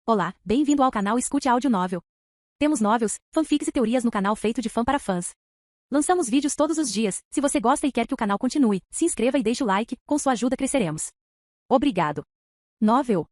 Olá, bem-vindo ao canal Escute Áudio Novel. Temos novels, fanfics e teorias no canal feito de fã para fãs. Lançamos vídeos todos os dias. Se você gosta e quer que o canal continue, se inscreva e deixe o like, com sua ajuda cresceremos. Obrigado. Novel.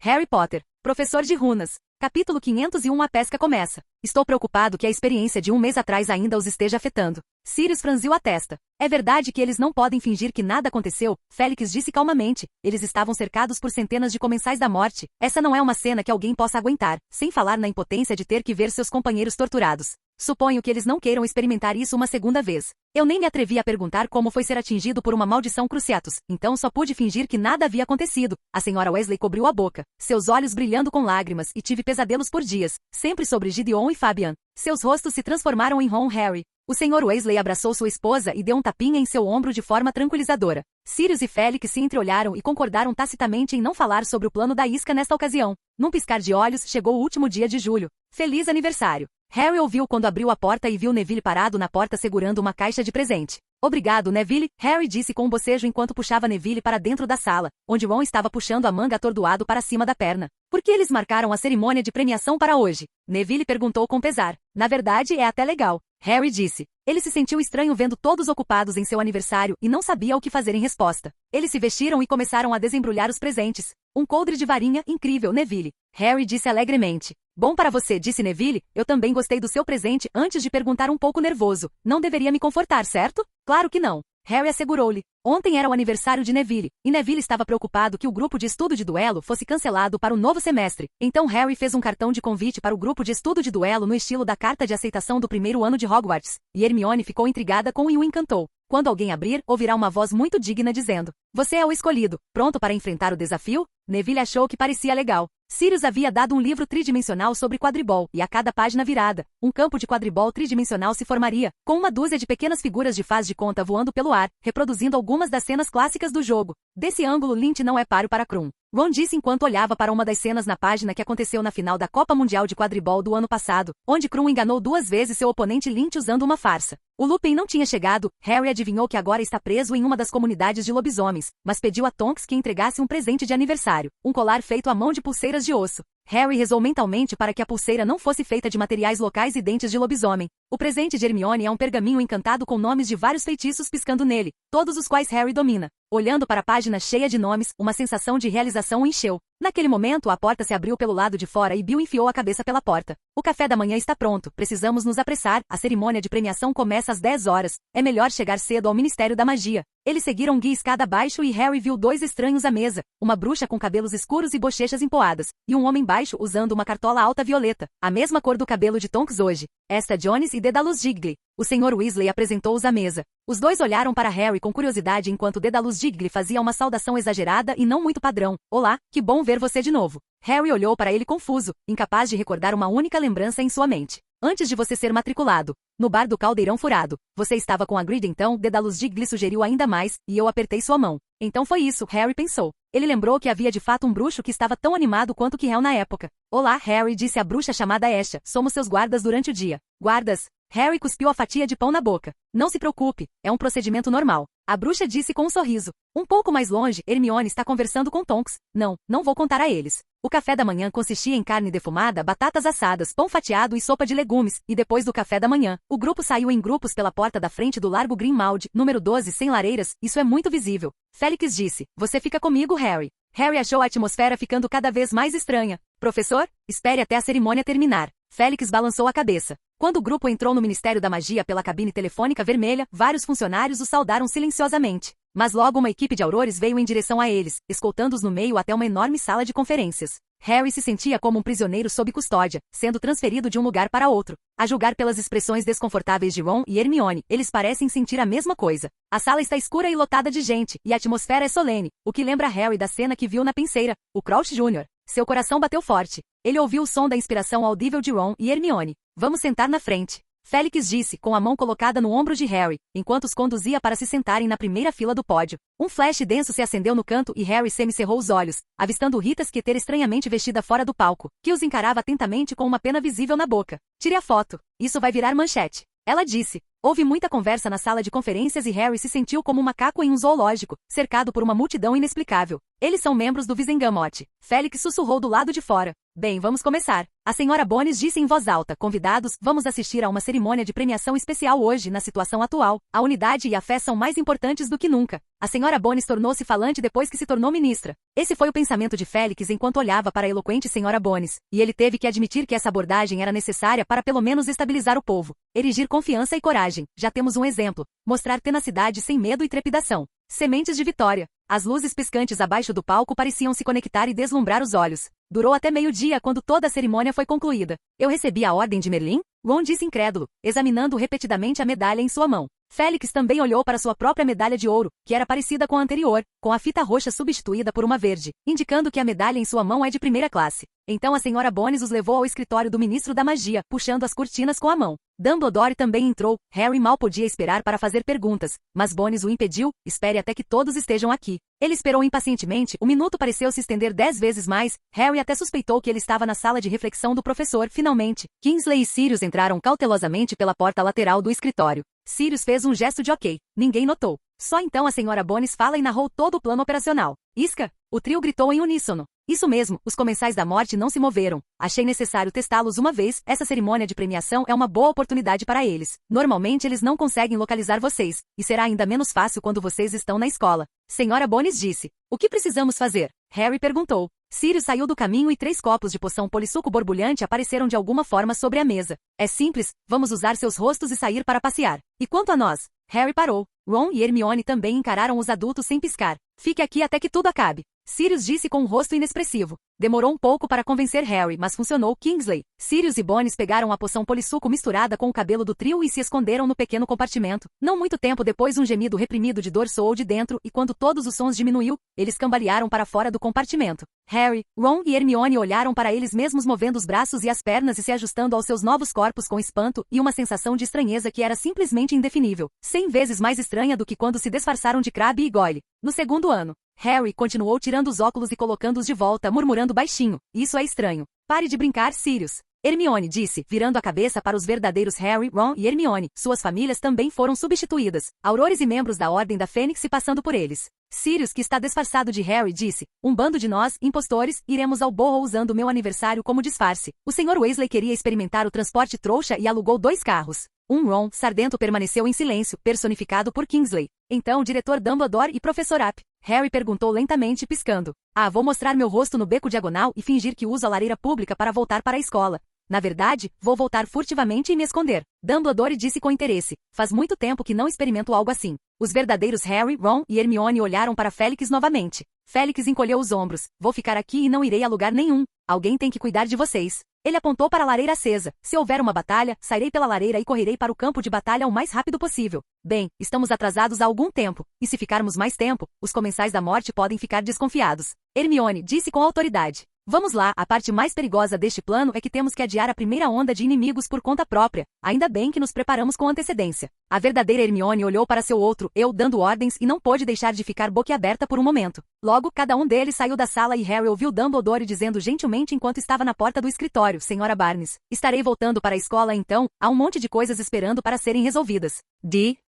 Harry Potter, Professor de Runas. Capítulo 501. A pesca começa. Estou preocupado que a experiência de um mês atrás ainda os esteja afetando. Sirius franziu a testa. É verdade que eles não podem fingir que nada aconteceu, Félix disse calmamente. Eles estavam cercados por centenas de comensais da morte. Essa não é uma cena que alguém possa aguentar, sem falar na impotência de ter que ver seus companheiros torturados. Suponho que eles não queiram experimentar isso uma segunda vez. Eu nem me atrevi a perguntar como foi ser atingido por uma maldição Cruciatus, então só pude fingir que nada havia acontecido. A senhora Weasley cobriu a boca, seus olhos brilhando com lágrimas, e tive pesadelos por dias, sempre sobre Gideon e Fabian. Seus rostos se transformaram em Ron e Harry. O Sr. Weasley abraçou sua esposa e deu um tapinha em seu ombro de forma tranquilizadora. Sirius e Félix se entreolharam e concordaram tacitamente em não falar sobre o plano da isca nesta ocasião. Num piscar de olhos, chegou o último dia de julho. Feliz aniversário! Harry ouviu quando abriu a porta e viu Neville parado na porta segurando uma caixa de presente. Obrigado, Neville, Harry disse com um bocejo enquanto puxava Neville para dentro da sala, onde Ron estava puxando a manga atordoado para cima da perna. Por que eles marcaram a cerimônia de premiação para hoje? Neville perguntou com pesar. Na verdade, é até legal. Harry disse. Ele se sentiu estranho vendo todos ocupados em seu aniversário e não sabia o que fazer em resposta. Eles se vestiram e começaram a desembrulhar os presentes. Um coldre de varinha incrível, Neville. Harry disse alegremente. Bom para você, disse Neville, eu também gostei do seu presente antes de perguntar um pouco nervoso. Não deveria me confortar, certo? Claro que não. Harry assegurou-lhe. Ontem era o aniversário de Neville, e Neville estava preocupado que o grupo de estudo de duelo fosse cancelado para o novo semestre. Então Harry fez um cartão de convite para o grupo de estudo de duelo no estilo da carta de aceitação do primeiro ano de Hogwarts, e Hermione ficou intrigada com e o encantou. Quando alguém abrir, ouvirá uma voz muito digna dizendo: você é o escolhido, pronto para enfrentar o desafio? Neville achou que parecia legal. Sirius havia dado um livro tridimensional sobre quadribol, e a cada página virada, um campo de quadribol tridimensional se formaria, com uma dúzia de pequenas figuras de faz de conta voando pelo ar, reproduzindo algumas das cenas clássicas do jogo. Desse ângulo Lynch não é páreo para Krum. Ron disse enquanto olhava para uma das cenas na página que aconteceu na final da Copa Mundial de Quadribol do ano passado, onde Krum enganou 2 vezes seu oponente Lynch usando uma farsa. O Lupin não tinha chegado, Harry adivinhou que agora está preso em uma das comunidades de lobisomens, mas pediu a Tonks que entregasse um presente de aniversário, um colar feito à mão de pulseiras de osso. Harry rezou mentalmente para que a pulseira não fosse feita de materiais locais e dentes de lobisomem. O presente de Hermione é um pergaminho encantado com nomes de vários feitiços piscando nele, todos os quais Harry domina. Olhando para a página cheia de nomes, uma sensação de realização o encheu. Naquele momento, a porta se abriu pelo lado de fora e Bill enfiou a cabeça pela porta. O café da manhã está pronto, precisamos nos apressar, a cerimônia de premiação começa às 10 horas. É melhor chegar cedo ao Ministério da Magia. Eles seguiram guia escada abaixo e Harry viu 2 estranhos à mesa, uma bruxa com cabelos escuros e bochechas empoadas, e um homem baixo usando uma cartola alta violeta, a mesma cor do cabelo de Tonks hoje. Esta Jones e Dedalus Diggory. O Sr. Weasley apresentou-os à mesa. Os dois olharam para Harry com curiosidade enquanto Dedalus Diggory fazia uma saudação exagerada e não muito padrão. Olá, que bom ver você de novo. Harry olhou para ele confuso, incapaz de recordar uma única lembrança em sua mente. Antes de você ser matriculado, no bar do Caldeirão Furado, você estava com a Grid então? Dedalus Diggory sugeriu ainda mais, e eu apertei sua mão. Então foi isso, Harry pensou. Ele lembrou que havia de fato um bruxo que estava tão animado quanto Quirrell na época. Olá, Harry, disse a bruxa chamada Esha. Somos seus guardas durante o dia. Guardas? Harry cuspiu a fatia de pão na boca. Não se preocupe, é um procedimento normal. A bruxa disse com um sorriso. Um pouco mais longe, Hermione está conversando com Tonks. Não vou contar a eles. O café da manhã consistia em carne defumada, batatas assadas, pão fatiado e sopa de legumes, e depois do café da manhã, o grupo saiu em grupos pela porta da frente do Largo Grimmauld, número 12, sem lareiras, isso é muito visível. Félix disse, você fica comigo, Harry. Harry achou a atmosfera ficando cada vez mais estranha. Professor, espere até a cerimônia terminar. Félix balançou a cabeça. Quando o grupo entrou no Ministério da Magia pela cabine telefônica vermelha, vários funcionários os saudaram silenciosamente. Mas logo uma equipe de aurores veio em direção a eles, escoltando-os no meio até uma enorme sala de conferências. Harry se sentia como um prisioneiro sob custódia, sendo transferido de um lugar para outro. A julgar pelas expressões desconfortáveis de Ron e Hermione, eles parecem sentir a mesma coisa. A sala está escura e lotada de gente, e a atmosfera é solene, o que lembra Harry da cena que viu na penseira, o Crouch Jr. Seu coração bateu forte. Ele ouviu o som da inspiração audível de Ron e Hermione. Vamos sentar na frente. Félix disse, com a mão colocada no ombro de Harry, enquanto os conduzia para se sentarem na primeira fila do pódio. Um flash denso se acendeu no canto e Harry semicerrou os olhos, avistando Rita Skeeter estranhamente vestida fora do palco, que os encarava atentamente com uma pena visível na boca. Tire a foto. Isso vai virar manchete. Ela disse. Houve muita conversa na sala de conferências e Harry se sentiu como um macaco em um zoológico, cercado por uma multidão inexplicável. Eles são membros do Wizengamot. Félix sussurrou do lado de fora. Bem, vamos começar. A senhora Bones disse em voz alta. Convidados, vamos assistir a uma cerimônia de premiação especial hoje, na situação atual. A unidade e a fé são mais importantes do que nunca. A senhora Bones tornou-se falante depois que se tornou ministra. Esse foi o pensamento de Félix enquanto olhava para a eloquente senhora Bones, e ele teve que admitir que essa abordagem era necessária para pelo menos estabilizar o povo. Erigir confiança e coragem. Já temos um exemplo. Mostrar tenacidade sem medo e trepidação. Sementes de vitória. As luzes piscantes abaixo do palco pareciam se conectar e deslumbrar os olhos. Durou até meio-dia quando toda a cerimônia foi concluída. Eu recebi a ordem de Merlin? Ron disse incrédulo, examinando repetidamente a medalha em sua mão. Félix também olhou para sua própria medalha de ouro, que era parecida com a anterior, com a fita roxa substituída por uma verde, indicando que a medalha em sua mão é de primeira classe. Então a senhora Bones os levou ao escritório do ministro da magia, puxando as cortinas com a mão. Dumbledore também entrou. Harry mal podia esperar para fazer perguntas, mas Bones o impediu. Espere até que todos estejam aqui. Ele esperou impacientemente, o minuto pareceu se estender 10 vezes mais. Harry até suspeitou que ele estava na sala de reflexão do professor. Finalmente, Kingsley e Sirius entraram cautelosamente pela porta lateral do escritório. Sirius fez um gesto de ok. Ninguém notou. Só então a senhora Bones fala e narrou todo o plano operacional. Isca! O trio gritou em uníssono. Isso mesmo, os comensais da morte não se moveram. Achei necessário testá-los uma vez. Essa cerimônia de premiação é uma boa oportunidade para eles. Normalmente eles não conseguem localizar vocês, e será ainda menos fácil quando vocês estão na escola. Senhora Bones disse. O que precisamos fazer? Harry perguntou. Sirius saiu do caminho e 3 copos de poção polissuco borbulhante apareceram de alguma forma sobre a mesa. É simples, vamos usar seus rostos e sair para passear. E quanto a nós? Harry parou. Ron e Hermione também encararam os adultos sem piscar. Fique aqui até que tudo acabe. Sirius disse com um rosto inexpressivo. Demorou um pouco para convencer Harry, mas funcionou. Kingsley. Sirius e Bones pegaram a poção polissuco misturada com o cabelo do trio e se esconderam no pequeno compartimento. Não muito tempo depois um gemido reprimido de dor soou de dentro e quando todos os sons diminuiu, eles cambalearam para fora do compartimento. Harry, Ron e Hermione olharam para eles mesmos movendo os braços e as pernas e se ajustando aos seus novos corpos com espanto e uma sensação de estranheza que era simplesmente indefinível. 100 vezes mais estranha do que quando se disfarçaram de Crabbe e Goyle. No segundo ano, Harry continuou tirando os óculos e colocando-os de volta, murmurando baixinho. Isso é estranho. Pare de brincar, Sirius. Hermione disse, virando a cabeça para os verdadeiros Harry, Ron e Hermione. Suas famílias também foram substituídas. Aurores e membros da Ordem da Fênix se passando por eles. Sirius, que está disfarçado de Harry, disse, um bando de nós, impostores, iremos ao Burrow usando meu aniversário como disfarce. O Sr. Weasley queria experimentar o transporte trouxa e alugou 2 carros. Ron, sardento, permaneceu em silêncio, personificado por Kingsley. Então, diretor Dumbledore e professor Up. Harry perguntou lentamente, piscando. Vou mostrar meu rosto no beco diagonal e fingir que uso a lareira pública para voltar para a escola. Na verdade, vou voltar furtivamente e me esconder. Dumbledore disse com interesse. Faz muito tempo que não experimento algo assim. Os verdadeiros Harry, Ron e Hermione olharam para Félix novamente. Félix encolheu os ombros. Vou ficar aqui e não irei a lugar nenhum. Alguém tem que cuidar de vocês. Ele apontou para a lareira acesa. Se houver uma batalha, sairei pela lareira e correrei para o campo de batalha o mais rápido possível. Bem, estamos atrasados há algum tempo, e se ficarmos mais tempo, os comensais da morte podem ficar desconfiados. Hermione disse com autoridade. Vamos lá, a parte mais perigosa deste plano é que temos que adiar a primeira onda de inimigos por conta própria. Ainda bem que nos preparamos com antecedência. A verdadeira Hermione olhou para seu outro eu dando ordens e não pôde deixar de ficar boquiaberta por um momento. Logo, cada um deles saiu da sala e Harry ouviu Dumbledore dizendo gentilmente enquanto estava na porta do escritório, Senhora Barnes. Estarei voltando para a escola então, há um monte de coisas esperando para serem resolvidas.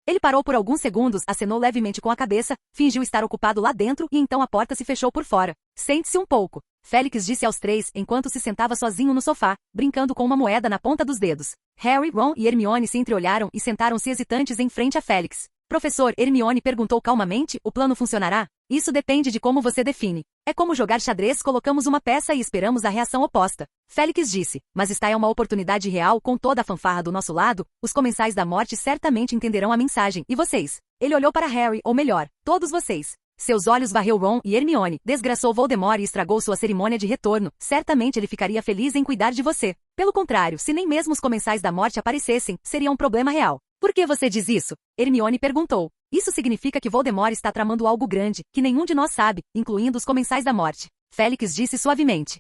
Ele parou por alguns segundos, acenou levemente com a cabeça, fingiu estar ocupado lá dentro e então a porta se fechou por fora. Sente-se um pouco. Félix disse aos 3 enquanto se sentava sozinho no sofá, brincando com uma moeda na ponta dos dedos. Harry, Ron e Hermione se entreolharam e sentaram-se hesitantes em frente a Félix. Professor, Hermione perguntou calmamente, o plano funcionará? Isso depende de como você define. É como jogar xadrez, colocamos uma peça e esperamos a reação oposta. Félix disse, mas esta é uma oportunidade real com toda a fanfarra do nosso lado, os comensais da morte certamente entenderão a mensagem, e vocês? Ele olhou para Harry, ou melhor, todos vocês. Seus olhos varreu Ron e Hermione, desgraçou Voldemort e estragou sua cerimônia de retorno, certamente ele ficaria feliz em cuidar de você. Pelo contrário, se nem mesmo os comensais da morte aparecessem, seria um problema real. Por que você diz isso? Hermione perguntou. Isso significa que Voldemort está tramando algo grande, que nenhum de nós sabe, incluindo os comensais da morte. Félix disse suavemente.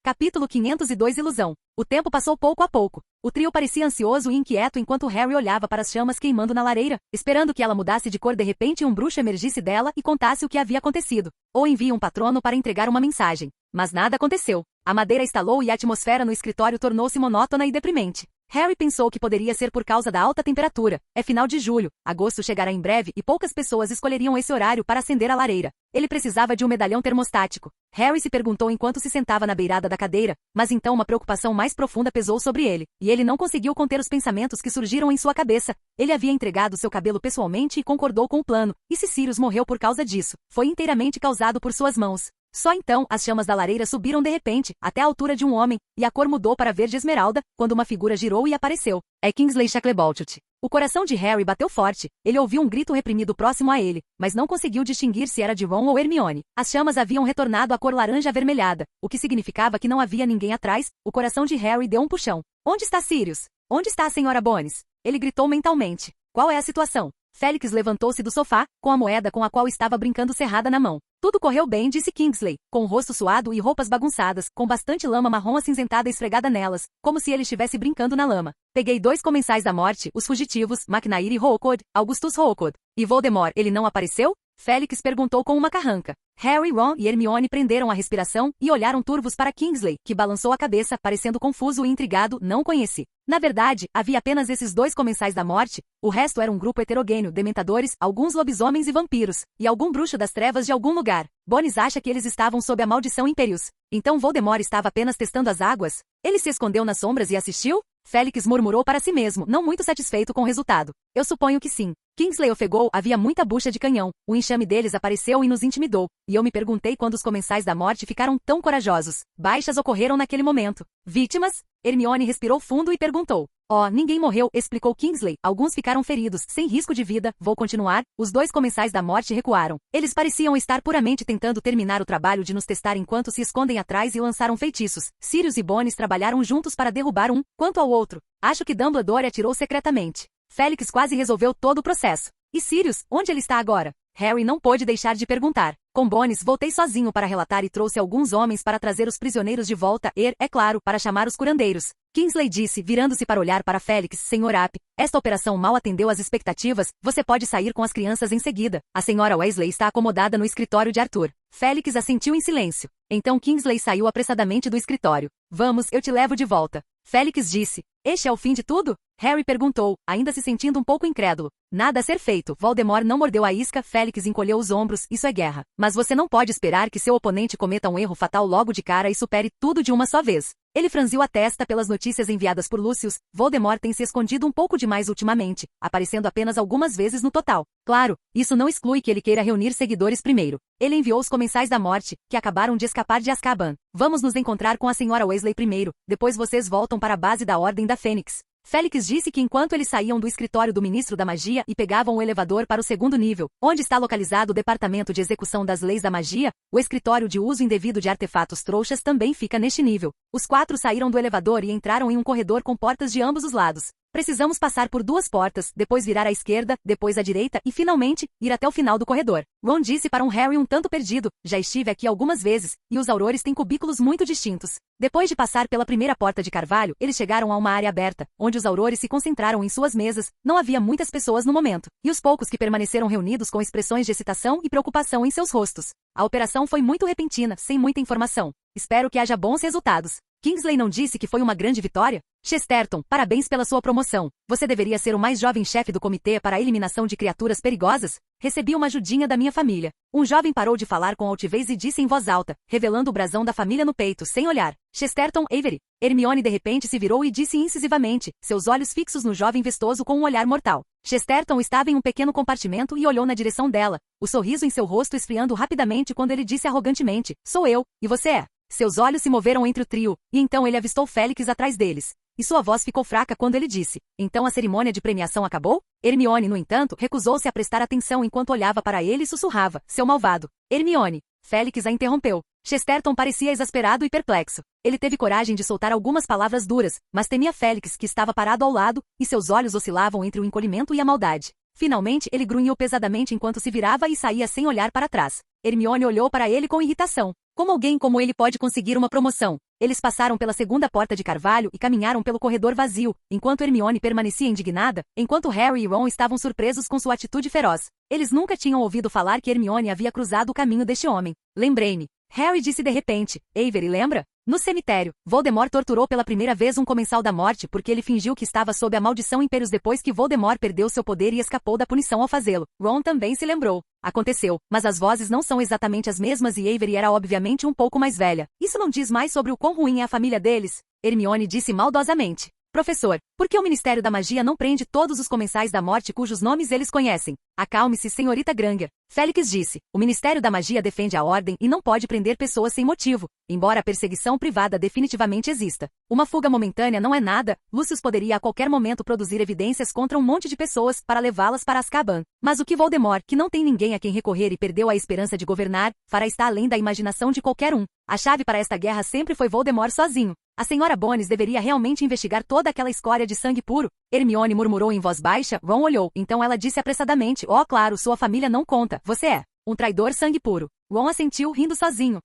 Capítulo 502 Ilusão. O tempo passou pouco a pouco. O trio parecia ansioso e inquieto enquanto Harry olhava para as chamas queimando na lareira, esperando que ela mudasse de cor de repente e um bruxo emergisse dela e contasse o que havia acontecido. Ou envie um patrono para entregar uma mensagem. Mas nada aconteceu. A madeira estalou e a atmosfera no escritório tornou-se monótona e deprimente. Harry pensou que poderia ser por causa da alta temperatura. É final de julho, agosto chegará em breve e poucas pessoas escolheriam esse horário para acender a lareira. Ele precisava de um medalhão termostático. Harry se perguntou enquanto se sentava na beirada da cadeira, mas então uma preocupação mais profunda pesou sobre ele, e ele não conseguiu conter os pensamentos que surgiram em sua cabeça. Ele havia entregado seu cabelo pessoalmente e concordou com o plano, e se Sirius morreu por causa disso, foi inteiramente causado por suas mãos. Só então, as chamas da lareira subiram de repente, até a altura de um homem, e a cor mudou para verde esmeralda, quando uma figura girou e apareceu. É Kingsley Shacklebolt. O coração de Harry bateu forte, ele ouviu um grito reprimido próximo a ele, mas não conseguiu distinguir se era de Ron ou Hermione. As chamas haviam retornado à cor laranja avermelhada, o que significava que não havia ninguém atrás. O coração de Harry deu um puxão. Onde está Sirius? Onde está a senhora Bones? Ele gritou mentalmente. Qual é a situação? Félix levantou-se do sofá, com a moeda com a qual estava brincando cerrada na mão. Tudo correu bem, disse Kingsley, com o rosto suado e roupas bagunçadas, com bastante lama marrom acinzentada esfregada nelas, como se ele estivesse brincando na lama. Peguei 2 comensais da morte, os fugitivos, McNair e Rookwood, Augustus Rookwood. E Voldemort, ele não apareceu? Félix perguntou com uma carranca. Harry, Ron e Hermione prenderam a respiração e olharam turvos para Kingsley, que balançou a cabeça, parecendo confuso e intrigado. Não conheci. Na verdade, havia apenas esses 2 comensais da morte, o resto era um grupo heterogêneo, dementadores, alguns lobisomens e vampiros, e algum bruxo das trevas de algum lugar. Bones acha que eles estavam sob a maldição Imperius. Então Voldemort estava apenas testando as águas? Ele se escondeu nas sombras e assistiu? Félix murmurou para si mesmo, não muito satisfeito com o resultado. Eu suponho que sim. Kingsley ofegou, havia muita bucha de canhão. O enxame deles apareceu e nos intimidou. E eu me perguntei quando os comensais da morte ficaram tão corajosos. Baixas ocorreram naquele momento. Vítimas? Hermione respirou fundo e perguntou. Oh, ninguém morreu, explicou Kingsley. Alguns ficaram feridos, sem risco de vida. Vou continuar? Os 2 comensais da morte recuaram. Eles pareciam estar puramente tentando terminar o trabalho de nos testar enquanto se escondem atrás e lançaram feitiços. Sirius e Bones trabalharam juntos para derrubar um. Quanto ao outro, acho que Dumbledore atirou secretamente. Félix quase resolveu todo o processo. E Sirius, onde ele está agora? Harry não pôde deixar de perguntar. Com Bones, voltei sozinho para relatar e trouxe alguns homens para trazer os prisioneiros de volta e, é claro, para chamar os curandeiros. Kingsley disse, virando-se para olhar para Félix, Sr. App, esta operação mal atendeu às expectativas, você pode sair com as crianças em seguida. A senhora Weasley está acomodada no escritório de Arthur. Félix assentiu em silêncio. Então Kingsley saiu apressadamente do escritório. Vamos, eu te levo de volta. Félix disse. Este é o fim de tudo? Harry perguntou, ainda se sentindo um pouco incrédulo. Nada a ser feito. Voldemort não mordeu a isca. Félix encolheu os ombros. Isso é guerra. Mas você não pode esperar que seu oponente cometa um erro fatal logo de cara e supere tudo de uma só vez. Ele franziu a testa pelas notícias enviadas por Lucius. Voldemort tem se escondido um pouco demais ultimamente, aparecendo apenas algumas vezes no total. Claro, isso não exclui que ele queira reunir seguidores primeiro. Ele enviou os comensais da morte, que acabaram de escapar de Azkaban. Vamos nos encontrar com a senhora Weasley primeiro, depois vocês voltam para a base da Ordem da Fênix. Félix disse que enquanto eles saíam do escritório do ministro da magia e pegavam o elevador para o 2º nível, onde está localizado o departamento de execução das leis da magia, o escritório de uso indevido de artefatos trouxas também fica neste nível. Os 4 saíram do elevador e entraram em um corredor com portas de ambos os lados. Precisamos passar por 2 portas, depois virar à esquerda, depois à direita e, finalmente, ir até o final do corredor. Ron disse para um Harry um tanto perdido, já estive aqui algumas vezes, e os aurores têm cubículos muito distintos. Depois de passar pela primeira porta de carvalho, eles chegaram a uma área aberta, onde os aurores se concentraram em suas mesas. Não havia muitas pessoas no momento, e os poucos que permaneceram reunidos com expressões de excitação e preocupação em seus rostos. A operação foi muito repentina, sem muita informação. Espero que haja bons resultados. Kingsley não disse que foi uma grande vitória? Chesterton, parabéns pela sua promoção. Você deveria ser o mais jovem chefe do comitê para a eliminação de criaturas perigosas? Recebi uma ajudinha da minha família. Um jovem parou de falar com altivez e disse em voz alta, revelando o brasão da família no peito, sem olhar. Chesterton Avery. Hermione de repente se virou e disse incisivamente, seus olhos fixos no jovem vestoso com um olhar mortal. Chesterton estava em um pequeno compartimento e olhou na direção dela, o sorriso em seu rosto esfriando rapidamente quando ele disse arrogantemente, sou eu, e você é? Seus olhos se moveram entre o trio, e então ele avistou Félix atrás deles. E sua voz ficou fraca quando ele disse, então a cerimônia de premiação acabou? Hermione, no entanto, recusou-se a prestar atenção enquanto olhava para ele e sussurrava, seu malvado. Hermione. Félix a interrompeu. Chesterton parecia exasperado e perplexo. Ele teve coragem de soltar algumas palavras duras, mas temia Félix que estava parado ao lado, e seus olhos oscilavam entre o encolhimento e a maldade. Finalmente ele grunhiu pesadamente enquanto se virava e saía sem olhar para trás. Hermione olhou para ele com irritação. Como alguém como ele pode conseguir uma promoção? Eles passaram pela 2ª porta de carvalho e caminharam pelo corredor vazio, enquanto Hermione permanecia indignada, enquanto Harry e Ron estavam surpresos com sua atitude feroz. Eles nunca tinham ouvido falar que Hermione havia cruzado o caminho deste homem. Lembrei-me. Harry disse de repente. Avery, lembra? No cemitério, Voldemort torturou pela primeira vez um comensal da morte porque ele fingiu que estava sob a maldição Impérios depois que Voldemort perdeu seu poder e escapou da punição ao fazê-lo. Ron também se lembrou. Aconteceu, mas as vozes não são exatamente as mesmas e Avery era obviamente um pouco mais velha. Isso não diz mais sobre o quão ruim é a família deles? Hermione disse maldosamente. Professor, por que o Ministério da Magia não prende todos os comensais da morte cujos nomes eles conhecem? Acalme-se, senhorita Granger. Félix disse. O Ministério da Magia defende a ordem e não pode prender pessoas sem motivo, embora a perseguição privada definitivamente exista. Uma fuga momentânea não é nada. Lucius poderia a qualquer momento produzir evidências contra um monte de pessoas para levá-las para Azkaban. Mas o que Voldemort, que não tem ninguém a quem recorrer e perdeu a esperança de governar, fará está além da imaginação de qualquer um. A chave para esta guerra sempre foi Voldemort sozinho. A senhora Bones deveria realmente investigar toda aquela escória de sangue puro. Hermione murmurou em voz baixa. Ron olhou. Então ela disse apressadamente. Oh, claro, sua família não conta. Você é um traidor sangue puro. Ron assentiu, rindo sozinho.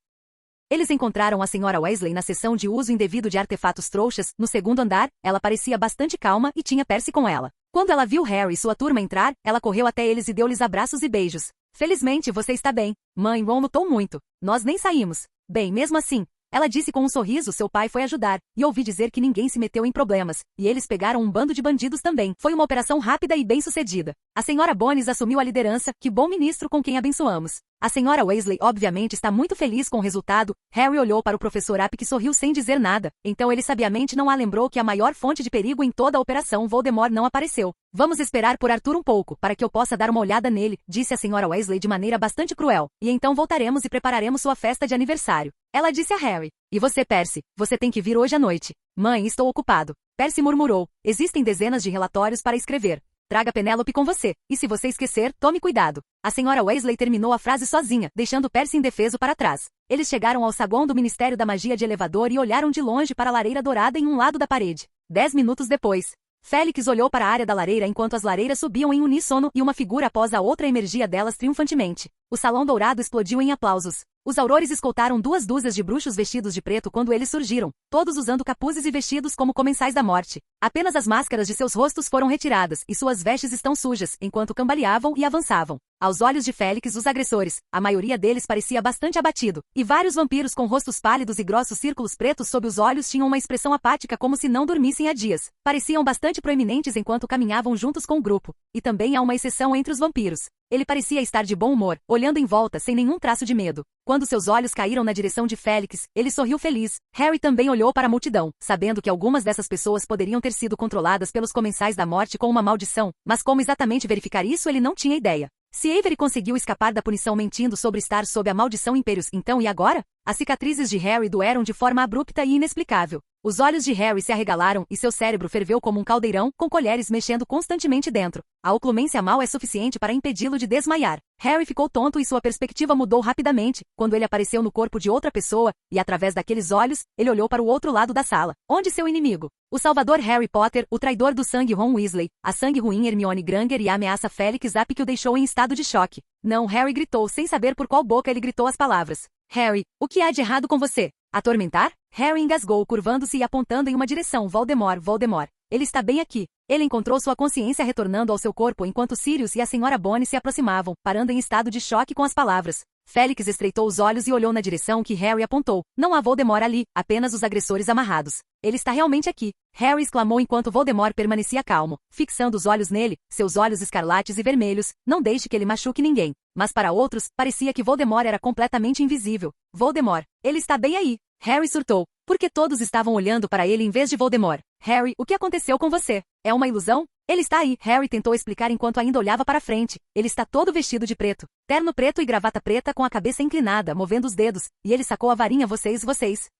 Eles encontraram a senhora Weasley na sessão de uso indevido de artefatos trouxas, no segundo andar. Ela parecia bastante calma e tinha Percy com ela. Quando ela viu Harry e sua turma entrar, ela correu até eles e deu-lhes abraços e beijos. Felizmente você está bem. Mãe, Ron lutou muito. Nós nem saímos. Bem, mesmo assim. Ela disse com um sorriso, seu pai foi ajudar, e ouvi dizer que ninguém se meteu em problemas, e eles pegaram um bando de bandidos também. Foi uma operação rápida e bem-sucedida. A senhora Bones assumiu a liderança, que bom ministro com quem abençoamos. A senhora Weasley obviamente está muito feliz com o resultado. Harry olhou para o professor Up que sorriu sem dizer nada, então ele sabiamente não a lembrou que a maior fonte de perigo em toda a operação Voldemort não apareceu. Vamos esperar por Arthur um pouco, para que eu possa dar uma olhada nele, disse a senhora Weasley de maneira bastante cruel, e então voltaremos e prepararemos sua festa de aniversário. Ela disse a Harry. E você, Percy, você tem que vir hoje à noite. Mãe, estou ocupado. Percy murmurou. Existem dezenas de relatórios para escrever. Traga Penélope com você, e se você esquecer, tome cuidado. A senhora Weasley terminou a frase sozinha, deixando Percy indefeso para trás. Eles chegaram ao saguão do Ministério da Magia de elevador e olharam de longe para a lareira dourada em um lado da parede. 10 minutos depois, Félix olhou para a área da lareira enquanto as lareiras subiam em uníssono e uma figura após a outra emergia delas triunfantemente. O salão dourado explodiu em aplausos. Os aurores escoltaram 2 dúzias de bruxos vestidos de preto quando eles surgiram, todos usando capuzes e vestidos como comensais da morte. Apenas as máscaras de seus rostos foram retiradas e suas vestes estão sujas, enquanto cambaleavam e avançavam. Aos olhos de Félix, os agressores, a maioria deles parecia bastante abatido, e vários vampiros com rostos pálidos e grossos círculos pretos sob os olhos tinham uma expressão apática como se não dormissem há dias. Pareciam bastante proeminentes enquanto caminhavam juntos com o grupo. E também há uma exceção entre os vampiros. Ele parecia estar de bom humor, olhando em volta sem nenhum traço de medo. Quando seus olhos caíram na direção de Félix, ele sorriu feliz. Harry também olhou para a multidão, sabendo que algumas dessas pessoas poderiam ter sido controladas pelos comensais da morte com uma maldição, mas como exatamente verificar isso ele não tinha ideia. Se Avery conseguiu escapar da punição mentindo sobre estar sob a maldição Impérios, então e agora? As cicatrizes de Harry doeram de forma abrupta e inexplicável. Os olhos de Harry se arregalaram e seu cérebro ferveu como um caldeirão, com colheres mexendo constantemente dentro. A oclumência mal é suficiente para impedi-lo de desmaiar. Harry ficou tonto e sua perspectiva mudou rapidamente, quando ele apareceu no corpo de outra pessoa, e através daqueles olhos, ele olhou para o outro lado da sala. Onde seu inimigo? O salvador Harry Potter, o traidor do sangue Ron Weasley, a sangue ruim Hermione Granger e a ameaça Félix Up que o deixou em estado de choque. Não, Harry gritou sem saber por qual boca ele gritou as palavras. Harry, o que há de errado com você? Atormentar? Harry engasgou, curvando-se e apontando em uma direção. Voldemort, Voldemort. Ele está bem aqui. Ele encontrou sua consciência retornando ao seu corpo enquanto Sirius e a senhora Bones se aproximavam, parando em estado de choque com as palavras. Félix estreitou os olhos e olhou na direção que Harry apontou. Não há Voldemort ali, apenas os agressores amarrados. Ele está realmente aqui. Harry exclamou enquanto Voldemort permanecia calmo, fixando os olhos nele, seus olhos escarlates e vermelhos. Não deixe que ele machuque ninguém. Mas para outros, parecia que Voldemort era completamente invisível. Voldemort, ele está bem aí. Harry surtou, porque todos estavam olhando para ele em vez de Voldemort. Harry, o que aconteceu com você? É uma ilusão? Ele está aí, Harry tentou explicar enquanto ainda olhava para frente. Ele está todo vestido de preto. Terno preto e gravata preta com a cabeça inclinada, movendo os dedos. E ele sacou a varinha, vocês.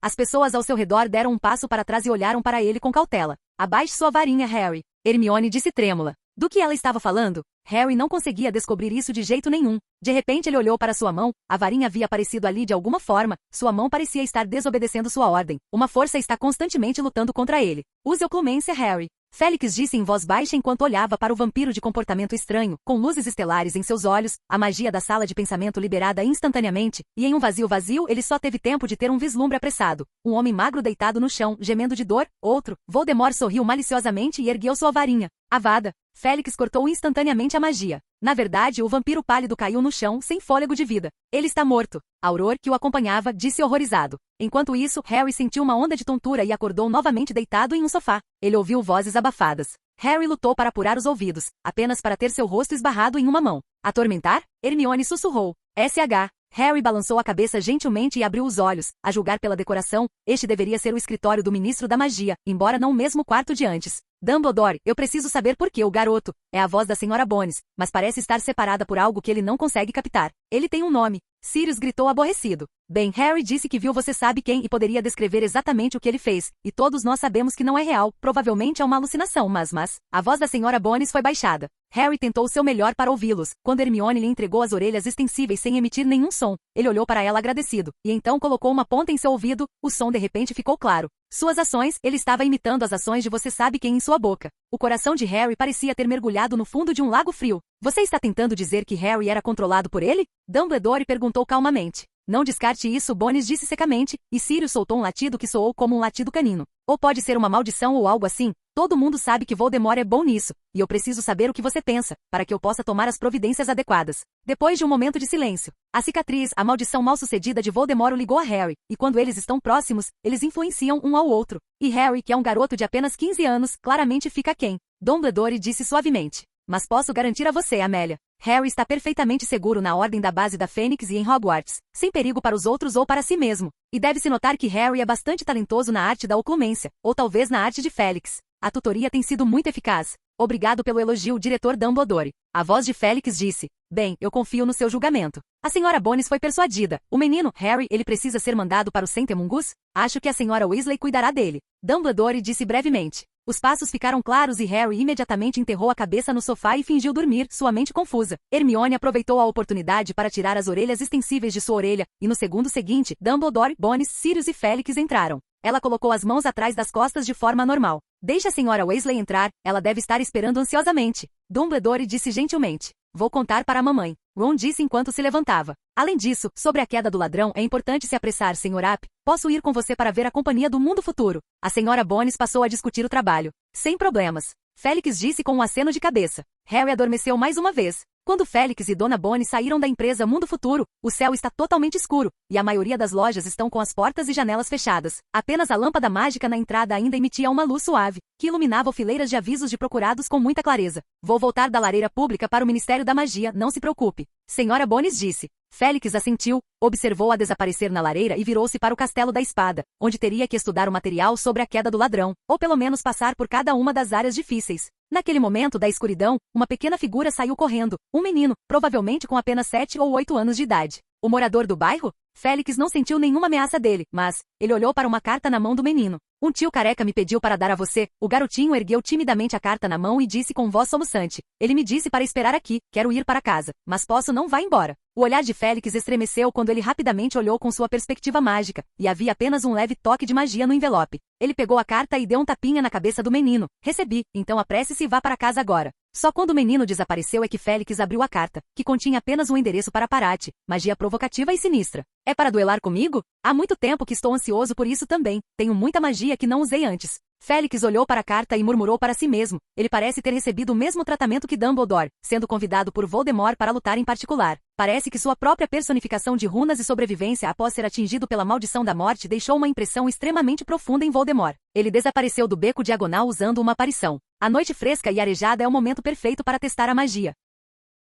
As pessoas ao seu redor deram um passo para trás e olharam para ele com cautela. Abaixe sua varinha, Harry. Hermione disse trêmula. Do que ela estava falando? Harry não conseguia descobrir isso de jeito nenhum. De repente ele olhou para sua mão, a varinha havia aparecido ali de alguma forma, sua mão parecia estar desobedecendo sua ordem. Uma força está constantemente lutando contra ele. Use oclumência, Harry. Félix disse em voz baixa enquanto olhava para o vampiro de comportamento estranho, com luzes estelares em seus olhos, a magia da sala de pensamento liberada instantaneamente, e em um vazio ele só teve tempo de ter um vislumbre apressado. Um homem magro deitado no chão, gemendo de dor, outro. Voldemort sorriu maliciosamente e ergueu sua varinha. Avada. Félix cortou instantaneamente a magia. Na verdade, o vampiro pálido caiu no chão, sem fôlego de vida. Ele está morto. Auror, que o acompanhava, disse horrorizado. Enquanto isso, Harry sentiu uma onda de tontura e acordou novamente deitado em um sofá. Ele ouviu vozes abafadas. Harry lutou para apurar os ouvidos, apenas para ter seu rosto esbarrado em uma mão. Atormentar? Hermione sussurrou. SH. Harry balançou a cabeça gentilmente e abriu os olhos. A julgar pela decoração, este deveria ser o escritório do ministro da magia, embora não o mesmo quarto de antes. Dumbledore, eu preciso saber por que o garoto. É a voz da Sra. Bones, mas parece estar separada por algo que ele não consegue captar. Ele tem um nome. Sirius gritou aborrecido. Bem, Harry disse que viu você sabe quem e poderia descrever exatamente o que ele fez. E todos nós sabemos que não é real, provavelmente é uma alucinação, mas... A voz da Sra. Bones foi baixada. Harry tentou seu melhor para ouvi-los. Quando Hermione lhe entregou as orelhas extensíveis sem emitir nenhum som, ele olhou para ela agradecido, e então colocou uma ponta em seu ouvido. O som de repente ficou claro. Suas ações, ele estava imitando as ações de você sabe quem em sua boca. O coração de Harry parecia ter mergulhado no fundo de um lago frio. Você está tentando dizer que Harry era controlado por ele? Dumbledore perguntou calmamente. Não descarte isso, Bones disse secamente, e Sirius soltou um latido que soou como um latido canino. Ou pode ser uma maldição ou algo assim. Todo mundo sabe que Voldemort é bom nisso, e eu preciso saber o que você pensa, para que eu possa tomar as providências adequadas. Depois de um momento de silêncio, a cicatriz, a maldição mal-sucedida de Voldemort o ligou a Harry, e quando eles estão próximos, eles influenciam um ao outro. E Harry, que é um garoto de apenas 15 anos, claramente fica quem? Dumbledore disse suavemente. Mas posso garantir a você, Amélia. Harry está perfeitamente seguro na ordem da base da Fênix e em Hogwarts, sem perigo para os outros ou para si mesmo. E deve-se notar que Harry é bastante talentoso na arte da oclumência, ou talvez na arte de Félix. A tutoria tem sido muito eficaz. Obrigado pelo elogio, diretor Dumbledore. A voz de Félix disse. Bem, eu confio no seu julgamento. A Sra. Bones foi persuadida. O menino, Harry, ele precisa ser mandado para o Centemungus? Acho que a Sra. Weasley cuidará dele. Dumbledore disse brevemente. Os passos ficaram claros e Harry imediatamente enterrou a cabeça no sofá e fingiu dormir, sua mente confusa. Hermione aproveitou a oportunidade para tirar as orelhas extensíveis de sua orelha, e no segundo seguinte, Dumbledore, Bones, Sirius e Félix entraram. Ela colocou as mãos atrás das costas de forma normal. Deixe a Sra. Weasley entrar, ela deve estar esperando ansiosamente. Dumbledore disse gentilmente. Vou contar para a mamãe. Ron disse enquanto se levantava. Além disso, sobre a queda do ladrão é importante se apressar, Sr. App. Posso ir com você para ver a companhia do mundo futuro. A Sra. Bones passou a discutir o trabalho. Sem problemas. Félix disse com um aceno de cabeça. Harry adormeceu mais uma vez. Quando Félix e Dona Bones saíram da empresa Mundo Futuro, o céu está totalmente escuro, e a maioria das lojas estão com as portas e janelas fechadas. Apenas a lâmpada mágica na entrada ainda emitia uma luz suave, que iluminava fileiras de avisos de procurados com muita clareza. Vou voltar da lareira pública para o Ministério da Magia, não se preocupe. Sra. Bones disse. Félix assentiu, observou-a desaparecer na lareira e virou-se para o Castelo da Espada, onde teria que estudar o material sobre a queda do ladrão, ou pelo menos passar por cada uma das áreas difíceis. Naquele momento da escuridão, uma pequena figura saiu correndo, um menino, provavelmente com apenas 7 ou 8 anos de idade. O morador do bairro? Félix não sentiu nenhuma ameaça dele, mas ele olhou para uma carta na mão do menino. Um tio careca me pediu para dar a você. O garotinho ergueu timidamente a carta na mão e disse com voz soluçante. Ele me disse para esperar aqui, quero ir para casa, mas posso não vá embora. O olhar de Félix estremeceu quando ele rapidamente olhou com sua perspectiva mágica, e havia apenas um leve toque de magia no envelope. Ele pegou a carta e deu um tapinha na cabeça do menino. Recebi, então apresse-se e vá para casa agora. Só quando o menino desapareceu é que Félix abriu a carta, que continha apenas um endereço para Parate, magia provocativa e sinistra. É para duelar comigo? Há muito tempo que estou ansioso por isso também. Tenho muita magia que não usei antes. Félix olhou para a carta e murmurou para si mesmo. Ele parece ter recebido o mesmo tratamento que Dumbledore, sendo convidado por Voldemort para lutar em particular. Parece que sua própria personificação de runas e sobrevivência após ser atingido pela maldição da morte deixou uma impressão extremamente profunda em Voldemort. Ele desapareceu do beco diagonal usando uma aparição. A noite fresca e arejada é o momento perfeito para testar a magia.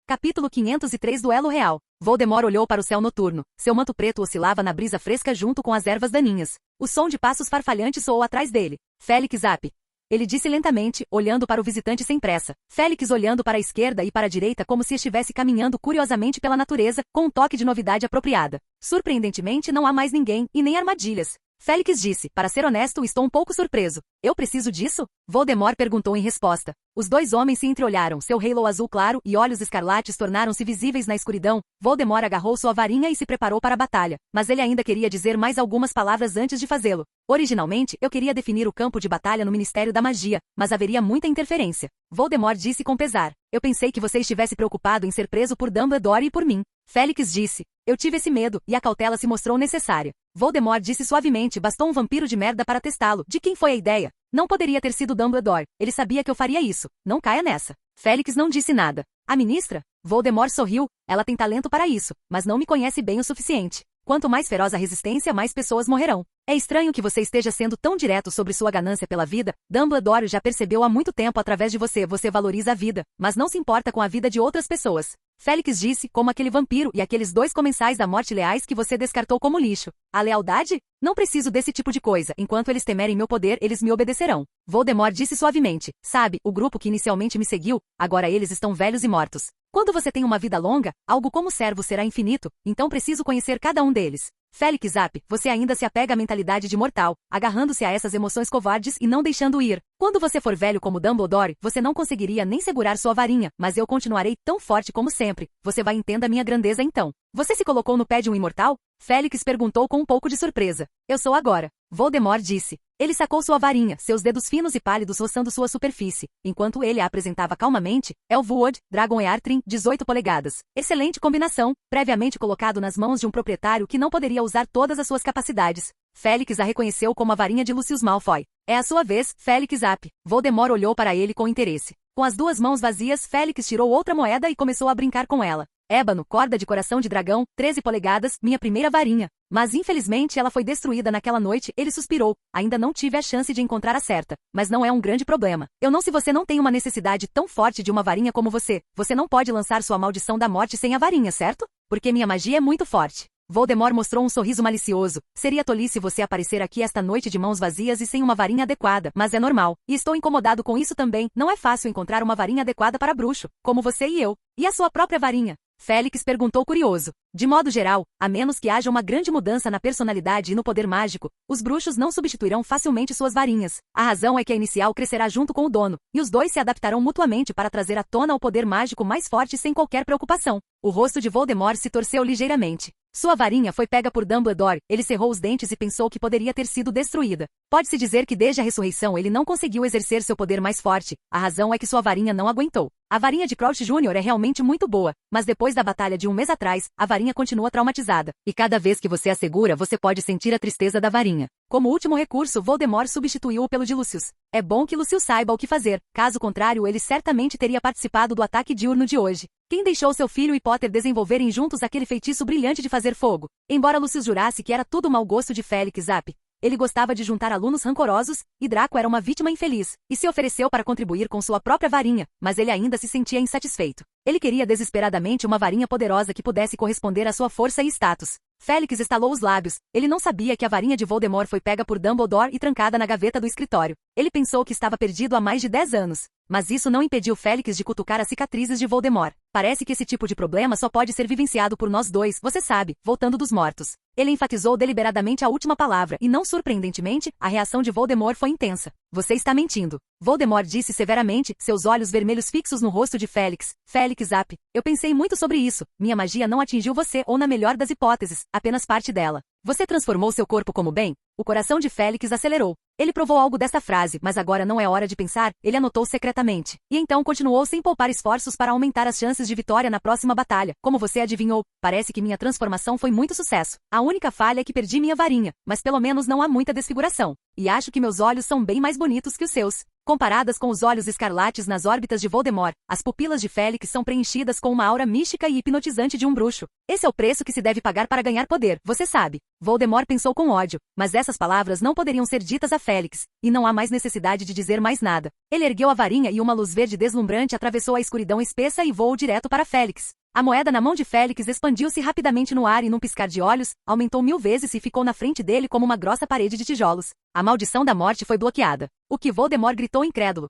Capítulo 503 Duelo Real. Voldemort olhou para o céu noturno. Seu manto preto oscilava na brisa fresca junto com as ervas daninhas. O som de passos farfalhantes soou atrás dele. Félix App. Ele disse lentamente, olhando para o visitante sem pressa. Félix olhando para a esquerda e para a direita como se estivesse caminhando curiosamente pela natureza, com um toque de novidade apropriada. Surpreendentemente não há mais ninguém, e nem armadilhas. Félix disse, para ser honesto, estou um pouco surpreso. Eu preciso disso? Voldemort perguntou em resposta. Os dois homens se entreolharam, seu halo azul claro e olhos escarlates tornaram-se visíveis na escuridão. Voldemort agarrou sua varinha e se preparou para a batalha, mas ele ainda queria dizer mais algumas palavras antes de fazê-lo. Originalmente, eu queria definir o campo de batalha no Ministério da Magia, mas haveria muita interferência. Voldemort disse com pesar. Eu pensei que você estivesse preocupado em ser preso por Dumbledore e por mim. Félix disse. Eu tive esse medo, e a cautela se mostrou necessária. Voldemort disse suavemente, bastou um vampiro de merda para testá-lo. De quem foi a ideia? Não poderia ter sido Dumbledore, ele sabia que eu faria isso, não caia nessa. Félix não disse nada. A ministra? Voldemort sorriu, ela tem talento para isso, mas não me conhece bem o suficiente. Quanto mais feroz a resistência, mais pessoas morrerão. É estranho que você esteja sendo tão direto sobre sua ganância pela vida. Dumbledore já percebeu há muito tempo através de você. Você valoriza a vida, mas não se importa com a vida de outras pessoas. Félix disse, como aquele vampiro e aqueles 2 comensais da morte leais que você descartou como lixo. A lealdade? Não preciso desse tipo de coisa. Enquanto eles temerem meu poder, eles me obedecerão. Voldemort disse suavemente. Sabe, o grupo que inicialmente me seguiu, agora eles estão velhos e mortos. Quando você tem uma vida longa, algo como servo será infinito, então preciso conhecer cada um deles. Félix Zap, você ainda se apega à mentalidade de mortal, agarrando-se a essas emoções covardes e não deixando ir. Quando você for velho como Dumbledore, você não conseguiria nem segurar sua varinha, mas eu continuarei tão forte como sempre. Você vai entender minha grandeza então. Você se colocou no pé de um imortal? Félix perguntou com um pouco de surpresa. Eu sou agora. Voldemort disse. Ele sacou sua varinha, seus dedos finos e pálidos roçando sua superfície, enquanto ele a apresentava calmamente. Elfwood, Dragon Earthring, 18 polegadas. Excelente combinação, previamente colocado nas mãos de um proprietário que não poderia usar todas as suas capacidades. Félix a reconheceu como a varinha de Lucius Malfoy. É a sua vez, Félix Zap. Voldemort olhou para ele com interesse. Com as 2 mãos vazias, Félix tirou outra moeda e começou a brincar com ela. Ébano, corda de coração de dragão, 13 polegadas, minha primeira varinha. Mas infelizmente ela foi destruída naquela noite, ele suspirou. Ainda não tive a chance de encontrar a certa. Mas não é um grande problema. Eu não se você não tem uma necessidade tão forte de uma varinha como você. Você não pode lançar sua maldição da morte sem a varinha, certo? Porque minha magia é muito forte. Voldemort mostrou um sorriso malicioso. Seria tolice você aparecer aqui esta noite de mãos vazias e sem uma varinha adequada, mas é normal. E estou incomodado com isso também. Não é fácil encontrar uma varinha adequada para bruxo, como você e eu. E a sua própria varinha? Félix perguntou curioso. De modo geral, a menos que haja uma grande mudança na personalidade e no poder mágico, os bruxos não substituirão facilmente suas varinhas. A razão é que a inicial crescerá junto com o dono, e os 2 se adaptarão mutuamente para trazer à tona o poder mágico mais forte sem qualquer preocupação. O rosto de Voldemort se torceu ligeiramente. Sua varinha foi pega por Dumbledore, ele cerrou os dentes e pensou que poderia ter sido destruída. Pode-se dizer que desde a ressurreição ele não conseguiu exercer seu poder mais forte, a razão é que sua varinha não aguentou. A varinha de Crouch Jr. é realmente muito boa, mas depois da batalha de um mês atrás, a varinha continua traumatizada. E cada vez que você a segura, você pode sentir a tristeza da varinha. Como último recurso, Voldemort substituiu-o pelo de Lucius. É bom que Lucius saiba o que fazer, caso contrário ele certamente teria participado do ataque diurno de hoje. Quem deixou seu filho e Potter desenvolverem juntos aquele feitiço brilhante de fazer fogo? Embora Lucius jurasse que era tudo mau gosto de Félix Zap, ele gostava de juntar alunos rancorosos, e Draco era uma vítima infeliz, e se ofereceu para contribuir com sua própria varinha, mas ele ainda se sentia insatisfeito. Ele queria desesperadamente uma varinha poderosa que pudesse corresponder à sua força e status. Félix estalou os lábios. Ele não sabia que a varinha de Voldemort foi pega por Dumbledore e trancada na gaveta do escritório. Ele pensou que estava perdido há mais de 10 anos. Mas isso não impediu Félix de cutucar as cicatrizes de Voldemort. Parece que esse tipo de problema só pode ser vivenciado por nós 2, você sabe, voltando dos mortos. Ele enfatizou deliberadamente a última palavra, e não surpreendentemente, a reação de Voldemort foi intensa. Você está mentindo. Voldemort disse severamente, seus olhos vermelhos fixos no rosto de Félix. Félix Zap, eu pensei muito sobre isso. Minha magia não atingiu você, ou na melhor das hipóteses, apenas parte dela. Você transformou seu corpo como bem? O coração de Félix acelerou. Ele provou algo dessa frase, mas agora não é hora de pensar, ele anotou secretamente. E então continuou sem poupar esforços para aumentar as chances de vitória na próxima batalha. Como você adivinhou, parece que minha transformação foi muito sucesso. A única falha é que perdi minha varinha, mas pelo menos não há muita desfiguração. E acho que meus olhos são bem mais bonitos que os seus. Comparadas com os olhos escarlates nas órbitas de Voldemort, as pupilas de Félix são preenchidas com uma aura mística e hipnotizante de um bruxo. Esse é o preço que se deve pagar para ganhar poder, você sabe. Voldemort pensou com ódio, mas essas palavras não poderiam ser ditas a Félix, e não há mais necessidade de dizer mais nada. Ele ergueu a varinha e uma luz verde deslumbrante atravessou a escuridão espessa e voou direto para Félix. A moeda na mão de Félix expandiu-se rapidamente no ar e num piscar de olhos, aumentou 1000 vezes e ficou na frente dele como uma grossa parede de tijolos. A maldição da morte foi bloqueada. O que Voldemort gritou incrédulo.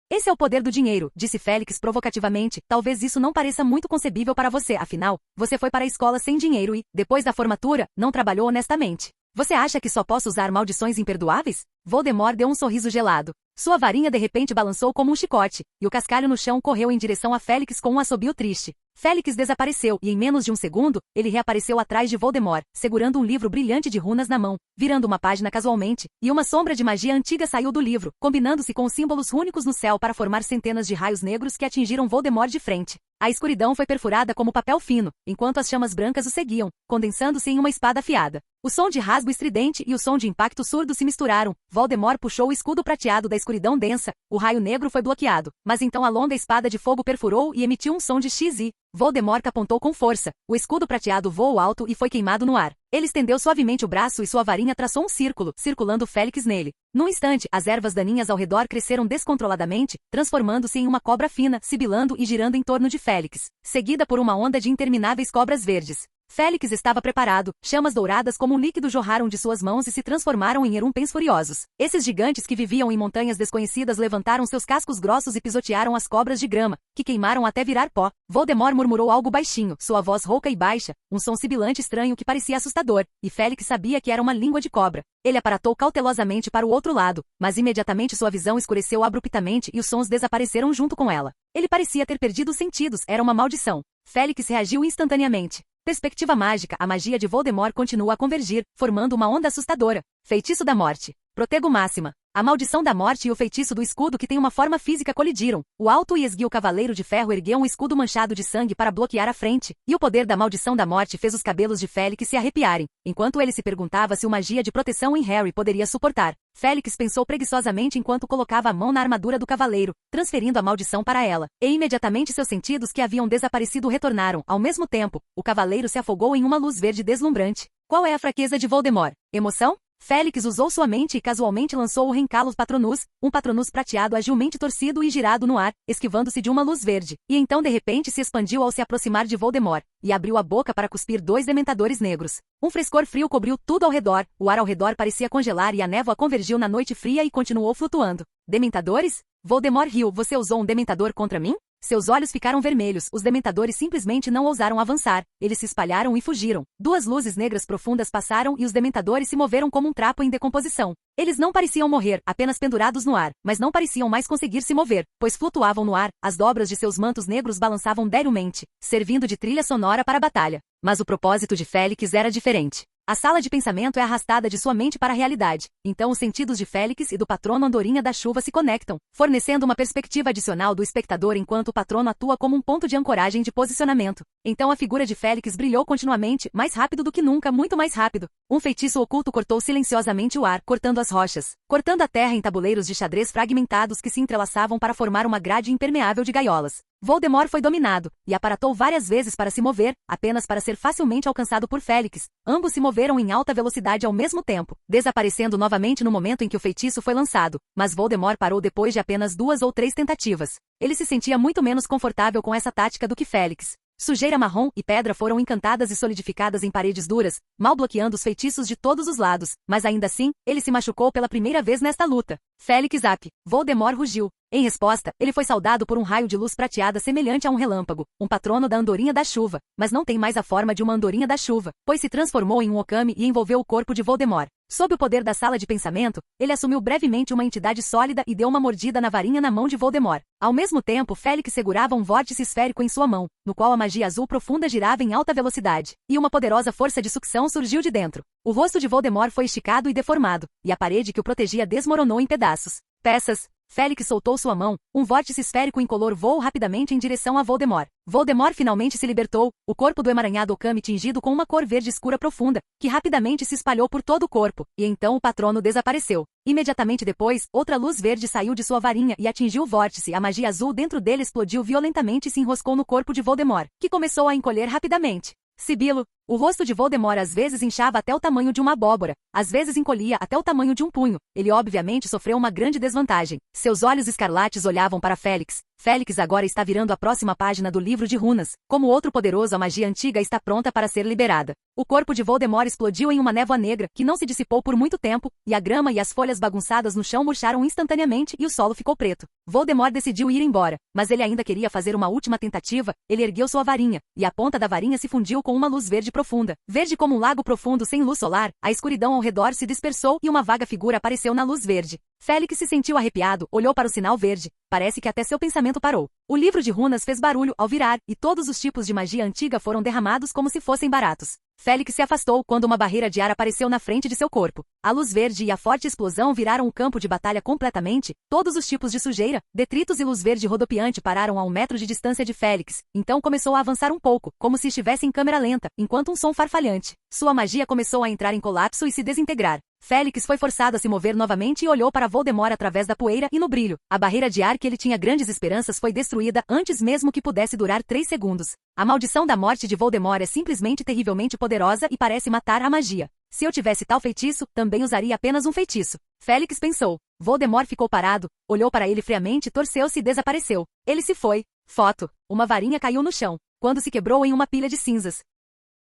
Esse é o poder do dinheiro, disse Félix provocativamente. Talvez isso não pareça muito concebível para você, afinal, você foi para a escola sem dinheiro e, depois da formatura, não trabalhou honestamente. Você acha que só posso usar maldições imperdoáveis? Voldemort deu um sorriso gelado. Sua varinha de repente balançou como um chicote, e o cascalho no chão correu em direção a Félix com um assobio triste. Félix desapareceu, e em menos de um segundo, ele reapareceu atrás de Voldemort, segurando um livro brilhante de runas na mão, virando uma página casualmente, e uma sombra de magia antiga saiu do livro, combinando-se com os símbolos rúnicos no céu para formar centenas de raios negros que atingiram Voldemort de frente. A escuridão foi perfurada como papel fino, enquanto as chamas brancas o seguiam, condensando-se em uma espada afiada. O som de rasgo estridente e o som de impacto surdo se misturaram. Voldemort puxou o escudo prateado da escuridão densa. O raio negro foi bloqueado. Mas então a longa espada de fogo perfurou e emitiu um som de XI. Voldemort apontou com força. O escudo prateado voou alto e foi queimado no ar. Ele estendeu suavemente o braço e sua varinha traçou um círculo, circulando Félix nele. Num instante, as ervas daninhas ao redor cresceram descontroladamente, transformando-se em uma cobra fina, sibilando e girando em torno de Félix, seguida por uma onda de intermináveis cobras verdes. Félix estava preparado, chamas douradas como um líquido jorraram de suas mãos e se transformaram em erupens furiosos. Esses gigantes que viviam em montanhas desconhecidas levantaram seus cascos grossos e pisotearam as cobras de grama, que queimaram até virar pó. Voldemort murmurou algo baixinho, sua voz rouca e baixa, um som sibilante estranho que parecia assustador, e Félix sabia que era uma língua de cobra. Ele aparatou cautelosamente para o outro lado, mas imediatamente sua visão escureceu abruptamente e os sons desapareceram junto com ela. Ele parecia ter perdido os sentidos, era uma maldição. Félix reagiu instantaneamente. Perspectiva mágica, a magia de Voldemort continua a convergir, formando uma onda assustadora. Feitiço da morte. Protego máxima. A maldição da morte e o feitiço do escudo que tem uma forma física colidiram. O alto e esguio cavaleiro de ferro ergueu um escudo manchado de sangue para bloquear a frente, e o poder da maldição da morte fez os cabelos de Félix se arrepiarem, enquanto ele se perguntava se uma magia de proteção em Harry poderia suportar. Félix pensou preguiçosamente enquanto colocava a mão na armadura do cavaleiro, transferindo a maldição para ela, e imediatamente seus sentidos que haviam desaparecido retornaram. Ao mesmo tempo, o cavaleiro se afogou em uma luz verde deslumbrante. Qual é a fraqueza de Voldemort? Emoção? Félix usou sua mente e casualmente lançou o Rencalos Patronus, um Patronus prateado agilmente torcido e girado no ar, esquivando-se de uma luz verde, e então de repente se expandiu ao se aproximar de Voldemort, e abriu a boca para cuspir 2 dementadores negros. Um frescor frio cobriu tudo ao redor, o ar ao redor parecia congelar e a névoa convergiu na noite fria e continuou flutuando. Dementadores? Voldemort riu. Você usou um dementador contra mim? Seus olhos ficaram vermelhos, os dementadores simplesmente não ousaram avançar, eles se espalharam e fugiram. 2 luzes negras profundas passaram e os dementadores se moveram como um trapo em decomposição. Eles não pareciam morrer, apenas pendurados no ar, mas não pareciam mais conseguir se mover, pois flutuavam no ar, as dobras de seus mantos negros balançavam débilmente, servindo de trilha sonora para a batalha. Mas o propósito de Félix era diferente. A sala de pensamento é arrastada de sua mente para a realidade. Então os sentidos de Félix e do patrono Andorinha da Chuva se conectam, fornecendo uma perspectiva adicional do espectador enquanto o patrono atua como um ponto de ancoragem de posicionamento. Então a figura de Félix brilhou continuamente, mais rápido do que nunca, muito mais rápido. Um feitiço oculto cortou silenciosamente o ar, cortando as rochas, cortando a terra em tabuleiros de xadrez fragmentados que se entrelaçavam para formar uma grade impermeável de gaiolas. Voldemort foi dominado, e aparatou várias vezes para se mover, apenas para ser facilmente alcançado por Félix. Ambos se moveram em alta velocidade ao mesmo tempo, desaparecendo novamente no momento em que o feitiço foi lançado, mas Voldemort parou depois de apenas 2 ou 3 tentativas. Ele se sentia muito menos confortável com essa tática do que Félix. Sujeira marrom e pedra foram encantadas e solidificadas em paredes duras, mal bloqueando os feitiços de todos os lados, mas ainda assim, ele se machucou pela primeira vez nesta luta. Félix Zap. Voldemort rugiu. Em resposta, ele foi saudado por um raio de luz prateada semelhante a um relâmpago, um patrono da Andorinha da Chuva, mas não tem mais a forma de uma Andorinha da Chuva, pois se transformou em um Okami e envolveu o corpo de Voldemort. Sob o poder da sala de pensamento, ele assumiu brevemente uma entidade sólida e deu uma mordida na varinha na mão de Voldemort. Ao mesmo tempo, Félix segurava um vórtice esférico em sua mão, no qual a magia azul profunda girava em alta velocidade, e uma poderosa força de sucção surgiu de dentro. O rosto de Voldemort foi esticado e deformado, e a parede que o protegia desmoronou em pedaços. Peças. Félix soltou sua mão, um vórtice esférico incolor voou rapidamente em direção a Voldemort. Voldemort finalmente se libertou, o corpo do emaranhado Okami tingido com uma cor verde escura profunda, que rapidamente se espalhou por todo o corpo, e então o patrono desapareceu. Imediatamente depois, outra luz verde saiu de sua varinha e atingiu o vórtice. A magia azul dentro dele explodiu violentamente e se enroscou no corpo de Voldemort, que começou a encolher rapidamente. Sibilo. O rosto de Voldemort às vezes inchava até o tamanho de uma abóbora, às vezes encolhia até o tamanho de um punho. Ele obviamente sofreu uma grande desvantagem. Seus olhos escarlates olhavam para Félix. Félix agora está virando a próxima página do livro de runas. Como outro poderoso, a magia antiga está pronta para ser liberada. O corpo de Voldemort explodiu em uma névoa negra, que não se dissipou por muito tempo, e a grama e as folhas bagunçadas no chão murcharam instantaneamente e o solo ficou preto. Voldemort decidiu ir embora, mas ele ainda queria fazer uma última tentativa. Ele ergueu sua varinha, e a ponta da varinha se fundiu com uma luz verde profunda. Verde como um lago profundo sem luz solar, a escuridão ao redor se dispersou e uma vaga figura apareceu na luz verde. Félix se sentiu arrepiado, olhou para o sinal verde. Parece que até seu pensamento parou. O livro de runas fez barulho ao virar, e todos os tipos de magia antiga foram derramados como se fossem baratos. Félix se afastou quando uma barreira de ar apareceu na frente de seu corpo. A luz verde e a forte explosão viraram o campo de batalha completamente. Todos os tipos de sujeira, detritos e luz verde rodopiante pararam a 1 metro de distância de Félix. Então começou a avançar um pouco, como se estivesse em câmera lenta, enquanto um som farfalhante. Sua magia começou a entrar em colapso e se desintegrar. Félix foi forçado a se mover novamente e olhou para Voldemort através da poeira e no brilho. A barreira de ar que ele tinha grandes esperanças foi destruída antes mesmo que pudesse durar 3 segundos. A maldição da morte de Voldemort é simplesmente terrivelmente poderosa e parece matar a magia. Se eu tivesse tal feitiço, também usaria apenas um feitiço. Félix pensou. Voldemort ficou parado, olhou para ele friamente, torceu-se e desapareceu. Ele se foi. Foto. Uma varinha caiu no chão, quando se quebrou em uma pilha de cinzas.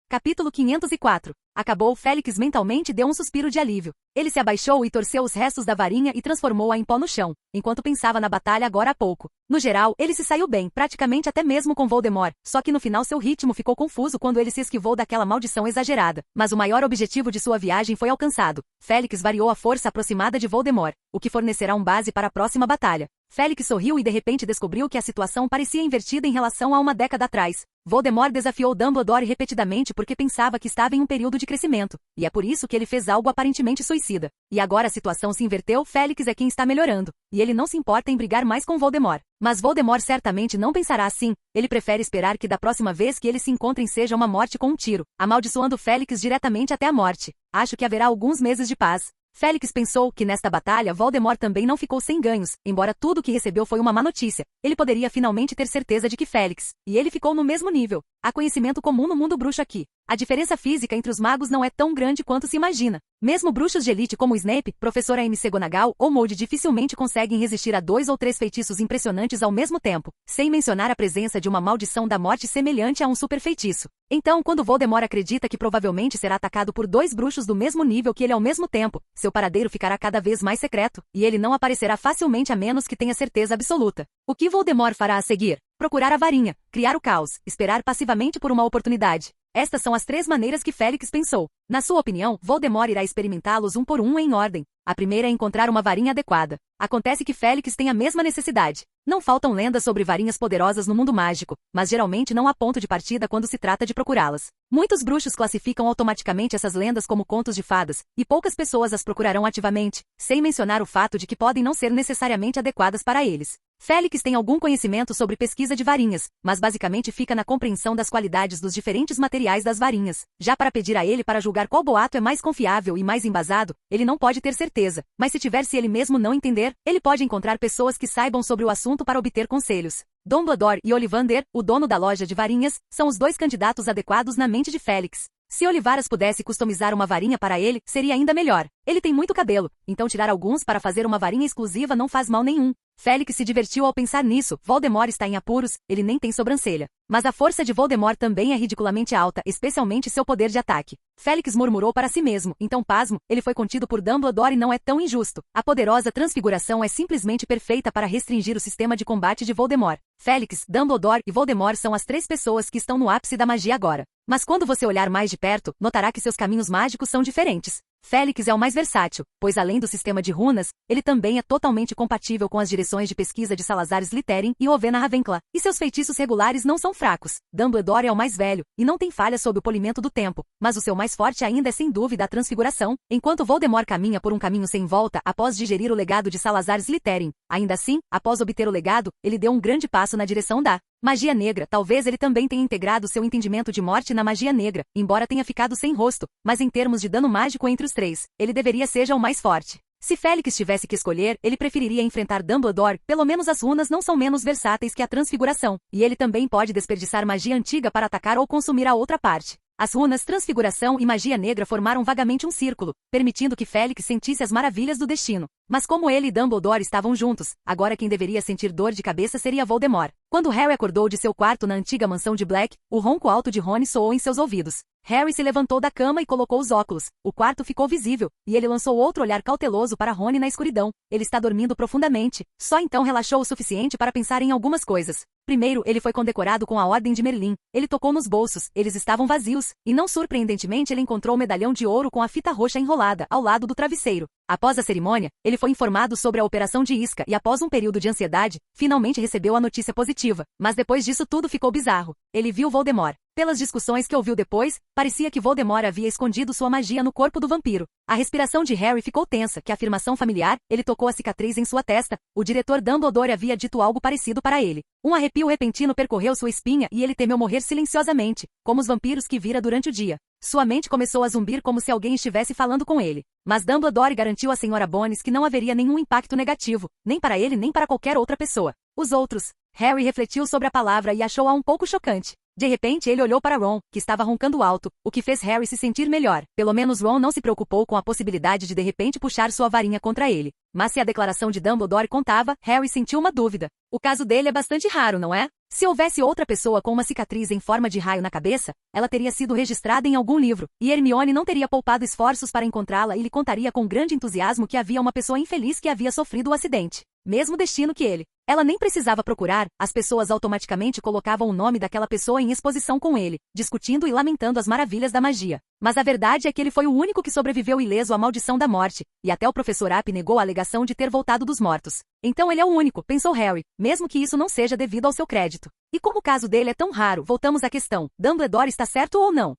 Capítulo 504. Acabou. Félix mentalmente deu um suspiro de alívio. Ele se abaixou e torceu os restos da varinha e transformou-a em pó no chão, enquanto pensava na batalha agora há pouco. No geral, ele se saiu bem, praticamente até mesmo com Voldemort, só que no final seu ritmo ficou confuso quando ele se esquivou daquela maldição exagerada. Mas o maior objetivo de sua viagem foi alcançado. Félix variou a força aproximada de Voldemort, o que fornecerá base para a próxima batalha. Félix sorriu e de repente descobriu que a situação parecia invertida em relação a uma década atrás. Voldemort desafiou Dumbledore repetidamente porque pensava que estava em um período de crescimento, e é por isso que ele fez algo aparentemente suicida. E agora a situação se inverteu, Félix é quem está melhorando, e ele não se importa em brigar mais com Voldemort. Mas Voldemort certamente não pensará assim, ele prefere esperar que da próxima vez que eles se encontrem seja uma morte com um tiro, amaldiçoando Félix diretamente até a morte. Acho que haverá alguns meses de paz. Félix pensou que nesta batalha Voldemort também não ficou sem ganhos, embora tudo o que recebeu foi uma má notícia. Ele poderia finalmente ter certeza de que Félix, e ele ficou no mesmo nível. Há conhecimento comum no mundo bruxo aqui. A diferença física entre os magos não é tão grande quanto se imagina. Mesmo bruxos de elite como Snape, Professora McGonagall ou Moody dificilmente conseguem resistir a 2 ou 3 feitiços impressionantes ao mesmo tempo, sem mencionar a presença de uma maldição da morte semelhante a um super feitiço. Então, quando Voldemort acredita que provavelmente será atacado por 2 bruxos do mesmo nível que ele ao mesmo tempo, seu paradeiro ficará cada vez mais secreto, e ele não aparecerá facilmente a menos que tenha certeza absoluta. O que Voldemort fará a seguir? Procurar a varinha, criar o caos, esperar passivamente por uma oportunidade. Estas são as 3 maneiras que Félix pensou. Na sua opinião, Voldemort irá experimentá-los um por um em ordem. A primeira é encontrar uma varinha adequada. Acontece que Félix tem a mesma necessidade. Não faltam lendas sobre varinhas poderosas no mundo mágico, mas geralmente não há ponto de partida quando se trata de procurá-las. Muitos bruxos classificam automaticamente essas lendas como contos de fadas, e poucas pessoas as procurarão ativamente, sem mencionar o fato de que podem não ser necessariamente adequadas para eles. Félix tem algum conhecimento sobre pesquisa de varinhas, mas basicamente fica na compreensão das qualidades dos diferentes materiais das varinhas. Já para pedir a ele para julgar qual boato é mais confiável e mais embasado, ele não pode ter certeza, mas se ele mesmo não entender, ele pode encontrar pessoas que saibam sobre o assunto para obter conselhos. Dumbledore e Ollivander, o dono da loja de varinhas, são os 2 candidatos adequados na mente de Félix. Se Ollivaras pudesse customizar uma varinha para ele, seria ainda melhor. Ele tem muito cabelo, então tirar alguns para fazer uma varinha exclusiva não faz mal nenhum. Félix se divertiu ao pensar nisso. Voldemort está em apuros, ele nem tem sobrancelha. Mas a força de Voldemort também é ridiculamente alta, especialmente seu poder de ataque. Félix murmurou para si mesmo, então pasmo, ele foi contido por Dumbledore e não é tão injusto. A poderosa transfiguração é simplesmente perfeita para restringir o sistema de combate de Voldemort. Félix, Dumbledore e Voldemort são as 3 pessoas que estão no ápice da magia agora. Mas quando você olhar mais de perto, notará que seus caminhos mágicos são diferentes. Félix é o mais versátil, pois além do sistema de runas, ele também é totalmente compatível com as direções de pesquisa de Salazar Slytherin e Rowena Ravenclaw, e seus feitiços regulares não são fracos. Dumbledore é o mais velho, e não tem falhas sob o polimento do tempo, mas o seu mais forte ainda é sem dúvida a transfiguração, enquanto Voldemort caminha por um caminho sem volta após digerir o legado de Salazar Slytherin. Ainda assim, após obter o legado, ele deu um grande passo na direção da magia negra. Talvez ele também tenha integrado seu entendimento de morte na magia negra, embora tenha ficado sem rosto, mas em termos de dano mágico entre os 3, ele deveria seja o mais forte. Se Félix tivesse que escolher, ele preferiria enfrentar Dumbledore, pelo menos as runas não são menos versáteis que a transfiguração, e ele também pode desperdiçar magia antiga para atacar ou consumir a outra parte. As runas Transfiguração e Magia Negra formaram vagamente um círculo, permitindo que Félix sentisse as maravilhas do destino. Mas como ele e Dumbledore estavam juntos, agora quem deveria sentir dor de cabeça seria Voldemort. Quando Harry acordou de seu quarto na antiga mansão de Black, o ronco alto de Rony soou em seus ouvidos. Harry se levantou da cama e colocou os óculos. O quarto ficou visível, e ele lançou outro olhar cauteloso para Rony na escuridão. Ele está dormindo profundamente. Só então relaxou o suficiente para pensar em algumas coisas. Primeiro, ele foi condecorado com a Ordem de Merlin. Ele tocou nos bolsos, eles estavam vazios, e não surpreendentemente ele encontrou o medalhão de ouro com a fita roxa enrolada, ao lado do travesseiro. Após a cerimônia, ele foi informado sobre a operação de isca e após um período de ansiedade, finalmente recebeu a notícia positiva. Mas depois disso tudo ficou bizarro. Ele viu Voldemort. Pelas discussões que ouviu depois, parecia que Voldemort havia escondido sua magia no corpo do vampiro. A respiração de Harry ficou tensa, que afirmação familiar, ele tocou a cicatriz em sua testa. O diretor Dumbledore havia dito algo parecido para ele. Um arrepio repentino percorreu sua espinha e ele temeu morrer silenciosamente, como os vampiros que vira durante o dia. Sua mente começou a zumbir como se alguém estivesse falando com ele. Mas Dumbledore garantiu à Sra. Bones que não haveria nenhum impacto negativo, nem para ele nem para qualquer outra pessoa. Os outros. Harry refletiu sobre a palavra e achou-a um pouco chocante. De repente ele olhou para Ron, que estava roncando alto, o que fez Harry se sentir melhor. Pelo menos Ron não se preocupou com a possibilidade de repente puxar sua varinha contra ele. Mas se a declaração de Dumbledore contava, Harry sentiu uma dúvida. O caso dele é bastante raro, não é? Se houvesse outra pessoa com uma cicatriz em forma de raio na cabeça, ela teria sido registrada em algum livro, e Hermione não teria poupado esforços para encontrá-la e lhe contaria com grande entusiasmo que havia uma pessoa infeliz que havia sofrido o acidente. Mesmo destino que ele. Ela nem precisava procurar, as pessoas automaticamente colocavam o nome daquela pessoa em exposição com ele, discutindo e lamentando as maravilhas da magia. Mas a verdade é que ele foi o único que sobreviveu ileso à maldição da morte, e até o professor App negou a alegação de ter voltado dos mortos. Então ele é o único, pensou Harry, mesmo que isso não seja devido ao seu crédito. E como o caso dele é tão raro, voltamos à questão, Dumbledore está certo ou não?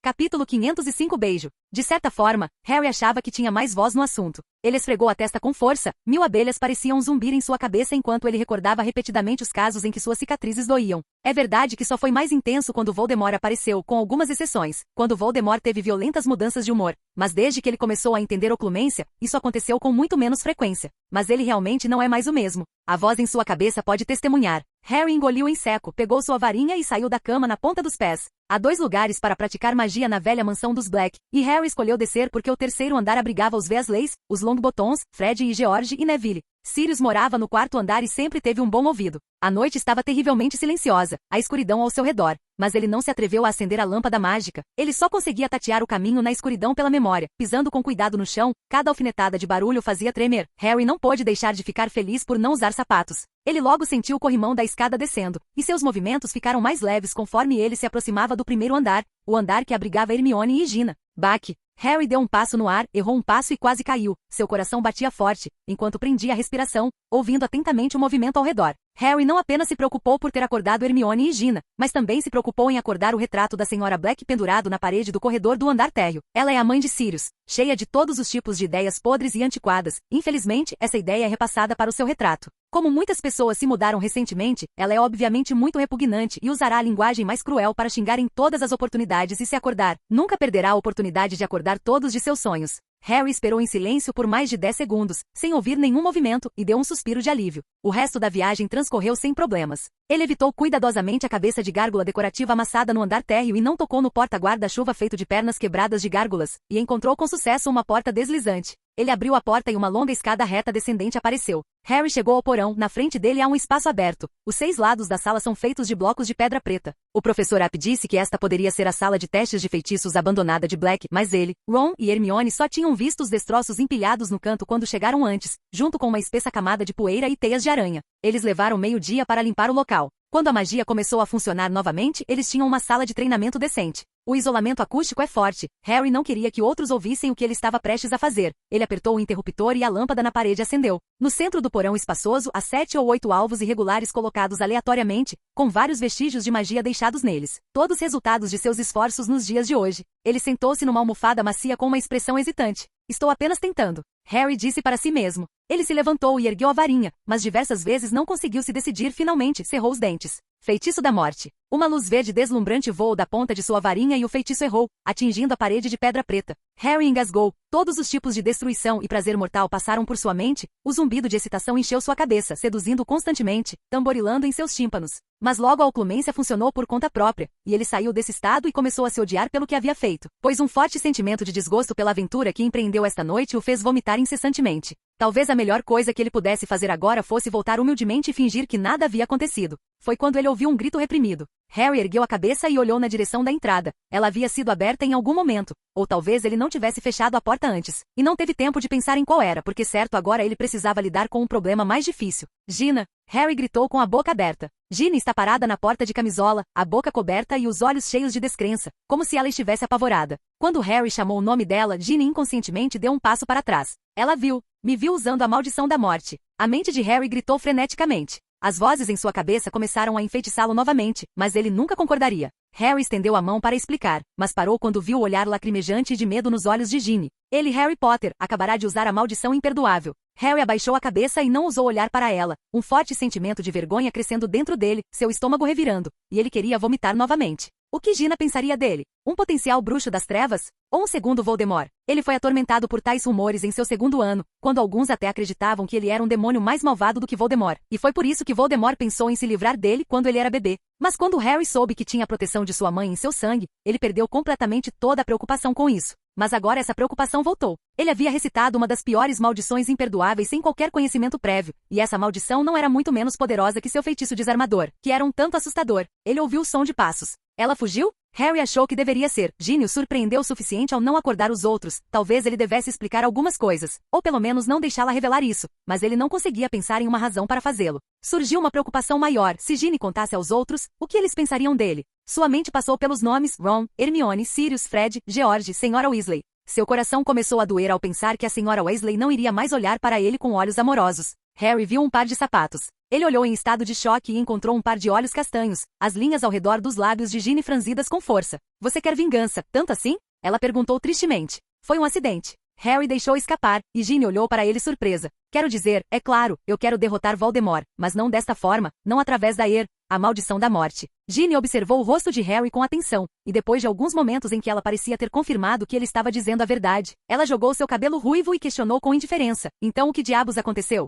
Capítulo 505 Beijo. De certa forma, Harry achava que tinha mais voz no assunto. Ele esfregou a testa com força, 1000 abelhas pareciam zumbir em sua cabeça enquanto ele recordava repetidamente os casos em que suas cicatrizes doíam. É verdade que só foi mais intenso quando Voldemort apareceu, com algumas exceções, quando Voldemort teve violentas mudanças de humor. Mas desde que ele começou a entender oclumência, isso aconteceu com muito menos frequência. Mas ele realmente não é mais o mesmo. A voz em sua cabeça pode testemunhar. Harry engoliu em seco, pegou sua varinha e saiu da cama na ponta dos pés. Há 2 lugares para praticar magia na velha mansão dos Black, e Harry escolheu descer porque o terceiro andar abrigava os Weasleys, os Longbottoms, Fred e George e Neville. Sirius morava no 4º andar e sempre teve um bom ouvido. A noite estava terrivelmente silenciosa, a escuridão ao seu redor, mas ele não se atreveu a acender a lâmpada mágica. Ele só conseguia tatear o caminho na escuridão pela memória, pisando com cuidado no chão, cada alfinetada de barulho fazia tremer. Harry não pôde deixar de ficar feliz por não usar sapatos. Ele logo sentiu o corrimão da escada descendo, e seus movimentos ficaram mais leves conforme ele se aproximava do 1º andar, o andar que abrigava Hermione e Gina. Baque. Harry deu um passo no ar, errou um passo e quase caiu. Seu coração batia forte, enquanto prendia a respiração, ouvindo atentamente o movimento ao redor. Harry não apenas se preocupou por ter acordado Hermione e Gina, mas também se preocupou em acordar o retrato da Sra. Black pendurado na parede do corredor do andar térreo. Ela é a mãe de Sirius, cheia de todos os tipos de ideias podres e antiquadas. Infelizmente, essa ideia é repassada para o seu retrato. Como muitas pessoas se mudaram recentemente, ela é obviamente muito repugnante e usará a linguagem mais cruel para xingar em todas as oportunidades e se acordar. Nunca perderá a oportunidade de acordar todos de seus sonhos. Harry esperou em silêncio por mais de 10 segundos, sem ouvir nenhum movimento, e deu um suspiro de alívio. O resto da viagem transcorreu sem problemas. Ele evitou cuidadosamente a cabeça de gárgula decorativa amassada no andar térreo e não tocou no porta-guarda-chuva feito de pernas quebradas de gárgulas, e encontrou com sucesso uma porta deslizante. Ele abriu a porta e uma longa escada reta descendente apareceu. Harry chegou ao porão, na frente dele há um espaço aberto. Os 6 lados da sala são feitos de blocos de pedra preta. O professor App disse que esta poderia ser a sala de testes de feitiços abandonada de Black, mas ele, Ron e Hermione só tinham visto os destroços empilhados no canto quando chegaram antes, junto com uma espessa camada de poeira e teias de aranha. Eles levaram meio-dia para limpar o local. Quando a magia começou a funcionar novamente, eles tinham uma sala de treinamento decente. O isolamento acústico é forte. Harry não queria que outros ouvissem o que ele estava prestes a fazer. Ele apertou o interruptor e a lâmpada na parede acendeu. No centro do porão espaçoso, há 7 ou 8 alvos irregulares colocados aleatoriamente, com vários vestígios de magia deixados neles. Todos resultados de seus esforços nos dias de hoje. Ele sentou-se numa almofada macia com uma expressão hesitante. Estou apenas tentando. Harry disse para si mesmo. Ele se levantou e ergueu a varinha, mas diversas vezes não conseguiu se decidir. Finalmente, cerrou os dentes. Feitiço da morte. Uma luz verde deslumbrante voou da ponta de sua varinha e o feitiço errou, atingindo a parede de pedra preta. Harry engasgou. Todos os tipos de destruição e prazer mortal passaram por sua mente. O zumbido de excitação encheu sua cabeça, seduzindo constantemente, tamborilando em seus tímpanos. Mas logo a oclumência funcionou por conta própria, e ele saiu desse estado e começou a se odiar pelo que havia feito, pois um forte sentimento de desgosto pela aventura que empreendeu esta noite o fez vomitar incessantemente. Talvez a melhor coisa que ele pudesse fazer agora fosse voltar humildemente e fingir que nada havia acontecido. Foi quando ele ouviu um grito reprimido. Harry ergueu a cabeça e olhou na direção da entrada. Ela havia sido aberta em algum momento, ou talvez ele não tivesse fechado a porta antes, e não teve tempo de pensar em qual era, porque certo agora ele precisava lidar com um problema mais difícil. Gina! Harry gritou com a boca aberta. Gina está parada na porta de camisola, a boca coberta e os olhos cheios de descrença, como se ela estivesse apavorada. Quando Harry chamou o nome dela, Gina inconscientemente deu um passo para trás. Ela me viu usando a maldição da morte. A mente de Harry gritou freneticamente. As vozes em sua cabeça começaram a enfeitiçá-lo novamente, mas ele nunca concordaria. Harry estendeu a mão para explicar, mas parou quando viu o olhar lacrimejante de medo nos olhos de Ginny. Ele, Harry Potter, acabará de usar a maldição imperdoável. Harry abaixou a cabeça e não ousou olhar para ela, um forte sentimento de vergonha crescendo dentro dele, seu estômago revirando, e ele queria vomitar novamente. O que Gina pensaria dele? Um potencial bruxo das trevas? Ou um segundo Voldemort? Ele foi atormentado por tais rumores em seu segundo ano, quando alguns até acreditavam que ele era um demônio mais malvado do que Voldemort, e foi por isso que Voldemort pensou em se livrar dele quando ele era bebê. Mas quando Harry soube que tinha a proteção de sua mãe em seu sangue, ele perdeu completamente toda a preocupação com isso. Mas agora essa preocupação voltou. Ele havia recitado uma das piores maldições imperdoáveis sem qualquer conhecimento prévio, e essa maldição não era muito menos poderosa que seu feitiço desarmador, que era um tanto assustador. Ele ouviu o som de passos. Ela fugiu? Harry achou que deveria ser. Ginny o surpreendeu o suficiente ao não acordar os outros. Talvez ele devesse explicar algumas coisas, ou pelo menos não deixá-la revelar isso, mas ele não conseguia pensar em uma razão para fazê-lo. Surgiu uma preocupação maior. Se Ginny contasse aos outros, o que eles pensariam dele? Sua mente passou pelos nomes Ron, Hermione, Sirius, Fred, George, Senhora Weasley. Seu coração começou a doer ao pensar que a Senhora Weasley não iria mais olhar para ele com olhos amorosos. Harry viu um par de sapatos. Ele olhou em estado de choque e encontrou um par de olhos castanhos, as linhas ao redor dos lábios de Ginny franzidas com força. Você quer vingança, tanto assim? Ela perguntou tristemente. Foi um acidente. Harry deixou escapar, e Ginny olhou para ele surpresa. Quero dizer, é claro, eu quero derrotar Voldemort, mas não desta forma, não através da a maldição da morte. Ginny observou o rosto de Harry com atenção, e depois de alguns momentos em que ela parecia ter confirmado que ele estava dizendo a verdade, ela jogou seu cabelo ruivo e questionou com indiferença. Então o que diabos aconteceu?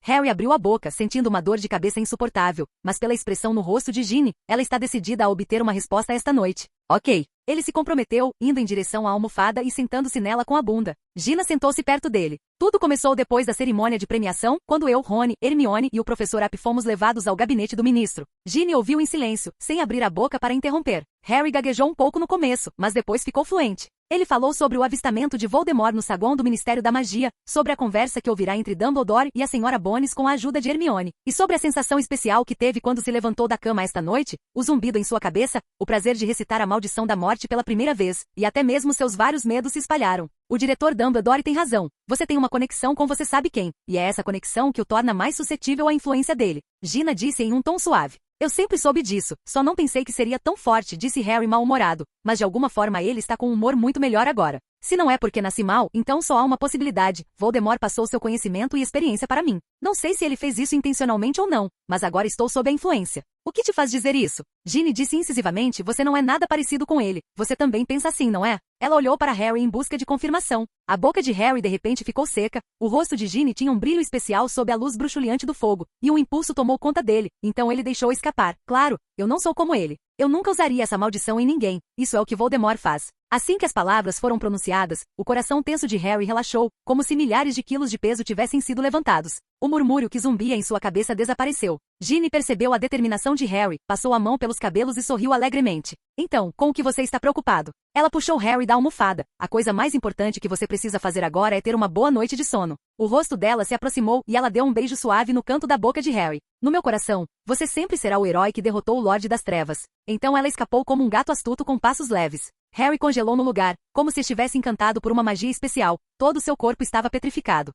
Harry abriu a boca, sentindo uma dor de cabeça insuportável, mas pela expressão no rosto de Ginny, ela está decidida a obter uma resposta esta noite. Ok. Ele se comprometeu, indo em direção à almofada e sentando-se nela com a bunda. Gina sentou-se perto dele. Tudo começou depois da cerimônia de premiação, quando eu, Rony, Hermione e o professor App fomos levados ao gabinete do ministro. Ginny ouviu em silêncio, sem abrir a boca para interromper. Harry gaguejou um pouco no começo, mas depois ficou fluente. Ele falou sobre o avistamento de Voldemort no saguão do Ministério da Magia, sobre a conversa que ouvirá entre Dumbledore e a Senhora Bones com a ajuda de Hermione, e sobre a sensação especial que teve quando se levantou da cama esta noite, o zumbido em sua cabeça, o prazer de recitar a maldição da morte pela primeira vez, e até mesmo seus vários medos se espalharam. O diretor Dumbledore tem razão. Você tem uma conexão com você sabe quem, e é essa conexão que o torna mais suscetível à influência dele. Gina disse em um tom suave. Eu sempre soube disso, só não pensei que seria tão forte, disse Harry mal-humorado, mas de alguma forma ele está com um humor muito melhor agora. Se não é porque nasci mal, então só há uma possibilidade. Voldemort passou seu conhecimento e experiência para mim. Não sei se ele fez isso intencionalmente ou não, mas agora estou sob a influência. O que te faz dizer isso? Ginny disse incisivamente, você não é nada parecido com ele. Você também pensa assim, não é? Ela olhou para Harry em busca de confirmação. A boca de Harry de repente ficou seca, o rosto de Ginny tinha um brilho especial sob a luz bruxuleante do fogo, e um impulso tomou conta dele, então ele deixou escapar. Claro, eu não sou como ele. Eu nunca usaria essa maldição em ninguém, isso é o que Voldemort faz. Assim que as palavras foram pronunciadas, o coração tenso de Harry relaxou, como se milhares de quilos de peso tivessem sido levantados. O murmúrio que zumbia em sua cabeça desapareceu. Ginny percebeu a determinação de Harry, passou a mão pelos cabelos e sorriu alegremente. Então, com o que você está preocupado? Ela puxou Harry da almofada. A coisa mais importante que você precisa fazer agora é ter uma boa noite de sono. O rosto dela se aproximou e ela deu um beijo suave no canto da boca de Harry. No meu coração, você sempre será o herói que derrotou o Lorde das Trevas. Então ela escapou como um gato astuto com passos leves. Harry congelou no lugar, como se estivesse encantado por uma magia especial. Todo seu corpo estava petrificado.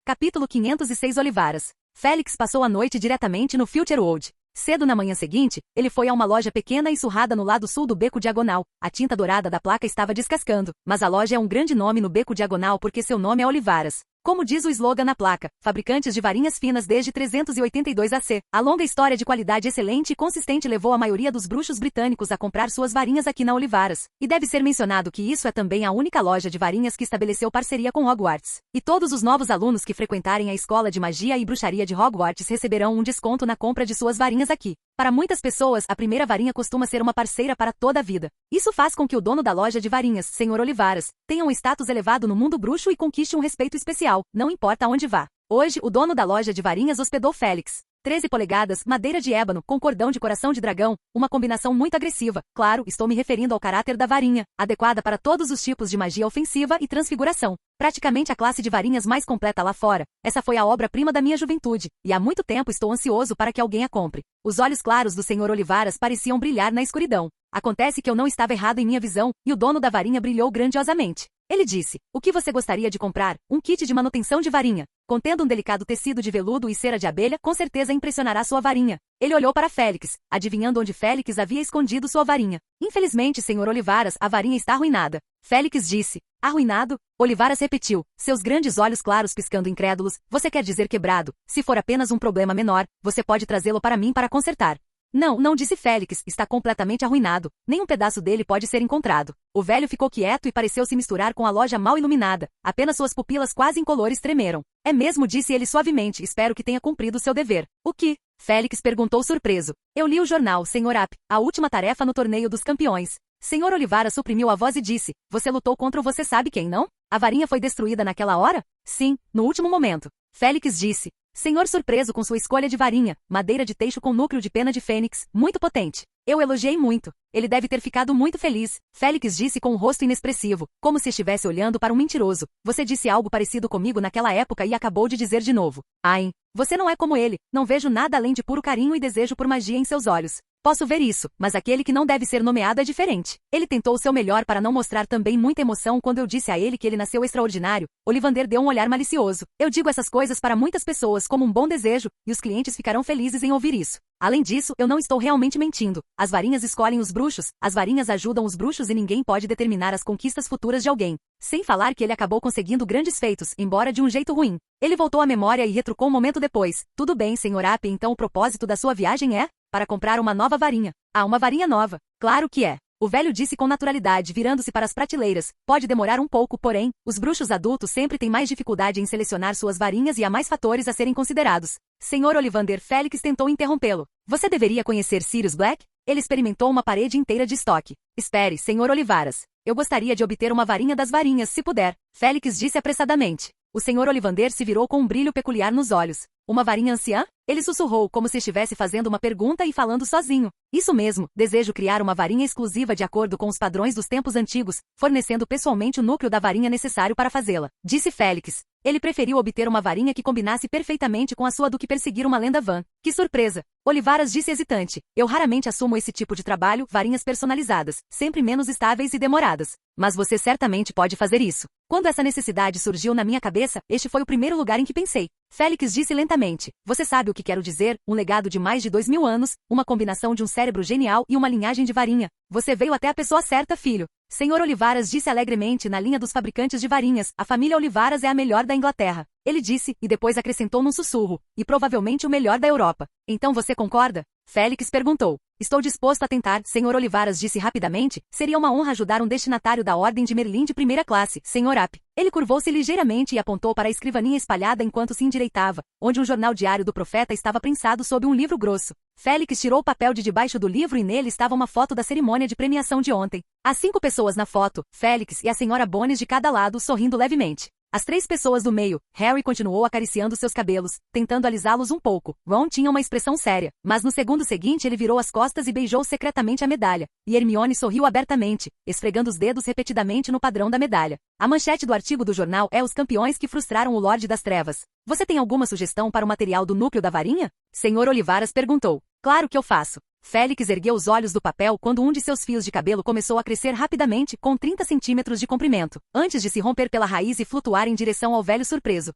Capítulo 506 Olivaras. Félix passou a noite diretamente no Future World. Cedo na manhã seguinte, ele foi a uma loja pequena e surrada no lado sul do Beco Diagonal. A tinta dourada da placa estava descascando, mas a loja é um grande nome no Beco Diagonal porque seu nome é Olivaras. Como diz o slogan na placa, fabricantes de varinhas finas desde 382 AC. A longa história de qualidade excelente e consistente levou a maioria dos bruxos britânicos a comprar suas varinhas aqui na Olivaras. E deve ser mencionado que isso é também a única loja de varinhas que estabeleceu parceria com Hogwarts. E todos os novos alunos que frequentarem a escola de magia e bruxaria de Hogwarts receberão um desconto na compra de suas varinhas aqui. Para muitas pessoas, a primeira varinha costuma ser uma parceira para toda a vida. Isso faz com que o dono da loja de varinhas, Sr. Olivaras, tenha um status elevado no mundo bruxo e conquiste um respeito especial, não importa aonde vá. Hoje, o dono da loja de varinhas hospedou Félix. 13 polegadas, madeira de ébano, com cordão de coração de dragão, uma combinação muito agressiva. Claro, estou me referindo ao caráter da varinha, adequada para todos os tipos de magia ofensiva e transfiguração. Praticamente a classe de varinhas mais completa lá fora. Essa foi a obra-prima da minha juventude, e há muito tempo estou ansioso para que alguém a compre. Os olhos claros do Sr. Olivaras pareciam brilhar na escuridão. Acontece que eu não estava errado em minha visão, e o dono da varinha brilhou grandiosamente. Ele disse, o que você gostaria de comprar? Um kit de manutenção de varinha, contendo um delicado tecido de veludo e cera de abelha, com certeza impressionará sua varinha. Ele olhou para Félix, adivinhando onde Félix havia escondido sua varinha. Infelizmente, Sr. Olivaras, a varinha está arruinada. Félix disse. Arruinado? Olivaras repetiu, seus grandes olhos claros piscando incrédulos. Você quer dizer quebrado? Se for apenas um problema menor, você pode trazê-lo para mim para consertar. Não, disse Félix, está completamente arruinado. Nem um pedaço dele pode ser encontrado. O velho ficou quieto e pareceu se misturar com a loja mal iluminada. Apenas suas pupilas quase incolores tremeram. É mesmo, disse ele suavemente, espero que tenha cumprido seu dever. O que? Félix perguntou surpreso. Eu li o jornal, Sr. App, a última tarefa no torneio dos campeões. Sr. Olivaras suprimiu a voz e disse, você lutou contra o você sabe quem, não? A varinha foi destruída naquela hora? Sim, no último momento. Félix disse. Senhor surpreso com sua escolha de varinha, madeira de teixo com núcleo de pena de fênix, muito potente. Eu elogiei muito. Ele deve ter ficado muito feliz. Félix disse com um rosto inexpressivo, como se estivesse olhando para um mentiroso. Você disse algo parecido comigo naquela época e acabou de dizer de novo. Ain, você não é como ele. Não vejo nada além de puro carinho e desejo por magia em seus olhos. Posso ver isso, mas aquele que não deve ser nomeado é diferente. Ele tentou o seu melhor para não mostrar também muita emoção quando eu disse a ele que ele nasceu extraordinário. Olivander deu um olhar malicioso. Eu digo essas coisas para muitas pessoas como um bom desejo, e os clientes ficarão felizes em ouvir isso. Além disso, eu não estou realmente mentindo. As varinhas escolhem os bruxos, as varinhas ajudam os bruxos e ninguém pode determinar as conquistas futuras de alguém. Sem falar que ele acabou conseguindo grandes feitos, embora de um jeito ruim. Ele voltou à memória e retrucou um momento depois. Tudo bem, Sr. App, então o propósito da sua viagem é? Para comprar uma nova varinha. Ah, uma varinha nova. Claro que é. O velho disse com naturalidade, virando-se para as prateleiras. Pode demorar um pouco, porém, os bruxos adultos sempre têm mais dificuldade em selecionar suas varinhas e há mais fatores a serem considerados. Sr. Olivander, Félix tentou interrompê-lo. Você deveria conhecer Sirius Black? Ele experimentou uma parede inteira de estoque. Espere, Sr. Olivaras. Eu gostaria de obter uma varinha das varinhas, se puder. Félix disse apressadamente. O Sr. Olivander se virou com um brilho peculiar nos olhos. Uma varinha anciã? Ele sussurrou como se estivesse fazendo uma pergunta e falando sozinho. Isso mesmo, desejo criar uma varinha exclusiva de acordo com os padrões dos tempos antigos, fornecendo pessoalmente o núcleo da varinha necessário para fazê-la. Disse Félix. Ele preferiu obter uma varinha que combinasse perfeitamente com a sua do que perseguir uma lenda vã. Que surpresa! Olivaras disse hesitante. Eu raramente assumo esse tipo de trabalho, varinhas personalizadas, sempre menos estáveis e demoradas. Mas você certamente pode fazer isso. Quando essa necessidade surgiu na minha cabeça, este foi o primeiro lugar em que pensei. Félix disse lentamente. Você sabe o que quero dizer? Um legado de mais de 2000 anos, uma combinação de um cérebro genial e uma linhagem de varinha. Você veio até a pessoa certa, filho. Sr. Olivaras disse alegremente na linha dos fabricantes de varinhas, a família Olivaras é a melhor da Inglaterra. Ele disse, e depois acrescentou num sussurro, e provavelmente o melhor da Europa. Então você concorda? Félix perguntou. Estou disposto a tentar, Sr. Olivaras disse rapidamente, seria uma honra ajudar um destinatário da Ordem de Merlin de primeira classe, Sr. App. Ele curvou-se ligeiramente e apontou para a escrivaninha espalhada enquanto se endireitava, onde um jornal diário do profeta estava prensado sob um livro grosso. Félix tirou o papel de debaixo do livro e nele estava uma foto da cerimônia de premiação de ontem. Há 5 pessoas na foto, Félix e a Sra. Bones de cada lado sorrindo levemente. As 3 pessoas do meio, Harry continuou acariciando seus cabelos, tentando alisá-los um pouco. Ron tinha uma expressão séria, mas no segundo seguinte ele virou as costas e beijou secretamente a medalha. E Hermione sorriu abertamente, esfregando os dedos repetidamente no padrão da medalha. A manchete do artigo do jornal é Os campeões que frustraram o Lorde das Trevas. Você tem alguma sugestão para o material do núcleo da varinha? Sr. Olivaras perguntou. Claro que eu faço. Félix ergueu os olhos do papel quando um de seus fios de cabelo começou a crescer rapidamente, com 30 centímetros de comprimento, antes de se romper pela raiz e flutuar em direção ao velho surpreso.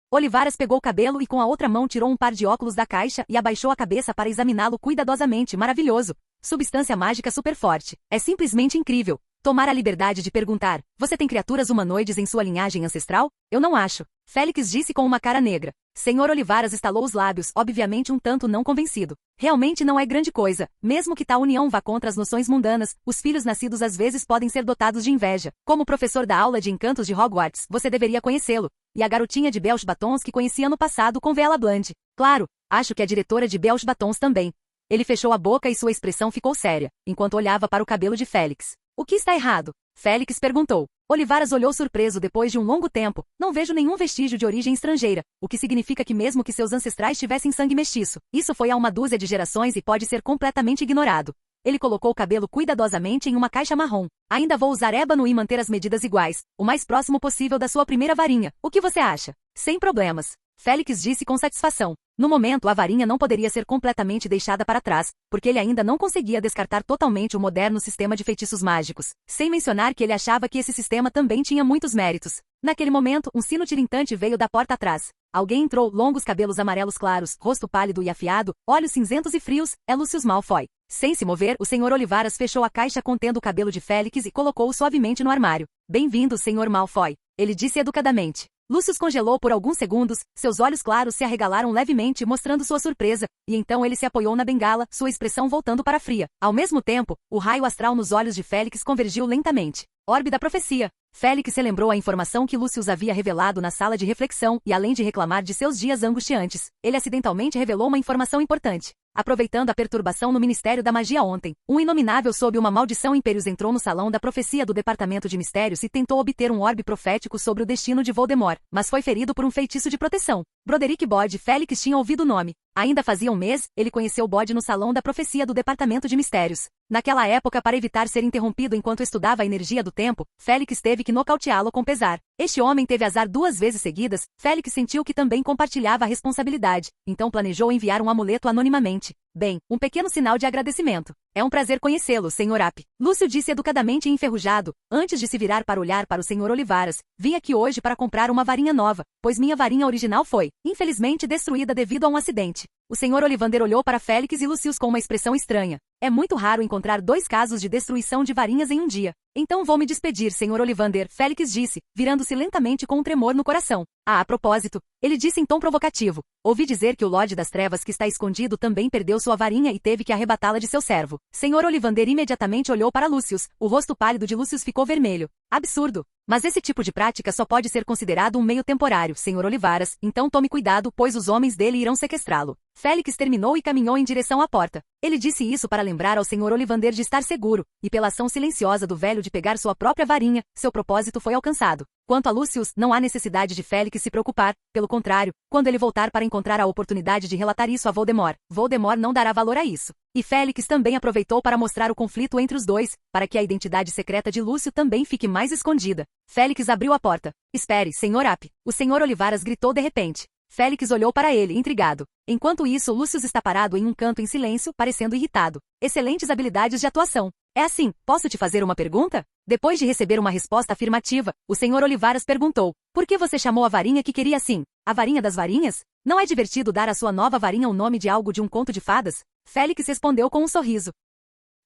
Olivaras pegou o cabelo e com a outra mão tirou um par de óculos da caixa e abaixou a cabeça para examiná-lo cuidadosamente. Maravilhoso! Substância mágica super forte. É simplesmente incrível. Tomar a liberdade de perguntar, você tem criaturas humanoides em sua linhagem ancestral? Eu não acho. Félix disse com uma cara negra. Sr. Olivaras estalou os lábios, obviamente um tanto não convencido. Realmente não é grande coisa. Mesmo que tal união vá contra as noções mundanas, os filhos nascidos às vezes podem ser dotados de inveja. Como professor da aula de encantos de Hogwarts, você deveria conhecê-lo. E a garotinha de Belch Batons que conhecia no passado com Vela Bland. Claro, acho que a diretora de Belch Batons também. Ele fechou a boca e sua expressão ficou séria, enquanto olhava para o cabelo de Félix. O que está errado? Félix perguntou. Olivaras olhou surpreso depois de um longo tempo. Não vejo nenhum vestígio de origem estrangeira, o que significa que mesmo que seus ancestrais tivessem sangue mestiço, isso foi há uma dúzia de gerações e pode ser completamente ignorado. Ele colocou o cabelo cuidadosamente em uma caixa marrom. Ainda vou usar ébano e manter as medidas iguais, o mais próximo possível da sua primeira varinha. O que você acha? Sem problemas. Félix disse com satisfação. No momento, a varinha não poderia ser completamente deixada para trás, porque ele ainda não conseguia descartar totalmente o moderno sistema de feitiços mágicos, sem mencionar que ele achava que esse sistema também tinha muitos méritos. Naquele momento, um sino tirintante veio da porta atrás. Alguém entrou, longos cabelos amarelos claros, rosto pálido e afiado, olhos cinzentos e frios, é Lucius Malfoy. Sem se mover, o Sr. Olivaras fechou a caixa contendo o cabelo de Félix e colocou-o suavemente no armário. Bem-vindo, Sr. Malfoy, ele disse educadamente. Lucius congelou por alguns segundos, seus olhos claros se arregalaram levemente mostrando sua surpresa, e então ele se apoiou na bengala, sua expressão voltando para fria. Ao mesmo tempo, o raio astral nos olhos de Félix convergiu lentamente. Orbe da profecia. Félix se lembrou a informação que Lucius havia revelado na sala de reflexão, e além de reclamar de seus dias angustiantes, ele acidentalmente revelou uma informação importante. Aproveitando a perturbação no Ministério da Magia ontem, um inominável sob uma maldição Impérios entrou no salão da profecia do Departamento de Mistérios e tentou obter um orbe profético sobre o destino de Voldemort, mas foi ferido por um feitiço de proteção. Broderick Bode. Félix tinha ouvido o nome. Ainda fazia um mês, ele conheceu Bode no salão da profecia do Departamento de Mistérios. Naquela época, para evitar ser interrompido enquanto estudava a energia do tempo, Félix teve que nocauteá-lo com pesar. Este homem teve azar 2 vezes seguidas. Félix sentiu que também compartilhava a responsabilidade, então planejou enviar um amuleto anonimamente. Bem, um pequeno sinal de agradecimento. É um prazer conhecê-lo, Sr. App. Lúcio disse educadamente e enferrujado, antes de se virar para olhar para o Sr. Olivaras. Vim aqui hoje para comprar uma varinha nova, pois minha varinha original foi, infelizmente, destruída devido a um acidente. O Sr. Ollivander olhou para Félix e Lucius com uma expressão estranha. É muito raro encontrar 2 casos de destruição de varinhas em um dia. Então vou me despedir, Sr. Ollivander, Félix disse, virando-se lentamente com um tremor no coração. Ah, a propósito, ele disse em tom provocativo. Ouvi dizer que o Lorde das Trevas que está escondido também perdeu sua varinha e teve que arrebatá-la de seu servo. Sr. Ollivander imediatamente olhou para Lucius. O rosto pálido de Lucius ficou vermelho. Absurdo. Mas esse tipo de prática só pode ser considerado um meio temporário, Sr. Olivaras, então tome cuidado, pois os homens dele irão sequestrá-lo. Félix terminou e caminhou em direção à porta. Ele disse isso para lembrar ao Sr. Ollivander de estar seguro, e pela ação silenciosa do velho de pegar sua própria varinha, seu propósito foi alcançado. Quanto a Lucius, não há necessidade de Félix se preocupar, pelo contrário, quando ele voltar para encontrar a oportunidade de relatar isso a Voldemort, Voldemort não dará valor a isso. E Félix também aproveitou para mostrar o conflito entre os dois, para que a identidade secreta de Lúcio também fique mais escondida. Félix abriu a porta. Espere, Sr. App. O Sr. Olivaras gritou de repente. Félix olhou para ele, intrigado. Enquanto isso, Lucius está parado em um canto em silêncio, parecendo irritado. Excelentes habilidades de atuação. É assim, posso te fazer uma pergunta? Depois de receber uma resposta afirmativa, o Sr. Olivaras perguntou. Por que você chamou a varinha que queria assim? A varinha das varinhas? Não é divertido dar à sua nova varinha o nome de algo de um conto de fadas? Félix respondeu com um sorriso.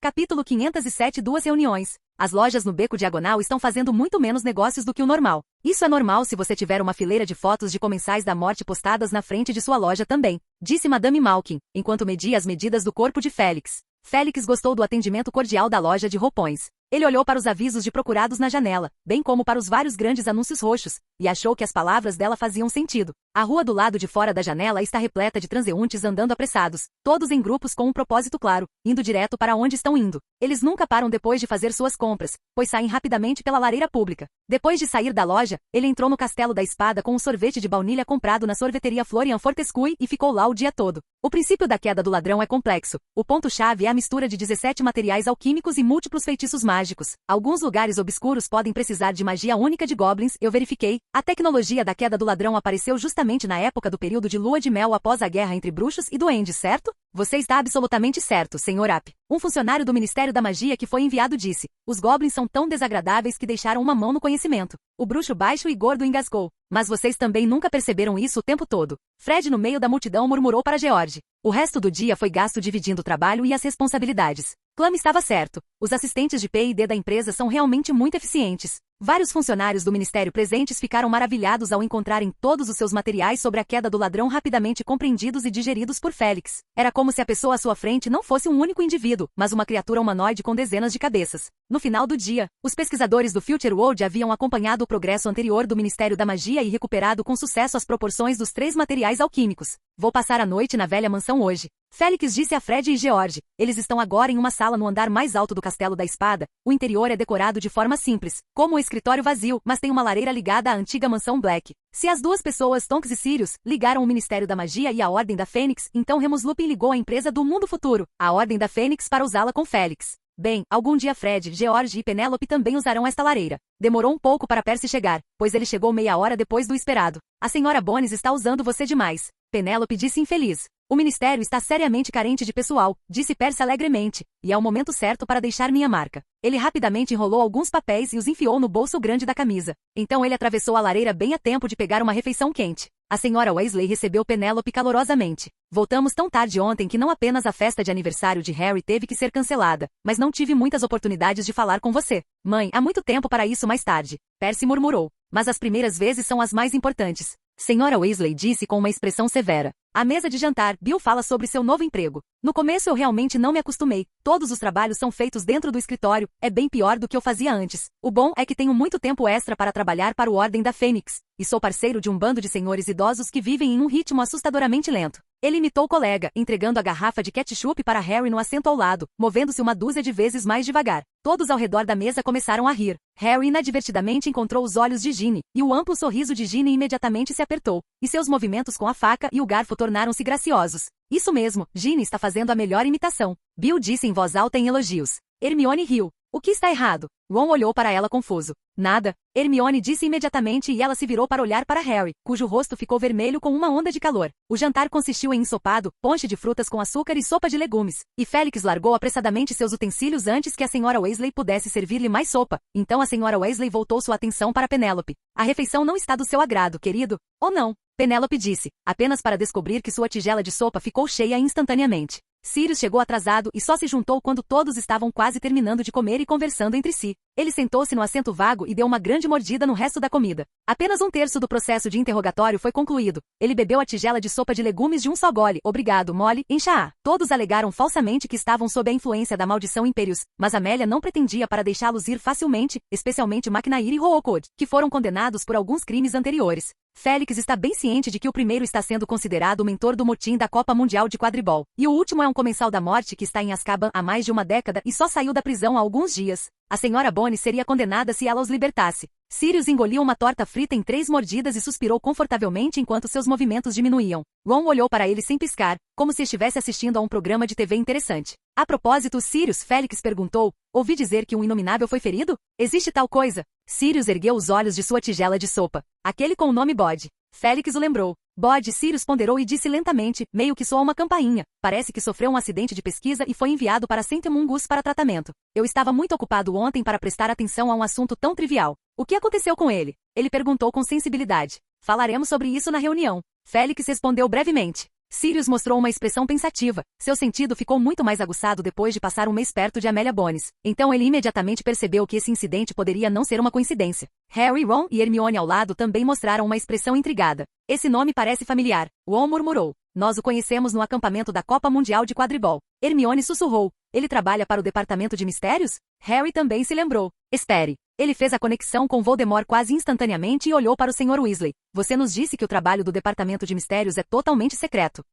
Capítulo 507. 2 reuniões. As lojas no Beco Diagonal estão fazendo muito menos negócios do que o normal. Isso é normal se você tiver uma fileira de fotos de comensais da morte postadas na frente de sua loja também, disse Madame Malkin, enquanto media as medidas do corpo de Félix. Félix gostou do atendimento cordial da loja de roupões. Ele olhou para os avisos de procurados na janela, bem como para os vários grandes anúncios roxos, e achou que as palavras dela faziam sentido. A rua do lado de fora da janela está repleta de transeuntes andando apressados, todos em grupos com um propósito claro, indo direto para onde estão indo. Eles nunca param depois de fazer suas compras, pois saem rapidamente pela lareira pública. Depois de sair da loja, ele entrou no Castelo da Espada com um sorvete de baunilha comprado na sorveteria Florian Fortescue e ficou lá o dia todo. O princípio da queda do ladrão é complexo. O ponto-chave é a mistura de 17 materiais alquímicos e múltiplos feitiços mágicos. Alguns lugares obscuros podem precisar de magia única de goblins, eu verifiquei. A tecnologia da queda do ladrão apareceu justamente na época do período de lua de mel após a guerra entre bruxos e duendes, certo? Você está absolutamente certo, Sr. App. Um funcionário do Ministério da Magia que foi enviado disse. Os goblins são tão desagradáveis que deixaram uma mão no conhecimento. O bruxo baixo e gordo engasgou. Mas vocês também nunca perceberam isso o tempo todo. Fred no meio da multidão murmurou para George. O resto do dia foi gasto dividindo o trabalho e as responsabilidades. Clam estava certo. Os assistentes de P&D da empresa são realmente muito eficientes. Vários funcionários do Ministério presentes ficaram maravilhados ao encontrarem todos os seus materiais sobre a queda do ladrão rapidamente compreendidos e digeridos por Félix. Era como se a pessoa à sua frente não fosse um único indivíduo, mas uma criatura humanoide com dezenas de cabeças. No final do dia, os pesquisadores do Future World haviam acompanhado o progresso anterior do Ministério da Magia e recuperado com sucesso as proporções dos 3 materiais alquímicos. Vou passar a noite na velha mansão hoje. Félix disse a Fred e George. Eles estão agora em uma sala no andar mais alto do Castelo da Espada. O interior é decorado de forma simples, como um escritório vazio, mas tem uma lareira ligada à antiga mansão Black. Se as 2 pessoas, Tonks e Sirius, ligaram o Ministério da Magia e a Ordem da Fênix, então Remus Lupin ligou a empresa do Mundo Futuro, a Ordem da Fênix, para usá-la com Félix. Bem, algum dia Fred, George e Penélope também usarão esta lareira. Demorou um pouco para Percy chegar, pois ele chegou meia hora depois do esperado. A senhora Bones está usando você demais. Penélope disse infeliz. O ministério está seriamente carente de pessoal, disse Percy alegremente, e é o momento certo para deixar minha marca. Ele rapidamente enrolou alguns papéis e os enfiou no bolso grande da camisa. Então ele atravessou a lareira bem a tempo de pegar uma refeição quente. A senhora Weasley recebeu Penélope calorosamente. Voltamos tão tarde ontem que não apenas a festa de aniversário de Harry teve que ser cancelada, mas não tive muitas oportunidades de falar com você. Mãe, há muito tempo para isso mais tarde. Percy murmurou. Mas as primeiras vezes são as mais importantes. Senhora Weasley disse com uma expressão severa. À mesa de jantar, Bill fala sobre seu novo emprego. No começo eu realmente não me acostumei. Todos os trabalhos são feitos dentro do escritório, é bem pior do que eu fazia antes. O bom é que tenho muito tempo extra para trabalhar para o Ordem da Fênix. E sou parceiro de um bando de senhores idosos que vivem em um ritmo assustadoramente lento. Ele imitou o colega, entregando a garrafa de ketchup para Harry no assento ao lado, movendo-se uma dúzia de vezes mais devagar. Todos ao redor da mesa começaram a rir. Harry inadvertidamente encontrou os olhos de Ginny, e o amplo sorriso de Ginny imediatamente se apertou, e seus movimentos com a faca e o garfo tornaram-se graciosos. Isso mesmo, Ginny está fazendo a melhor imitação. Bill disse em voz alta em elogios. Hermione riu. O que está errado? Ron olhou para ela confuso. Nada, Hermione disse imediatamente e ela se virou para olhar para Harry, cujo rosto ficou vermelho com uma onda de calor. O jantar consistiu em ensopado, ponche de frutas com açúcar e sopa de legumes. E Félix largou apressadamente seus utensílios antes que a senhora Weasley pudesse servir-lhe mais sopa. Então a senhora Weasley voltou sua atenção para Penélope. A refeição não está do seu agrado, querido. Ou não? Penélope disse, apenas para descobrir que sua tigela de sopa ficou cheia instantaneamente. Sirius chegou atrasado e só se juntou quando todos estavam quase terminando de comer e conversando entre si. Ele sentou-se no assento vago e deu uma grande mordida no resto da comida. Apenas um terço do processo de interrogatório foi concluído. Ele bebeu a tigela de sopa de legumes de um só gole. Obrigado, Molly, enxá. Todos alegaram falsamente que estavam sob a influência da maldição Imperius, mas Amélia não pretendia para deixá-los ir facilmente, especialmente McNair e Rookwood, que foram condenados por alguns crimes anteriores. Félix está bem ciente de que o primeiro está sendo considerado o mentor do motim da Copa Mundial de Quadribol, e o último é um comensal da morte que está em Azkaban há mais de uma década e só saiu da prisão há alguns dias. A senhora Bones seria condenada se ela os libertasse. Sirius engoliu uma torta frita em 3 mordidas e suspirou confortavelmente enquanto seus movimentos diminuíam. Ron olhou para ele sem piscar, como se estivesse assistindo a um programa de TV interessante. A propósito, Sirius, Félix perguntou, ouvi dizer que um inominável foi ferido? Existe tal coisa? Sirius ergueu os olhos de sua tigela de sopa. Aquele com o nome Bode. Félix o lembrou. Bode, Sirius ponderou e disse lentamente, meio que soa uma campainha. Parece que sofreu um acidente de pesquisa e foi enviado para St. Mungus para tratamento. Eu estava muito ocupado ontem para prestar atenção a um assunto tão trivial. O que aconteceu com ele? Ele perguntou com sensibilidade. Falaremos sobre isso na reunião. Félix respondeu brevemente. Sirius mostrou uma expressão pensativa. Seu sentido ficou muito mais aguçado depois de passar um mês perto de Amélia Bones. Então ele imediatamente percebeu que esse incidente poderia não ser uma coincidência. Harry, Ron e Hermione ao lado também mostraram uma expressão intrigada. Esse nome parece familiar. Ron murmurou. Nós o conhecemos no acampamento da Copa Mundial de Quadribol. Hermione sussurrou. Ele trabalha para o Departamento de Mistérios? Harry também se lembrou. Espere. Ele fez a conexão com Voldemort quase instantaneamente e olhou para o Sr. Weasley. Você nos disse que o trabalho do Departamento de Mistérios é totalmente secreto.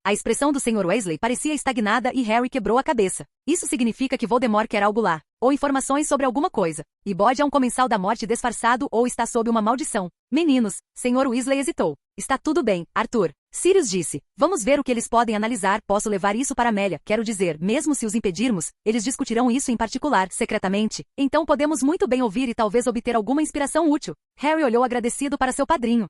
A expressão do Sr. Weasley parecia estagnada e Harry quebrou a cabeça. Isso significa que Voldemort quer algo lá, ou informações sobre alguma coisa. E Bode é um comensal da morte disfarçado ou está sob uma maldição. Meninos, Sr. Weasley hesitou. Está tudo bem, Arthur. Sirius disse, vamos ver o que eles podem analisar, posso levar isso para Amélia, quero dizer, mesmo se os impedirmos, eles discutirão isso em particular, secretamente, então podemos muito bem ouvir e talvez obter alguma inspiração útil. Harry olhou agradecido para seu padrinho.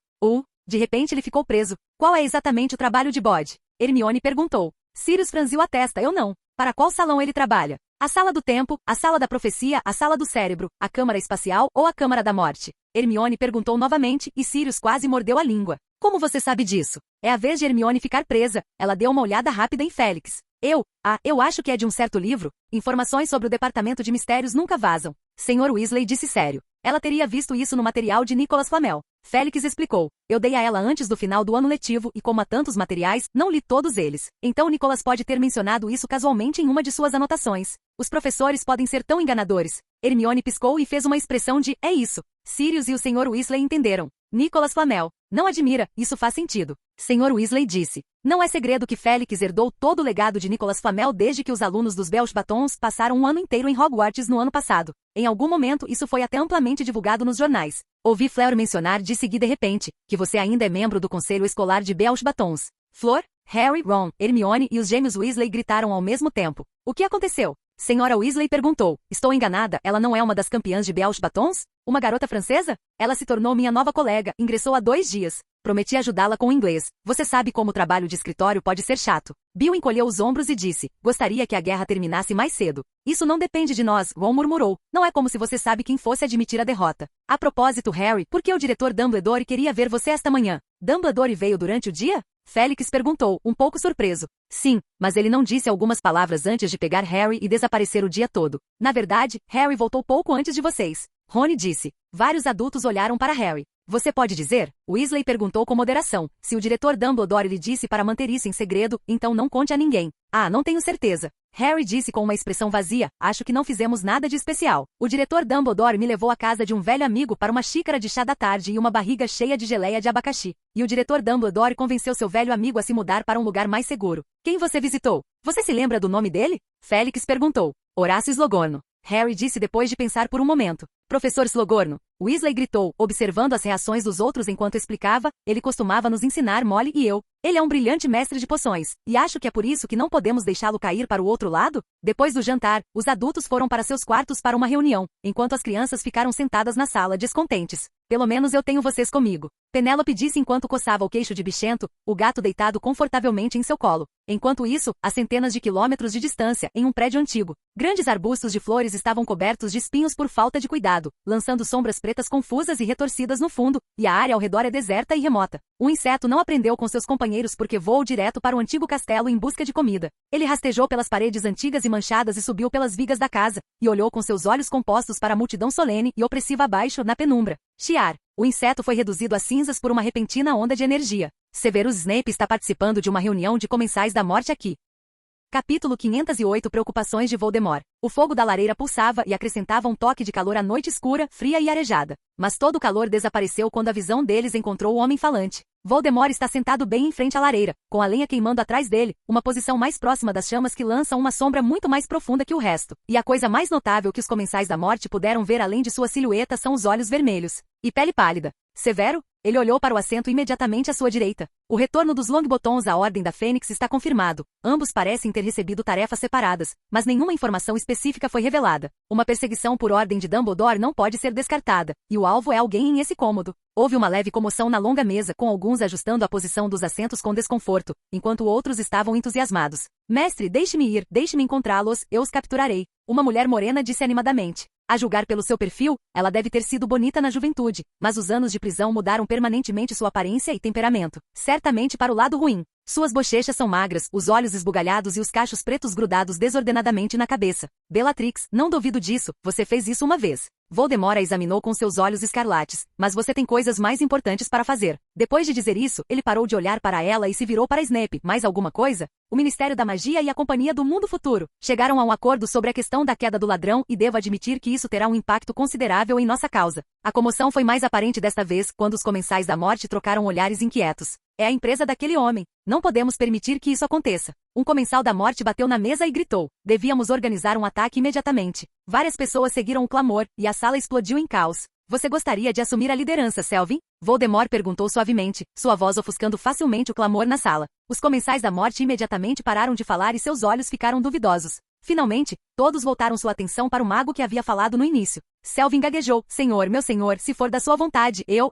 De repente ele ficou preso. Qual é exatamente o trabalho de Bode? Hermione perguntou. Sirius franziu a testa, eu não. Para qual salão ele trabalha? A sala do tempo, a sala da profecia, a sala do cérebro, a câmara espacial ou a câmara da morte? Hermione perguntou novamente e Sirius quase mordeu a língua. Como você sabe disso? É a vez de Hermione ficar presa. Ela deu uma olhada rápida em Félix. Eu acho que é de um certo livro. Informações sobre o Departamento de Mistérios nunca vazam. Sr. Weasley disse sério. Ela teria visto isso no material de Nicholas Flamel. Félix explicou. Eu dei a ela antes do final do ano letivo e como há tantos materiais, não li todos eles. Então Nicholas pode ter mencionado isso casualmente em uma de suas anotações. Os professores podem ser tão enganadores. Hermione piscou e fez uma expressão de, é isso. Sirius e o Sr. Weasley entenderam. Nicholas Flamel. Não admira, isso faz sentido. Sr. Weasley disse. Não é segredo que Félix herdou todo o legado de Nicholas Flamel desde que os alunos dos Belshbatons passaram um ano inteiro em Hogwarts no ano passado. Em algum momento isso foi até amplamente divulgado nos jornais. Ouvi Fleur mencionar de seguida de repente, que você ainda é membro do Conselho Escolar de Belshbatons. Flor, Harry, Ron, Hermione e os gêmeos Weasley gritaram ao mesmo tempo. O que aconteceu? Senhora Weasley perguntou. Estou enganada, ela não é uma das campeãs de Belche Batons? Uma garota francesa? Ela se tornou minha nova colega, ingressou há 2 dias. Prometi ajudá-la com o inglês. Você sabe como o trabalho de escritório pode ser chato. Bill encolheu os ombros e disse, gostaria que a guerra terminasse mais cedo. Isso não depende de nós, Ron murmurou. Não é como se você sabe quem fosse admitir a derrota. A propósito, Harry, por que o diretor Dumbledore queria ver você esta manhã? Dumbledore veio durante o dia? Félix perguntou, um pouco surpreso. Sim, mas ele não disse algumas palavras antes de pegar Harry e desaparecer o dia todo. Na verdade, Harry voltou pouco antes de vocês. Rony disse. Vários adultos olharam para Harry. Você pode dizer? Weasley perguntou com moderação. Se o diretor Dumbledore lhe disse para manter isso em segredo, então não conte a ninguém. Ah, não tenho certeza. Harry disse com uma expressão vazia, acho que não fizemos nada de especial. O diretor Dumbledore me levou à casa de um velho amigo para uma xícara de chá da tarde e uma barriga cheia de geleia de abacaxi. E o diretor Dumbledore convenceu seu velho amigo a se mudar para um lugar mais seguro. Quem você visitou? Você se lembra do nome dele? Félix perguntou. Horácio Slughorn. Harry disse depois de pensar por um momento. Professor Slughorn. Weasley gritou, observando as reações dos outros enquanto explicava, ele costumava nos ensinar Molly e eu. Ele é um brilhante mestre de poções, e acho que é por isso que não podemos deixá-lo cair para o outro lado? Depois do jantar, os adultos foram para seus quartos para uma reunião, enquanto as crianças ficaram sentadas na sala descontentes. Pelo menos eu tenho vocês comigo. Penélope disse enquanto coçava o queixo de Bichento, o gato deitado confortavelmente em seu colo. Enquanto isso, a centenas de quilômetros de distância, em um prédio antigo, grandes arbustos de flores estavam cobertos de espinhos por falta de cuidado, lançando sombras pretas confusas e retorcidas no fundo, e a área ao redor é deserta e remota. O inseto não aprendeu com seus companheiros porque voou direto para o antigo castelo em busca de comida. Ele rastejou pelas paredes antigas e manchadas e subiu pelas vigas da casa, e olhou com seus olhos compostos para a multidão solene e opressiva abaixo, na penumbra. Chiar. O inseto foi reduzido a cinzas por uma repentina onda de energia. Severus Snape está participando de uma reunião de comensais da morte aqui. Capítulo 508 Preocupações de Voldemort. O fogo da lareira pulsava e acrescentava um toque de calor à noite escura, fria e arejada. Mas todo o calor desapareceu quando a visão deles encontrou o homem falante. Voldemort está sentado bem em frente à lareira, com a lenha queimando atrás dele, uma posição mais próxima das chamas que lançam uma sombra muito mais profunda que o resto. E a coisa mais notável que os comensais da morte puderam ver além de sua silhueta são os olhos vermelhos. E pele pálida. Severo? Ele olhou para o assento imediatamente à sua direita. O retorno dos Longbottoms à Ordem da Fênix está confirmado. Ambos parecem ter recebido tarefas separadas, mas nenhuma informação específica foi revelada. Uma perseguição por ordem de Dumbledore não pode ser descartada, e o alvo é alguém em esse cômodo. Houve uma leve comoção na longa mesa, com alguns ajustando a posição dos assentos com desconforto, enquanto outros estavam entusiasmados. Mestre, deixe-me encontrá-los, eu os capturarei. Uma mulher morena disse animadamente. A julgar pelo seu perfil, ela deve ter sido bonita na juventude, mas os anos de prisão mudaram permanentemente sua aparência e temperamento. Certamente para o lado ruim. Suas bochechas são magras, os olhos esbugalhados e os cachos pretos grudados desordenadamente na cabeça. Bellatrix, não duvido disso, você fez isso uma vez. Voldemort a examinou com seus olhos escarlates, mas você tem coisas mais importantes para fazer. Depois de dizer isso, ele parou de olhar para ela e se virou para Snape. Mais alguma coisa? O Ministério da Magia e a Companhia do Mundo Futuro chegaram a um acordo sobre a questão da queda do ladrão e devo admitir que isso terá um impacto considerável em nossa causa. A comoção foi mais aparente desta vez, quando os comensais da morte trocaram olhares inquietos. É a empresa daquele homem. Não podemos permitir que isso aconteça. Um comensal da morte bateu na mesa e gritou. Devíamos organizar um ataque imediatamente. Várias pessoas seguiram o clamor, e a sala explodiu em caos. Você gostaria de assumir a liderança, Selvin? Voldemort perguntou suavemente, sua voz ofuscando facilmente o clamor na sala. Os comensais da morte imediatamente pararam de falar e seus olhos ficaram duvidosos. Finalmente, todos voltaram sua atenção para o mago que havia falado no início. Selvin gaguejou. Senhor, meu senhor, se for da sua vontade, eu...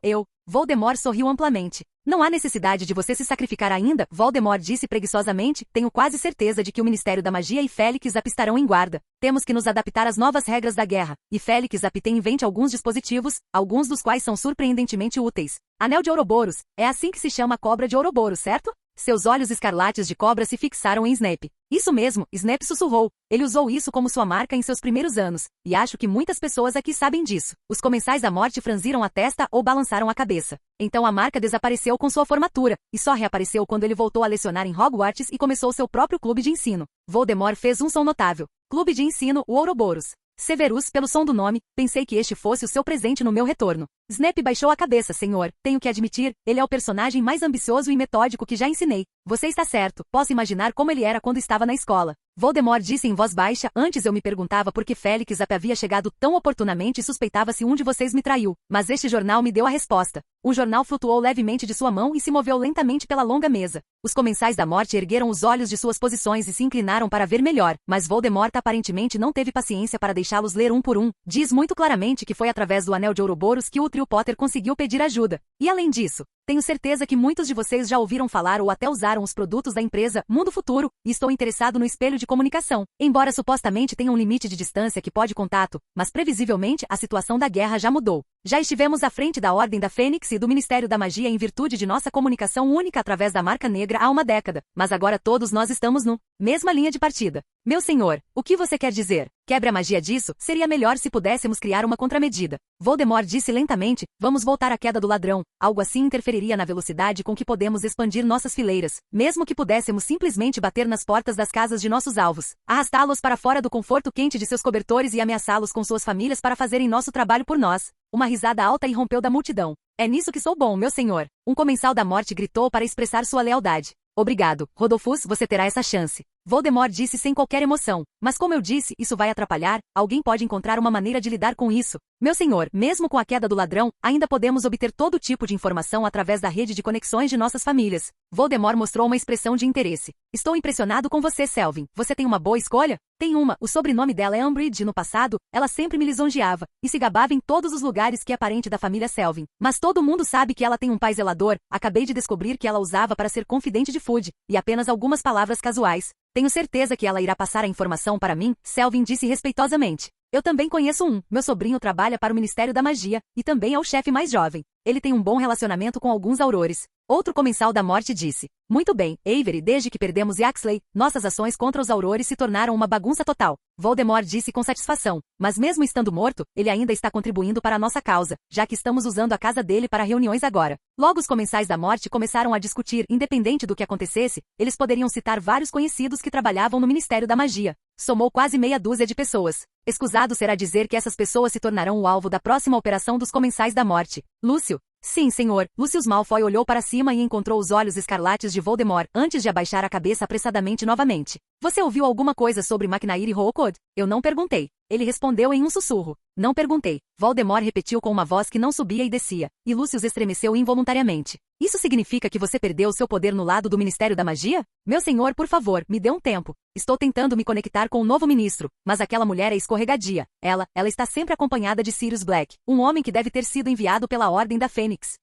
Voldemort sorriu amplamente. Não há necessidade de você se sacrificar ainda, Voldemort disse preguiçosamente, tenho quase certeza de que o Ministério da Magia e Félix Ap estarão em guarda. Temos que nos adaptar às novas regras da guerra, e Félix Ap tem em mente alguns dispositivos, alguns dos quais são surpreendentemente úteis. Anel de Ouroboros, é assim que se chama a cobra de Ouroboros, certo? Seus olhos escarlates de cobra se fixaram em Snape. Isso mesmo, Snape sussurrou. Ele usou isso como sua marca em seus primeiros anos, e acho que muitas pessoas aqui sabem disso. Os comensais da morte franziram a testa ou balançaram a cabeça. Então a marca desapareceu com sua formatura, e só reapareceu quando ele voltou a lecionar em Hogwarts e começou seu próprio clube de ensino. Voldemort fez um som notável. Clube de ensino, o Ouroboros. Severus, pelo som do nome, pensei que este fosse o seu presente no meu retorno. Snape baixou a cabeça, senhor. Tenho que admitir, ele é o personagem mais ambicioso e metódico que já ensinei. Você está certo, posso imaginar como ele era quando estava na escola. Voldemort disse em voz baixa, antes eu me perguntava por que Félix Ap havia chegado tão oportunamente e suspeitava se um de vocês me traiu. Mas este jornal me deu a resposta. O jornal flutuou levemente de sua mão e se moveu lentamente pela longa mesa. Os comensais da morte ergueram os olhos de suas posições e se inclinaram para ver melhor, mas Voldemort aparentemente não teve paciência para deixá-los ler um por um. Diz muito claramente que foi através do Anel de Ouroboros que o trio Potter conseguiu pedir ajuda. E além disso, tenho certeza que muitos de vocês já ouviram falar ou até usaram os produtos da empresa Mundo Futuro, e estou interessado no espelho de comunicação. Embora supostamente tenha um limite de distância que pode contato, mas previsivelmente a situação da guerra já mudou. Já estivemos à frente da Ordem da Fênix e do Ministério da Magia em virtude de nossa comunicação única através da Marca Negra há uma década, mas agora todos nós estamos no mesma linha de partida. Meu senhor, o que você quer dizer? Quebre a magia disso, seria melhor se pudéssemos criar uma contramedida. Voldemort disse lentamente, vamos voltar à queda do ladrão. Algo assim interferiria na velocidade com que podemos expandir nossas fileiras, mesmo que pudéssemos simplesmente bater nas portas das casas de nossos alvos, arrastá-los para fora do conforto quente de seus cobertores e ameaçá-los com suas famílias para fazerem nosso trabalho por nós. Uma risada alta irrompeu da multidão. É nisso que sou bom, meu senhor. Um comensal da morte gritou para expressar sua lealdade. Obrigado, Rodolphus, você terá essa chance. Voldemort disse sem qualquer emoção. Mas como eu disse, isso vai atrapalhar, alguém pode encontrar uma maneira de lidar com isso. Meu senhor, mesmo com a queda do ladrão, ainda podemos obter todo tipo de informação através da rede de conexões de nossas famílias. Voldemort mostrou uma expressão de interesse. Estou impressionado com você, Selvin. Você tem uma boa escolha? Tem uma, o sobrenome dela é Umbridge e no passado, ela sempre me lisonjeava, e se gabava em todos os lugares que é parente da família Selvin. Mas todo mundo sabe que ela tem um pai zelador, acabei de descobrir que ela usava para ser confidente de Fudge, e apenas algumas palavras casuais. Tenho certeza que ela irá passar a informação para mim, Selvin disse respeitosamente. Eu também conheço um, meu sobrinho trabalha para o Ministério da Magia, e também é o chefe mais jovem. Ele tem um bom relacionamento com alguns aurores. Outro comensal da morte disse. Muito bem, Avery, desde que perdemos Yaxley, nossas ações contra os aurores se tornaram uma bagunça total. Voldemort disse com satisfação. Mas mesmo estando morto, ele ainda está contribuindo para a nossa causa, já que estamos usando a casa dele para reuniões agora. Logo os comensais da morte começaram a discutir, independente do que acontecesse, eles poderiam citar vários conhecidos que trabalhavam no Ministério da Magia. Somou quase meia dúzia de pessoas. Escusado será dizer que essas pessoas se tornarão o alvo da próxima operação dos comensais da morte. Lúcio. Sim, senhor. Lucius Malfoy olhou para cima e encontrou os olhos escarlates de Voldemort antes de abaixar a cabeça apressadamente novamente. Você ouviu alguma coisa sobre McNair e Rookwood? Eu não perguntei. Ele respondeu em um sussurro. Não perguntei. Voldemort repetiu com uma voz que não subia e descia, e Lucius estremeceu involuntariamente. Isso significa que você perdeu seu poder no lado do Ministério da Magia? Meu senhor, por favor, me dê um tempo. Estou tentando me conectar com o novo ministro, mas aquela mulher é escorregadia. Ela está sempre acompanhada de Sirius Black, um homem que deve ter sido enviado pela Ordem da Fênix.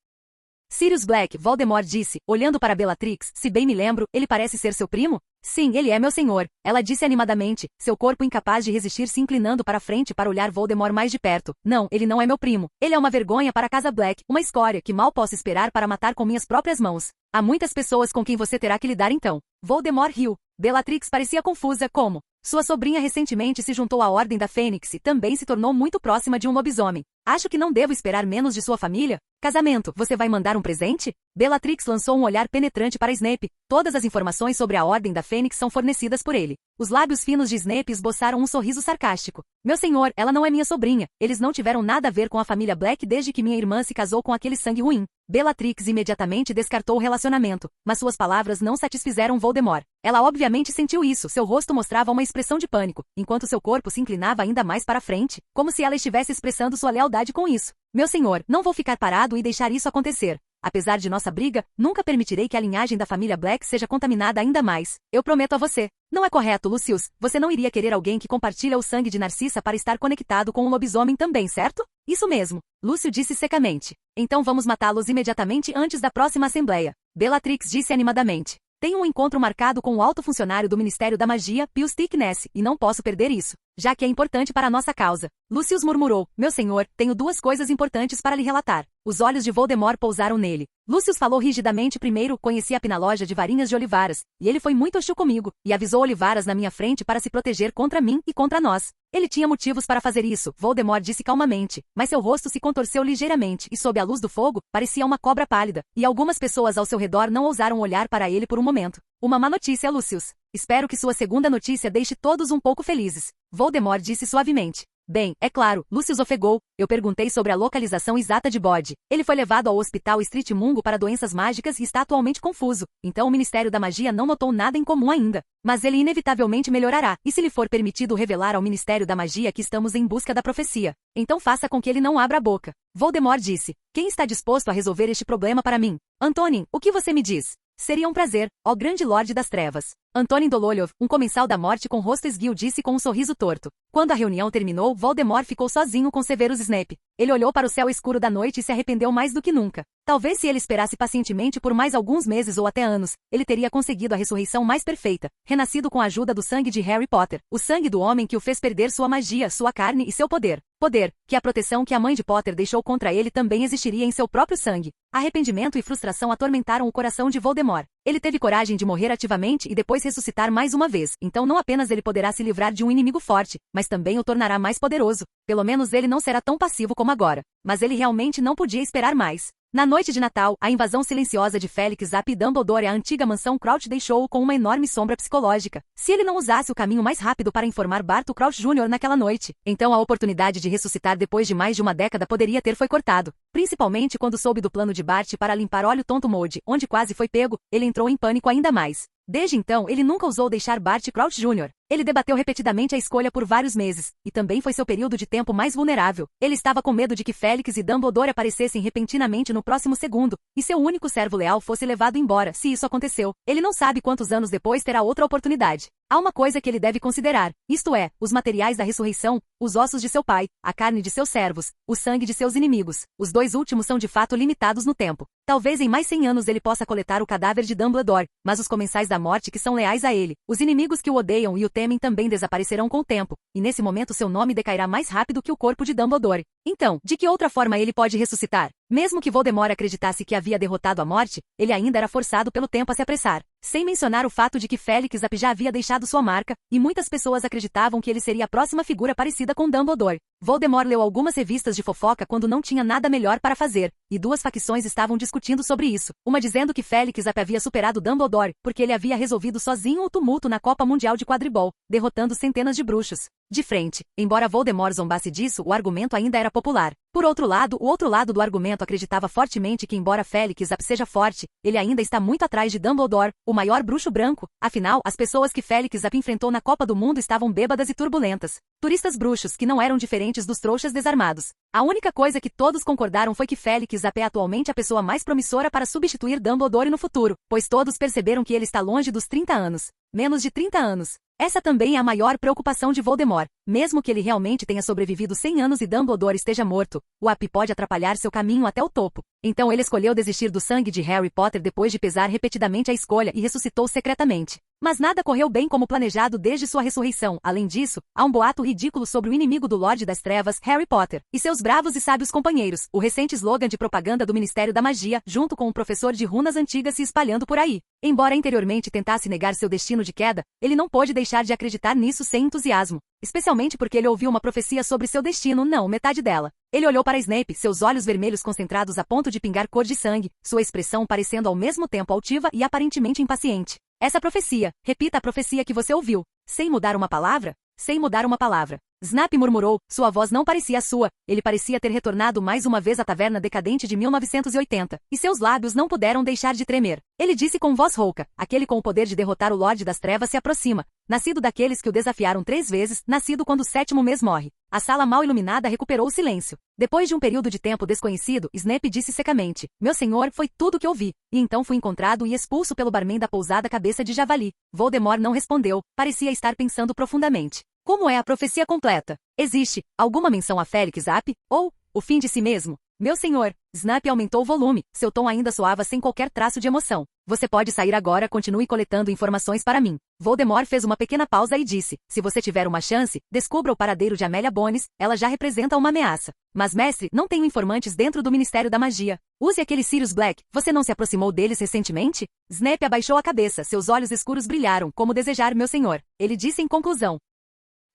Sirius Black, Voldemort disse, olhando para Bellatrix, se bem me lembro, ele parece ser seu primo? Sim, ele é meu senhor. Ela disse animadamente, seu corpo incapaz de resistir se inclinando para frente para olhar Voldemort mais de perto. Não, ele não é meu primo. Ele é uma vergonha para a casa Black, uma escória que mal posso esperar para matar com minhas próprias mãos. Há muitas pessoas com quem você terá que lidar então. Voldemort riu. Bellatrix parecia confusa, como? Sua sobrinha recentemente se juntou à Ordem da Fênix e também se tornou muito próxima de um lobisomem. Acho que não devo esperar menos de sua família. Casamento, você vai mandar um presente? Bellatrix lançou um olhar penetrante para Snape. Todas as informações sobre a Ordem da Fênix são fornecidas por ele. Os lábios finos de Snape esboçaram um sorriso sarcástico. Meu senhor, ela não é minha sobrinha. Eles não tiveram nada a ver com a família Black desde que minha irmã se casou com aquele sangue ruim. Bellatrix imediatamente descartou o relacionamento, mas suas palavras não satisfizeram Voldemort. Ela obviamente sentiu isso, seu rosto mostrava uma expressão de pânico, enquanto seu corpo se inclinava ainda mais para frente, como se ela estivesse expressando sua lealdade com isso. Meu senhor, não vou ficar parado e deixar isso acontecer. Apesar de nossa briga, nunca permitirei que a linhagem da família Black seja contaminada ainda mais. Eu prometo a você. Não é correto, Lucius. Você não iria querer alguém que compartilha o sangue de Narcissa para estar conectado com um lobisomem também, certo? Isso mesmo. Lúcio disse secamente. Então vamos matá-los imediatamente antes da próxima assembleia. Bellatrix disse animadamente. Tenho um encontro marcado com o alto funcionário do Ministério da Magia, Pius Thicknesse, e não posso perder isso, já que é importante para a nossa causa. Lucius murmurou, meu senhor, tenho duas coisas importantes para lhe relatar. Os olhos de Voldemort pousaram nele. Lucius falou rigidamente primeiro, conheci a pinaloja de varinhas de Olivaras, e ele foi muito hostil comigo, e avisou Olivaras na minha frente para se proteger contra mim e contra nós. Ele tinha motivos para fazer isso, Voldemort disse calmamente, mas seu rosto se contorceu ligeiramente e sob a luz do fogo, parecia uma cobra pálida, e algumas pessoas ao seu redor não ousaram olhar para ele por um momento. Uma má notícia, Lucius. Espero que sua segunda notícia deixe todos um pouco felizes. Voldemort disse suavemente. Bem, é claro, Lucius ofegou. Eu perguntei sobre a localização exata de Bode. Ele foi levado ao Hospital Street Mungo para doenças mágicas e está atualmente confuso. Então o Ministério da Magia não notou nada em comum ainda. Mas ele inevitavelmente melhorará, e se lhe for permitido revelar ao Ministério da Magia que estamos em busca da profecia, então faça com que ele não abra a boca. Voldemort disse. Quem está disposto a resolver este problema para mim? Antonin, o que você me diz? Seria um prazer, ó grande Lorde das Trevas. Antonin Dololiov, um comensal da morte com rosto esguio, disse com um sorriso torto. Quando a reunião terminou, Voldemort ficou sozinho com Severus Snape. Ele olhou para o céu escuro da noite e se arrependeu mais do que nunca. Talvez se ele esperasse pacientemente por mais alguns meses ou até anos, ele teria conseguido a ressurreição mais perfeita, renascido com a ajuda do sangue de Harry Potter, o sangue do homem que o fez perder sua magia, sua carne e seu poder. Poder, que a proteção que a mãe de Potter deixou contra ele também existiria em seu próprio sangue. Arrependimento e frustração atormentaram o coração de Voldemort. Ele teve coragem de morrer ativamente e depois ressuscitar mais uma vez, então não apenas ele poderá se livrar de um inimigo forte, mas também o tornará mais poderoso. Pelo menos ele não será tão passivo como agora. Mas ele realmente não podia esperar mais. Na noite de Natal, a invasão silenciosa de Félix Zapp e Dumbledore à antiga mansão Crouch deixou-o com uma enorme sombra psicológica. Se ele não usasse o caminho mais rápido para informar Bartol Crouch Jr. naquela noite, então a oportunidade de ressuscitar depois de mais de uma década poderia ter foi cortado. Principalmente quando soube do plano de Bart para limpar Olho Tonto Molde, onde quase foi pego, ele entrou em pânico ainda mais. Desde então, ele nunca ousou deixar Bart Crouch Jr. Ele debateu repetidamente a escolha por vários meses, e também foi seu período de tempo mais vulnerável. Ele estava com medo de que Félix e Dumbledore aparecessem repentinamente no próximo segundo, e seu único servo leal fosse levado embora, se isso aconteceu. Ele não sabe quantos anos depois terá outra oportunidade. Há uma coisa que ele deve considerar, isto é, os materiais da ressurreição, os ossos de seu pai, a carne de seus servos, o sangue de seus inimigos. Os dois últimos são de fato limitados no tempo. Talvez em mais 100 anos ele possa coletar o cadáver de Dumbledore, mas os comensais da morte que são leais a ele, os inimigos que o odeiam e o temem também desaparecerão com o tempo, e nesse momento seu nome decairá mais rápido que o corpo de Dumbledore. Então, de que outra forma ele pode ressuscitar? Mesmo que Voldemort acreditasse que havia derrotado a morte, ele ainda era forçado pelo tempo a se apressar. Sem mencionar o fato de que Félix Zapp já havia deixado sua marca, e muitas pessoas acreditavam que ele seria a próxima figura parecida com Dumbledore. Voldemort leu algumas revistas de fofoca quando não tinha nada melhor para fazer, e duas facções estavam discutindo sobre isso. Uma dizendo que Félix Zapp havia superado Dumbledore, porque ele havia resolvido sozinho o tumulto na Copa Mundial de Quadribol, derrotando centenas de bruxos. De frente, embora Voldemort zombasse disso, o argumento ainda era popular. Por outro lado, o outro lado do argumento acreditava fortemente que embora Félix Zapp seja forte, ele ainda está muito atrás de Dumbledore, o maior bruxo branco. Afinal, as pessoas que Félix Zapp enfrentou na Copa do Mundo estavam bêbadas e turbulentas. Turistas bruxos que não eram diferentes dos trouxas desarmados. A única coisa que todos concordaram foi que Félix Zapp é atualmente a pessoa mais promissora para substituir Dumbledore no futuro, pois todos perceberam que ele está longe dos 30 anos. Menos de 30 anos. Essa também é a maior preocupação de Voldemort. Mesmo que ele realmente tenha sobrevivido 100 anos e Dumbledore esteja morto, o AP pode atrapalhar seu caminho até o topo. Então ele escolheu desistir do sangue de Harry Potter depois de pesar repetidamente a escolha e ressuscitou secretamente. Mas nada correu bem como planejado desde sua ressurreição. Além disso, há um boato ridículo sobre o inimigo do Lorde das Trevas, Harry Potter, e seus bravos e sábios companheiros, o recente slogan de propaganda do Ministério da Magia, junto com um professor de runas antigas se espalhando por aí. Embora interiormente tentasse negar seu destino de queda, ele não pôde deixar de acreditar nisso sem entusiasmo. Especialmente porque ele ouviu uma profecia sobre seu destino, não metade dela. Ele olhou para Snape, seus olhos vermelhos concentrados a ponto de pingar cor de sangue, sua expressão parecendo ao mesmo tempo altiva e aparentemente impaciente. Essa profecia, repita a profecia que você ouviu. Sem mudar uma palavra? Sem mudar uma palavra. Snape murmurou, sua voz não parecia a sua, ele parecia ter retornado mais uma vez à taverna decadente de 1980, e seus lábios não puderam deixar de tremer. Ele disse com voz rouca, aquele com o poder de derrotar o Lorde das Trevas se aproxima, nascido daqueles que o desafiaram 3 vezes, nascido quando o 7º mês morre. A sala mal iluminada recuperou o silêncio. Depois de um período de tempo desconhecido, Snape disse secamente, meu senhor, foi tudo o que ouvi, e então fui encontrado e expulso pelo barman da pousada Cabeça de Javali. Voldemort não respondeu, parecia estar pensando profundamente. Como é a profecia completa? Existe alguma menção a Félix Zapp? Ou o fim de si mesmo? Meu senhor, Snape aumentou o volume, seu tom ainda soava sem qualquer traço de emoção. Você pode sair agora, continue coletando informações para mim. Voldemort fez uma pequena pausa e disse, se você tiver uma chance, descubra o paradeiro de Amélia Bones, ela já representa uma ameaça. Mas mestre, não tenho informantes dentro do Ministério da Magia. Use aquele Sirius Black, você não se aproximou deles recentemente? Snape abaixou a cabeça, seus olhos escuros brilharam, como desejar meu senhor. Ele disse em conclusão.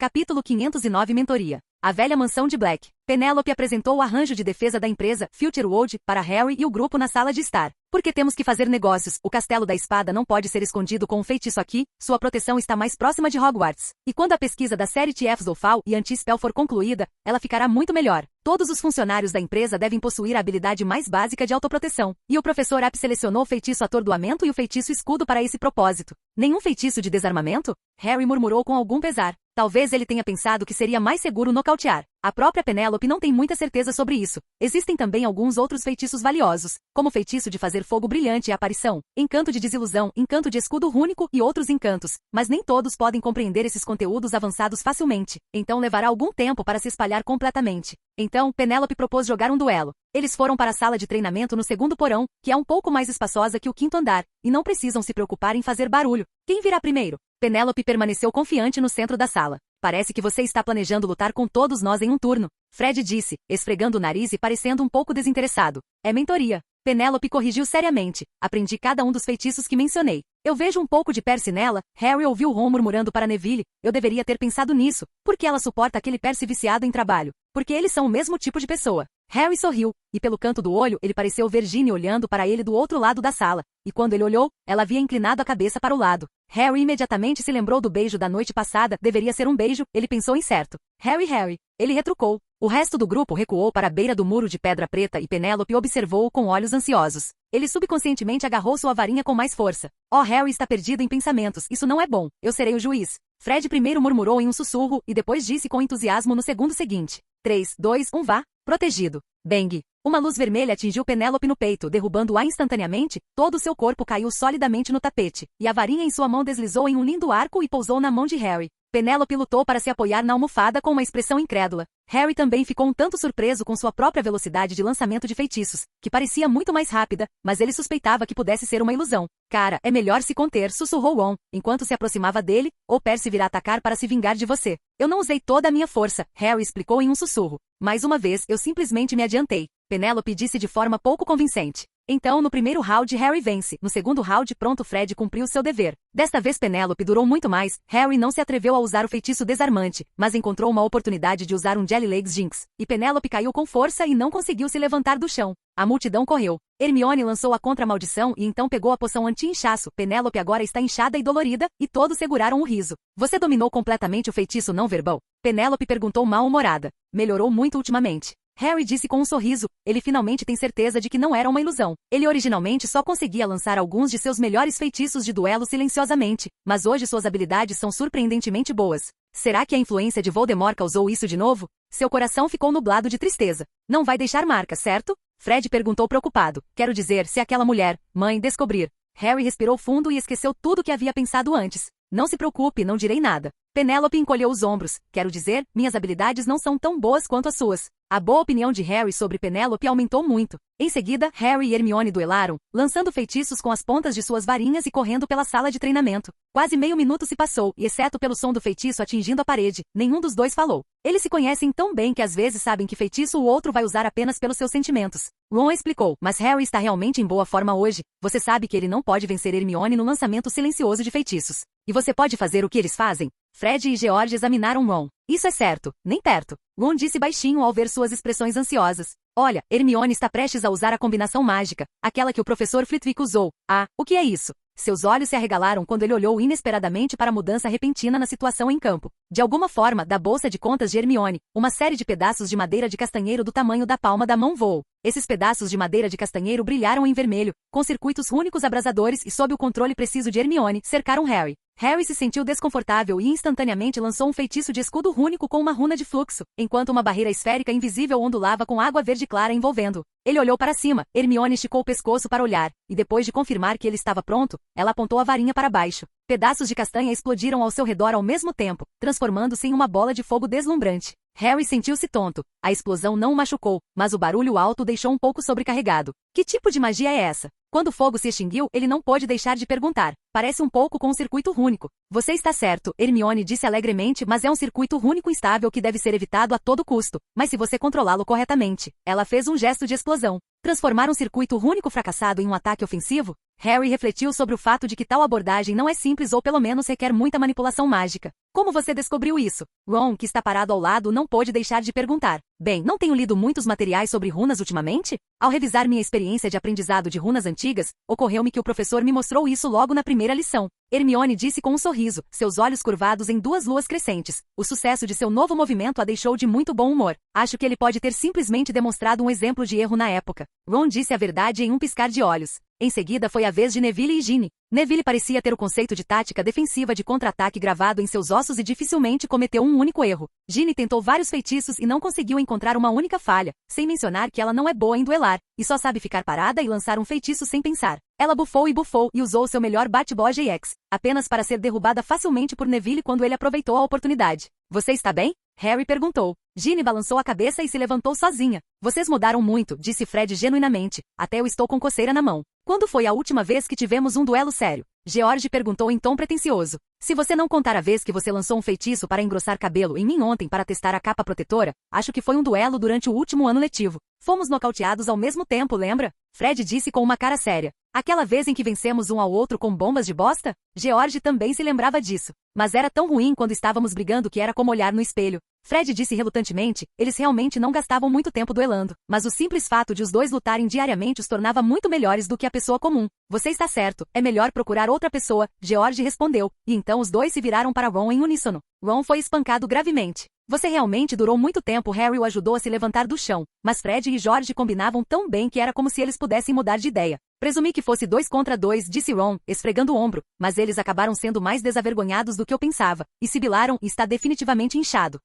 Capítulo 509 Mentoria. A velha mansão de Black. Penélope apresentou o arranjo de defesa da empresa Futureworld para Harry e o grupo na sala de estar. Porque temos que fazer negócios, o castelo da espada não pode ser escondido com um feitiço aqui, sua proteção está mais próxima de Hogwarts. E quando a pesquisa da série TF Zolfal e Anti-Spell for concluída, ela ficará muito melhor. Todos os funcionários da empresa devem possuir a habilidade mais básica de autoproteção. E o professor App selecionou o feitiço atordoamento e o feitiço escudo para esse propósito. Nenhum feitiço de desarmamento? Harry murmurou com algum pesar. Talvez ele tenha pensado que seria mais seguro nocautear. A própria Penélope não tem muita certeza sobre isso. Existem também alguns outros feitiços valiosos, como o feitiço de fazer fogo brilhante e aparição, encanto de desilusão, encanto de escudo rúnico e outros encantos, mas nem todos podem compreender esses conteúdos avançados facilmente, então levará algum tempo para se espalhar completamente. Então, Penélope propôs jogar um duelo. Eles foram para a sala de treinamento no segundo porão, que é um pouco mais espaçosa que o quinto andar, e não precisam se preocupar em fazer barulho. Quem virá primeiro? Penélope permaneceu confiante no centro da sala. Parece que você está planejando lutar com todos nós em um turno. Fred disse, esfregando o nariz e parecendo um pouco desinteressado. É mentoria. Penélope corrigiu seriamente. Aprendi cada um dos feitiços que mencionei. Eu vejo um pouco de Percy nela. Harry ouviu Ron murmurando para Neville. Eu deveria ter pensado nisso. Por que ela suporta aquele Percy viciado em trabalho? Porque eles são o mesmo tipo de pessoa. Harry sorriu, e pelo canto do olho ele pareceu ver Ginny olhando para ele do outro lado da sala, e quando ele olhou, ela havia inclinado a cabeça para o lado. Harry imediatamente se lembrou do beijo da noite passada, deveria ser um beijo, ele pensou incerto. Harry, ele retrucou. O resto do grupo recuou para a beira do muro de pedra preta e Penélope observou-o com olhos ansiosos. Ele subconscientemente agarrou sua varinha com mais força. Oh, Harry está perdido em pensamentos, isso não é bom, eu serei o juiz. Fred primeiro murmurou em um sussurro, e depois disse com entusiasmo no segundo seguinte. 3, 2, 1 vá. Protegido. Bang. Uma luz vermelha atingiu Penélope no peito, derrubando-a instantaneamente, todo o seu corpo caiu solidamente no tapete, e a varinha em sua mão deslizou em um lindo arco e pousou na mão de Harry. Penélope lutou para se apoiar na almofada com uma expressão incrédula. Harry também ficou um tanto surpreso com sua própria velocidade de lançamento de feitiços, que parecia muito mais rápida, mas ele suspeitava que pudesse ser uma ilusão. Cara, é melhor se conter, sussurrou Ron, enquanto se aproximava dele, ou Percy virá atacar para se vingar de você. Eu não usei toda a minha força, Harry explicou em um sussurro. Mais uma vez, eu simplesmente me adiantei. Penélope disse de forma pouco convincente. Então, no primeiro round, Harry vence. No segundo round, pronto, Fred cumpriu seu dever. Desta vez, Penélope durou muito mais. Harry não se atreveu a usar o feitiço desarmante, mas encontrou uma oportunidade de usar um Jelly Legs Jinx. E Penélope caiu com força e não conseguiu se levantar do chão. A multidão correu. Hermione lançou a contra-maldição e então pegou a poção anti-inchaço. Penélope agora está inchada e dolorida, e todos seguraram o riso. Você dominou completamente o feitiço não verbal? Penélope perguntou mal-humorada. Melhorou muito ultimamente. Harry disse com um sorriso, ele finalmente tem certeza de que não era uma ilusão. Ele originalmente só conseguia lançar alguns de seus melhores feitiços de duelo silenciosamente, mas hoje suas habilidades são surpreendentemente boas. Será que a influência de Voldemort causou isso de novo? Seu coração ficou nublado de tristeza. Não vai deixar marca, certo? Fred perguntou preocupado. Quero dizer, se aquela mulher, mãe, descobrir. Harry respirou fundo e esqueceu tudo o que havia pensado antes. Não se preocupe, não direi nada. Penélope encolheu os ombros. Quero dizer, minhas habilidades não são tão boas quanto as suas. A boa opinião de Harry sobre Penélope aumentou muito. Em seguida, Harry e Hermione duelaram, lançando feitiços com as pontas de suas varinhas e correndo pela sala de treinamento. Quase meio minuto se passou, e exceto pelo som do feitiço atingindo a parede, nenhum dos dois falou. Eles se conhecem tão bem que às vezes sabem que feitiço o outro vai usar apenas pelos seus sentimentos. Ron explicou, mas Harry está realmente em boa forma hoje. Você sabe que ele não pode vencer Hermione no lançamento silencioso de feitiços. E você pode fazer o que eles fazem? Fred e George examinaram Ron. Isso é certo, nem perto. Ron disse baixinho ao ver suas expressões ansiosas. Olha, Hermione está prestes a usar a combinação mágica, aquela que o professor Flitwick usou. Ah, o que é isso? Seus olhos se arregalaram quando ele olhou inesperadamente para a mudança repentina na situação em campo. De alguma forma, da bolsa de contas de Hermione, uma série de pedaços de madeira de castanheiro do tamanho da palma da mão voou. Esses pedaços de madeira de castanheiro brilharam em vermelho, com circuitos rúnicos abrasadores e sob o controle preciso de Hermione, cercaram Harry. Harry se sentiu desconfortável e instantaneamente lançou um feitiço de escudo rúnico com uma runa de fluxo, enquanto uma barreira esférica invisível ondulava com água verde clara envolvendo. Ele olhou para cima, Hermione esticou o pescoço para olhar, e depois de confirmar que ele estava pronto, ela apontou a varinha para baixo. Pedaços de castanha explodiram ao seu redor ao mesmo tempo, transformando-se em uma bola de fogo deslumbrante. Harry sentiu-se tonto. A explosão não o machucou, mas o barulho alto o deixou um pouco sobrecarregado. Que tipo de magia é essa? Quando o fogo se extinguiu, ele não pôde deixar de perguntar. Parece um pouco com um circuito rúnico. Você está certo, Hermione disse alegremente, mas é um circuito rúnico instável que deve ser evitado a todo custo. Mas se você controlá-lo corretamente. Ela fez um gesto de explosão. Transformar um circuito rúnico fracassado em um ataque ofensivo? Harry refletiu sobre o fato de que tal abordagem não é simples ou pelo menos requer muita manipulação mágica. Como você descobriu isso? Ron, que está parado ao lado, não pôde deixar de perguntar. Bem, não tenho lido muitos materiais sobre runas ultimamente? Ao revisar minha experiência de aprendizado de runas antigas, ocorreu-me que o professor me mostrou isso logo na primeira lição. Hermione disse com um sorriso, seus olhos curvados em duas luas crescentes. O sucesso de seu novo movimento a deixou de muito bom humor. Acho que ele pode ter simplesmente demonstrado um exemplo de erro na época. Ron disse a verdade em um piscar de olhos. Em seguida foi a vez de Neville e Ginny. Neville parecia ter o conceito de tática defensiva de contra-ataque gravado em seus ossos e dificilmente cometeu um único erro. Ginny tentou vários feitiços e não conseguiu encontrar uma única falha, sem mencionar que ela não é boa em duelar, e só sabe ficar parada e lançar um feitiço sem pensar. Ela bufou e usou seu melhor bate-bola GX, apenas para ser derrubada facilmente por Neville quando ele aproveitou a oportunidade. Você está bem? Harry perguntou. Ginny balançou a cabeça e se levantou sozinha. Vocês mudaram muito, disse Fred genuinamente. Até eu estou com coceira na mão. Quando foi a última vez que tivemos um duelo sério? George perguntou em tom pretensioso. Se você não contar a vez que você lançou um feitiço para engrossar cabelo em mim ontem para testar a capa protetora, acho que foi um duelo durante o último ano letivo. Fomos nocauteados ao mesmo tempo, lembra? Fred disse com uma cara séria. Aquela vez em que vencemos um ao outro com bombas de bosta? George também se lembrava disso. Mas era tão ruim quando estávamos brigando que era como olhar no espelho. Fred disse relutantemente, eles realmente não gastavam muito tempo duelando, mas o simples fato de os dois lutarem diariamente os tornava muito melhores do que a pessoa comum. Você está certo, é melhor procurar outra pessoa, George respondeu, e então os dois se viraram para Ron em uníssono. Ron foi espancado gravemente. Você realmente durou muito tempo. Harry o ajudou a se levantar do chão, mas Fred e George combinavam tão bem que era como se eles pudessem mudar de ideia. Presumi que fosse 2 contra 2, disse Ron, esfregando o ombro, mas eles acabaram sendo mais desavergonhados do que eu pensava, e sibilaram e está definitivamente inchado.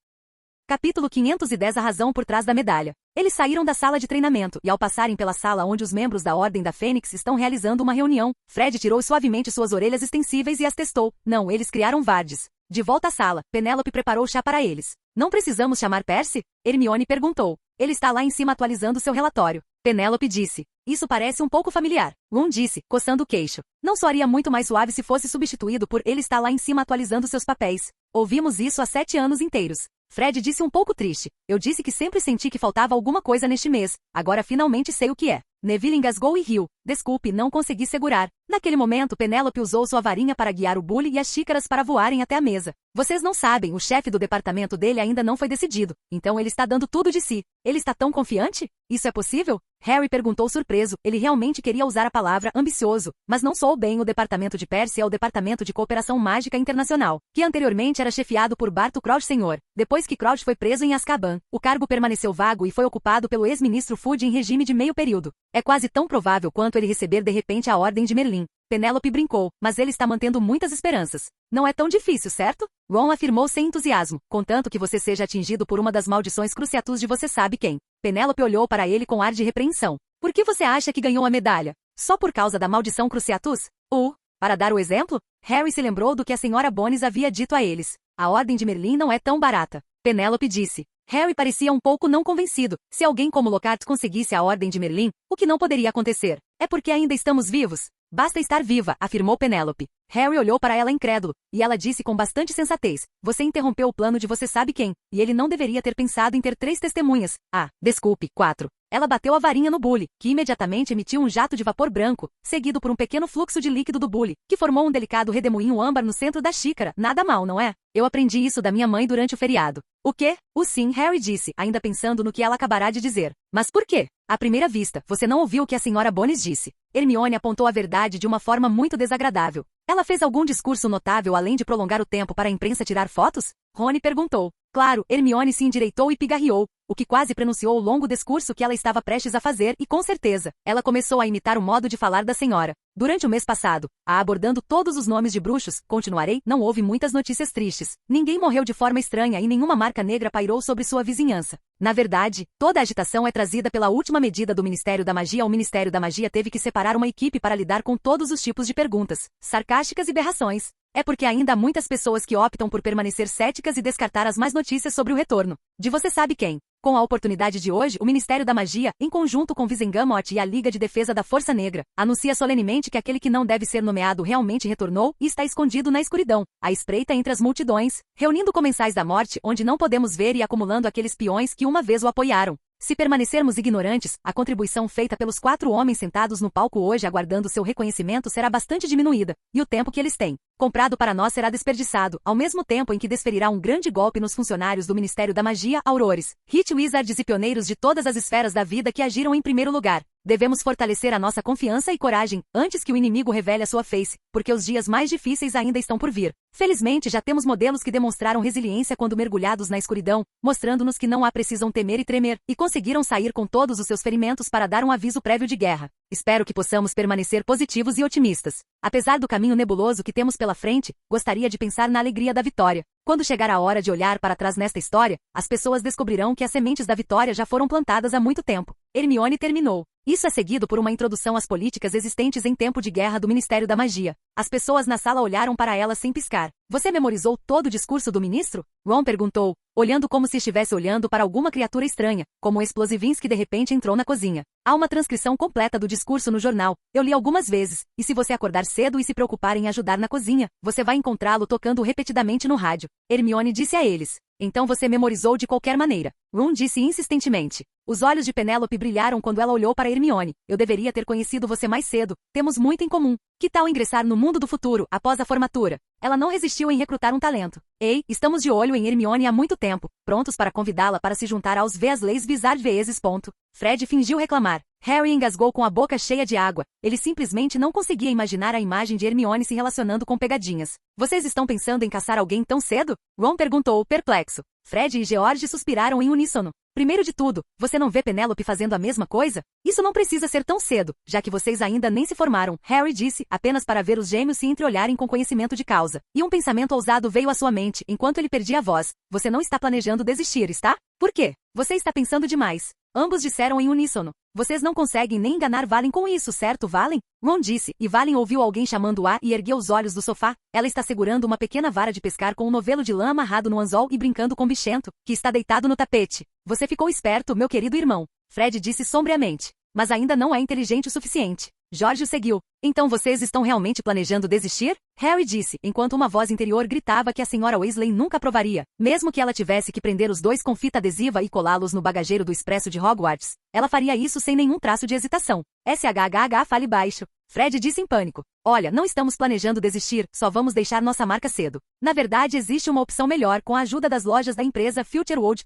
Capítulo 510 A razão por trás da medalha. Eles saíram da sala de treinamento, e ao passarem pela sala onde os membros da Ordem da Fênix estão realizando uma reunião, Fred tirou suavemente suas orelhas extensíveis e as testou. Não, eles criaram Vardes. De volta à sala, Penélope preparou chá para eles. Não precisamos chamar Percy? Hermione perguntou. Ele está lá em cima atualizando seu relatório. Penélope disse. Isso parece um pouco familiar. Ron disse, coçando o queixo. Não soaria muito mais suave se fosse substituído por ele está lá em cima atualizando seus papéis. Ouvimos isso há 7 anos inteiros. Fred disse um pouco triste. Eu disse que sempre senti que faltava alguma coisa neste mês. Agora finalmente sei o que é. Neville engasgou e riu. Desculpe, não consegui segurar. Naquele momento, Penélope usou sua varinha para guiar o bule e as xícaras para voarem até a mesa. Vocês não sabem, o chefe do departamento dele ainda não foi decidido. Então ele está dando tudo de si. Ele está tão confiante? Isso é possível? Harry perguntou surpreso. Ele realmente queria usar a palavra ambicioso, mas não soou bem. O departamento de Percy é o Departamento de Cooperação Mágica Internacional, que anteriormente era chefiado por Barto Crouch Sr. Depois que Crouch foi preso em Azkaban, o cargo permaneceu vago e foi ocupado pelo ex-ministro Fudge em regime de meio período. É quase tão provável quanto ele receber de repente a Ordem de Merlin. Penélope brincou, mas ele está mantendo muitas esperanças. Não é tão difícil, certo? Ron afirmou sem entusiasmo, contanto que você seja atingido por uma das maldições cruciatus de você sabe quem. Penélope olhou para ele com ar de repreensão. Por que você acha que ganhou a medalha? Só por causa da maldição cruciatus? Para dar o exemplo? Harry se lembrou do que a senhora Bones havia dito a eles. A Ordem de Merlin não é tão barata. Penélope disse. Harry parecia um pouco não convencido. Se alguém como Lockhart conseguisse a Ordem de Merlin, o que não poderia acontecer? É porque ainda estamos vivos. Basta estar viva, afirmou Penélope. Harry olhou para ela incrédulo, e ela disse com bastante sensatez. Você interrompeu o plano de você sabe quem, e ele não deveria ter pensado em ter 3 testemunhas. Desculpe, 4. Ela bateu a varinha no bule, que imediatamente emitiu um jato de vapor branco, seguido por um pequeno fluxo de líquido do bule, que formou um delicado redemoinho âmbar no centro da xícara. Nada mal, não é? Eu aprendi isso da minha mãe durante o feriado. O quê? Sim, Harry disse, ainda pensando no que ela acabará de dizer. Mas por quê? À primeira vista, você não ouviu o que a senhora Bones disse. Hermione apontou a verdade de uma forma muito desagradável. Ela fez algum discurso notável além de prolongar o tempo para a imprensa tirar fotos? Rony perguntou. Claro, Hermione se endireitou e pigarreou, o que quase pronunciou o longo discurso que ela estava prestes a fazer e, com certeza, ela começou a imitar o modo de falar da senhora. Durante o mês passado, abordando todos os nomes de bruxos, continuarei, não houve muitas notícias tristes. Ninguém morreu de forma estranha e nenhuma marca negra pairou sobre sua vizinhança. Na verdade, toda a agitação é trazida pela última medida do Ministério da Magia. O Ministério da Magia teve que separar uma equipe para lidar com todos os tipos de perguntas, sarcásticas e berrações. É porque ainda há muitas pessoas que optam por permanecer céticas e descartar as más notícias sobre o retorno de você sabe quem. Com a oportunidade de hoje, o Ministério da Magia, em conjunto com Wizengamot e a Liga de Defesa da Força Negra, anuncia solenemente que aquele que não deve ser nomeado realmente retornou e está escondido na escuridão, à espreita entre as multidões, reunindo comensais da morte onde não podemos ver e acumulando aqueles peões que uma vez o apoiaram. Se permanecermos ignorantes, a contribuição feita pelos 4 homens sentados no palco hoje aguardando seu reconhecimento será bastante diminuída, e o tempo que eles têm comprado para nós será desperdiçado, ao mesmo tempo em que desferirá um grande golpe nos funcionários do Ministério da Magia, aurores, hit wizards e pioneiros de todas as esferas da vida que agiram em primeiro lugar. Devemos fortalecer a nossa confiança e coragem, antes que o inimigo revele a sua face, porque os dias mais difíceis ainda estão por vir. Felizmente já temos modelos que demonstraram resiliência quando mergulhados na escuridão, mostrando-nos que não há precisam temer e tremer, e conseguiram sair com todos os seus ferimentos para dar um aviso prévio de guerra. Espero que possamos permanecer positivos e otimistas. Apesar do caminho nebuloso que temos pela frente, gostaria de pensar na alegria da vitória. Quando chegar a hora de olhar para trás nesta história, as pessoas descobrirão que as sementes da vitória já foram plantadas há muito tempo. Hermione terminou. Isso é seguido por uma introdução às políticas existentes em tempo de guerra do Ministério da Magia. As pessoas na sala olharam para ela sem piscar. Você memorizou todo o discurso do ministro? Ron perguntou, olhando como se estivesse olhando para alguma criatura estranha, como Explosivins que de repente entrou na cozinha. Há uma transcrição completa do discurso no jornal. Eu li algumas vezes, e se você acordar cedo e se preocupar em ajudar na cozinha, você vai encontrá-lo tocando repetidamente no rádio. Hermione disse a eles. Então você memorizou de qualquer maneira. Ron disse insistentemente. Os olhos de Penélope brilharam quando ela olhou para Hermione. Eu deveria ter conhecido você mais cedo. Temos muito em comum. Que tal ingressar no mundo do futuro, após a formatura? Ela não resistiu em recrutar um talento. Ei, estamos de olho em Hermione há muito tempo, prontos para convidá-la para se juntar aos Weasleys Wizard vezes. Fred fingiu reclamar. Harry engasgou com a boca cheia de água. Ele simplesmente não conseguia imaginar a imagem de Hermione se relacionando com pegadinhas. Vocês estão pensando em caçar alguém tão cedo? Ron perguntou, perplexo. Fred e George suspiraram em uníssono. Primeiro de tudo, você não vê Penélope fazendo a mesma coisa? Isso não precisa ser tão cedo, já que vocês ainda nem se formaram, Harry disse, apenas para ver os gêmeos se entreolharem com conhecimento de causa. E um pensamento ousado veio à sua mente, enquanto ele perdia a voz. Você não está planejando desistir, está? Por quê? Você está pensando demais. Ambos disseram em uníssono. Vocês não conseguem nem enganar Valen com isso, certo, Valen? Ron disse, e Valen ouviu alguém chamando-a e ergueu os olhos do sofá. Ela está segurando uma pequena vara de pescar com um novelo de lã amarrado no anzol e brincando com Bichento, que está deitado no tapete. Você ficou esperto, meu querido irmão. Fred disse sombriamente. Mas ainda não é inteligente o suficiente. George o seguiu. Então vocês estão realmente planejando desistir? Harry disse, enquanto uma voz interior gritava que a senhora Weasley nunca aprovaria. Mesmo que ela tivesse que prender os dois com fita adesiva e colá-los no bagageiro do expresso de Hogwarts, ela faria isso sem nenhum traço de hesitação. SHHH fale baixo. Fred disse em pânico. Olha, não estamos planejando desistir, só vamos deixar nossa marca cedo. Na verdade existe uma opção melhor com a ajuda das lojas da empresa Futureworld.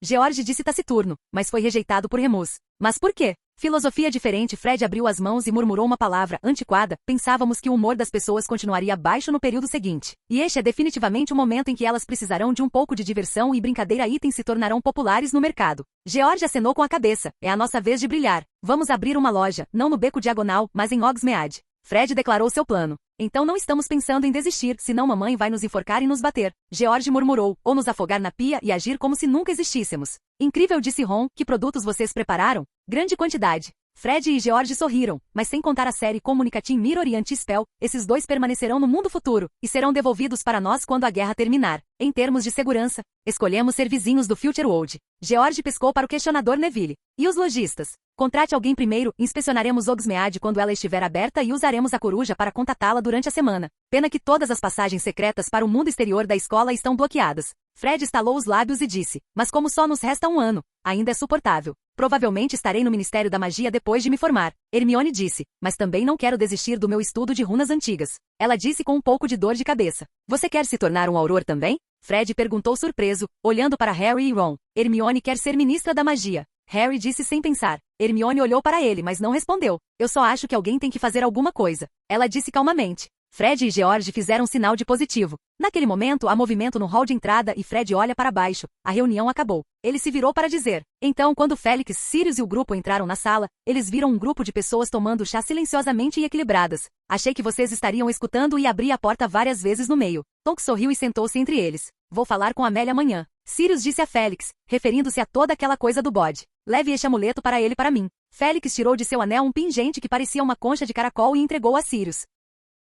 George disse taciturno, mas foi rejeitado por Remus. Mas por quê? Filosofia diferente. Fred abriu as mãos e murmurou uma palavra, antiquada. Pensávamos que o humor das pessoas continuaria baixo no período seguinte. E este é definitivamente o momento em que elas precisarão de um pouco de diversão e brincadeira. Itens se tornarão populares no mercado. George acenou com a cabeça. É a nossa vez de brilhar. Vamos abrir uma loja, não no Beco Diagonal, mas em Hogsmeade. Fred declarou seu plano. Então não estamos pensando em desistir, senão mamãe vai nos enforcar e nos bater. George murmurou, ou nos afogar na pia e agir como se nunca existíssemos. Incrível, disse Ron. Que produtos vocês prepararam? Grande quantidade. Fred e George sorriram, mas sem contar a série Communicating Mirror e Anti-Spell, esses dois permanecerão no mundo futuro, e serão devolvidos para nós quando a guerra terminar. Em termos de segurança, escolhemos ser vizinhos do Futureworld. George pescou para o questionador Neville. E os lojistas? Contrate alguém primeiro, inspecionaremos Hogsmeade quando ela estiver aberta e usaremos a coruja para contatá-la durante a semana. Pena que todas as passagens secretas para o mundo exterior da escola estão bloqueadas. Fred estalou os lábios e disse, mas como só nos resta um ano, ainda é suportável. Provavelmente estarei no Ministério da Magia depois de me formar. Hermione disse, mas também não quero desistir do meu estudo de runas antigas. Ela disse com um pouco de dor de cabeça. Você quer se tornar um auror também? Fred perguntou surpreso, olhando para Harry e Ron. Hermione quer ser ministra da magia. Harry disse sem pensar. Hermione olhou para ele, mas não respondeu. Eu só acho que alguém tem que fazer alguma coisa. Ela disse calmamente. Fred e George fizeram sinal de positivo. Naquele momento, há movimento no hall de entrada e Fred olha para baixo. A reunião acabou. Ele se virou para dizer. Então, quando Félix, Sirius e o grupo entraram na sala, eles viram um grupo de pessoas tomando chá silenciosamente e equilibradas. Achei que vocês estariam escutando e abri a porta várias vezes no meio. Tonks sorriu e sentou-se entre eles. Vou falar com Amélia amanhã. Sirius disse a Félix, referindo-se a toda aquela coisa do bode. Leve este amuleto para ele para mim. Félix tirou de seu anel um pingente que parecia uma concha de caracol e entregou a Sirius.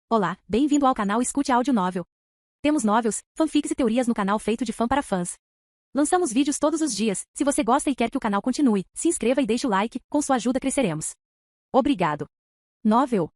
Olá, bem-vindo ao canal Escute Áudio Novel. Temos novels, fanfics e teorias no canal feito de fã para fãs. Lançamos vídeos todos os dias. Se você gosta e quer que o canal continue, se inscreva e deixe o like, com sua ajuda cresceremos. Obrigado. Novel.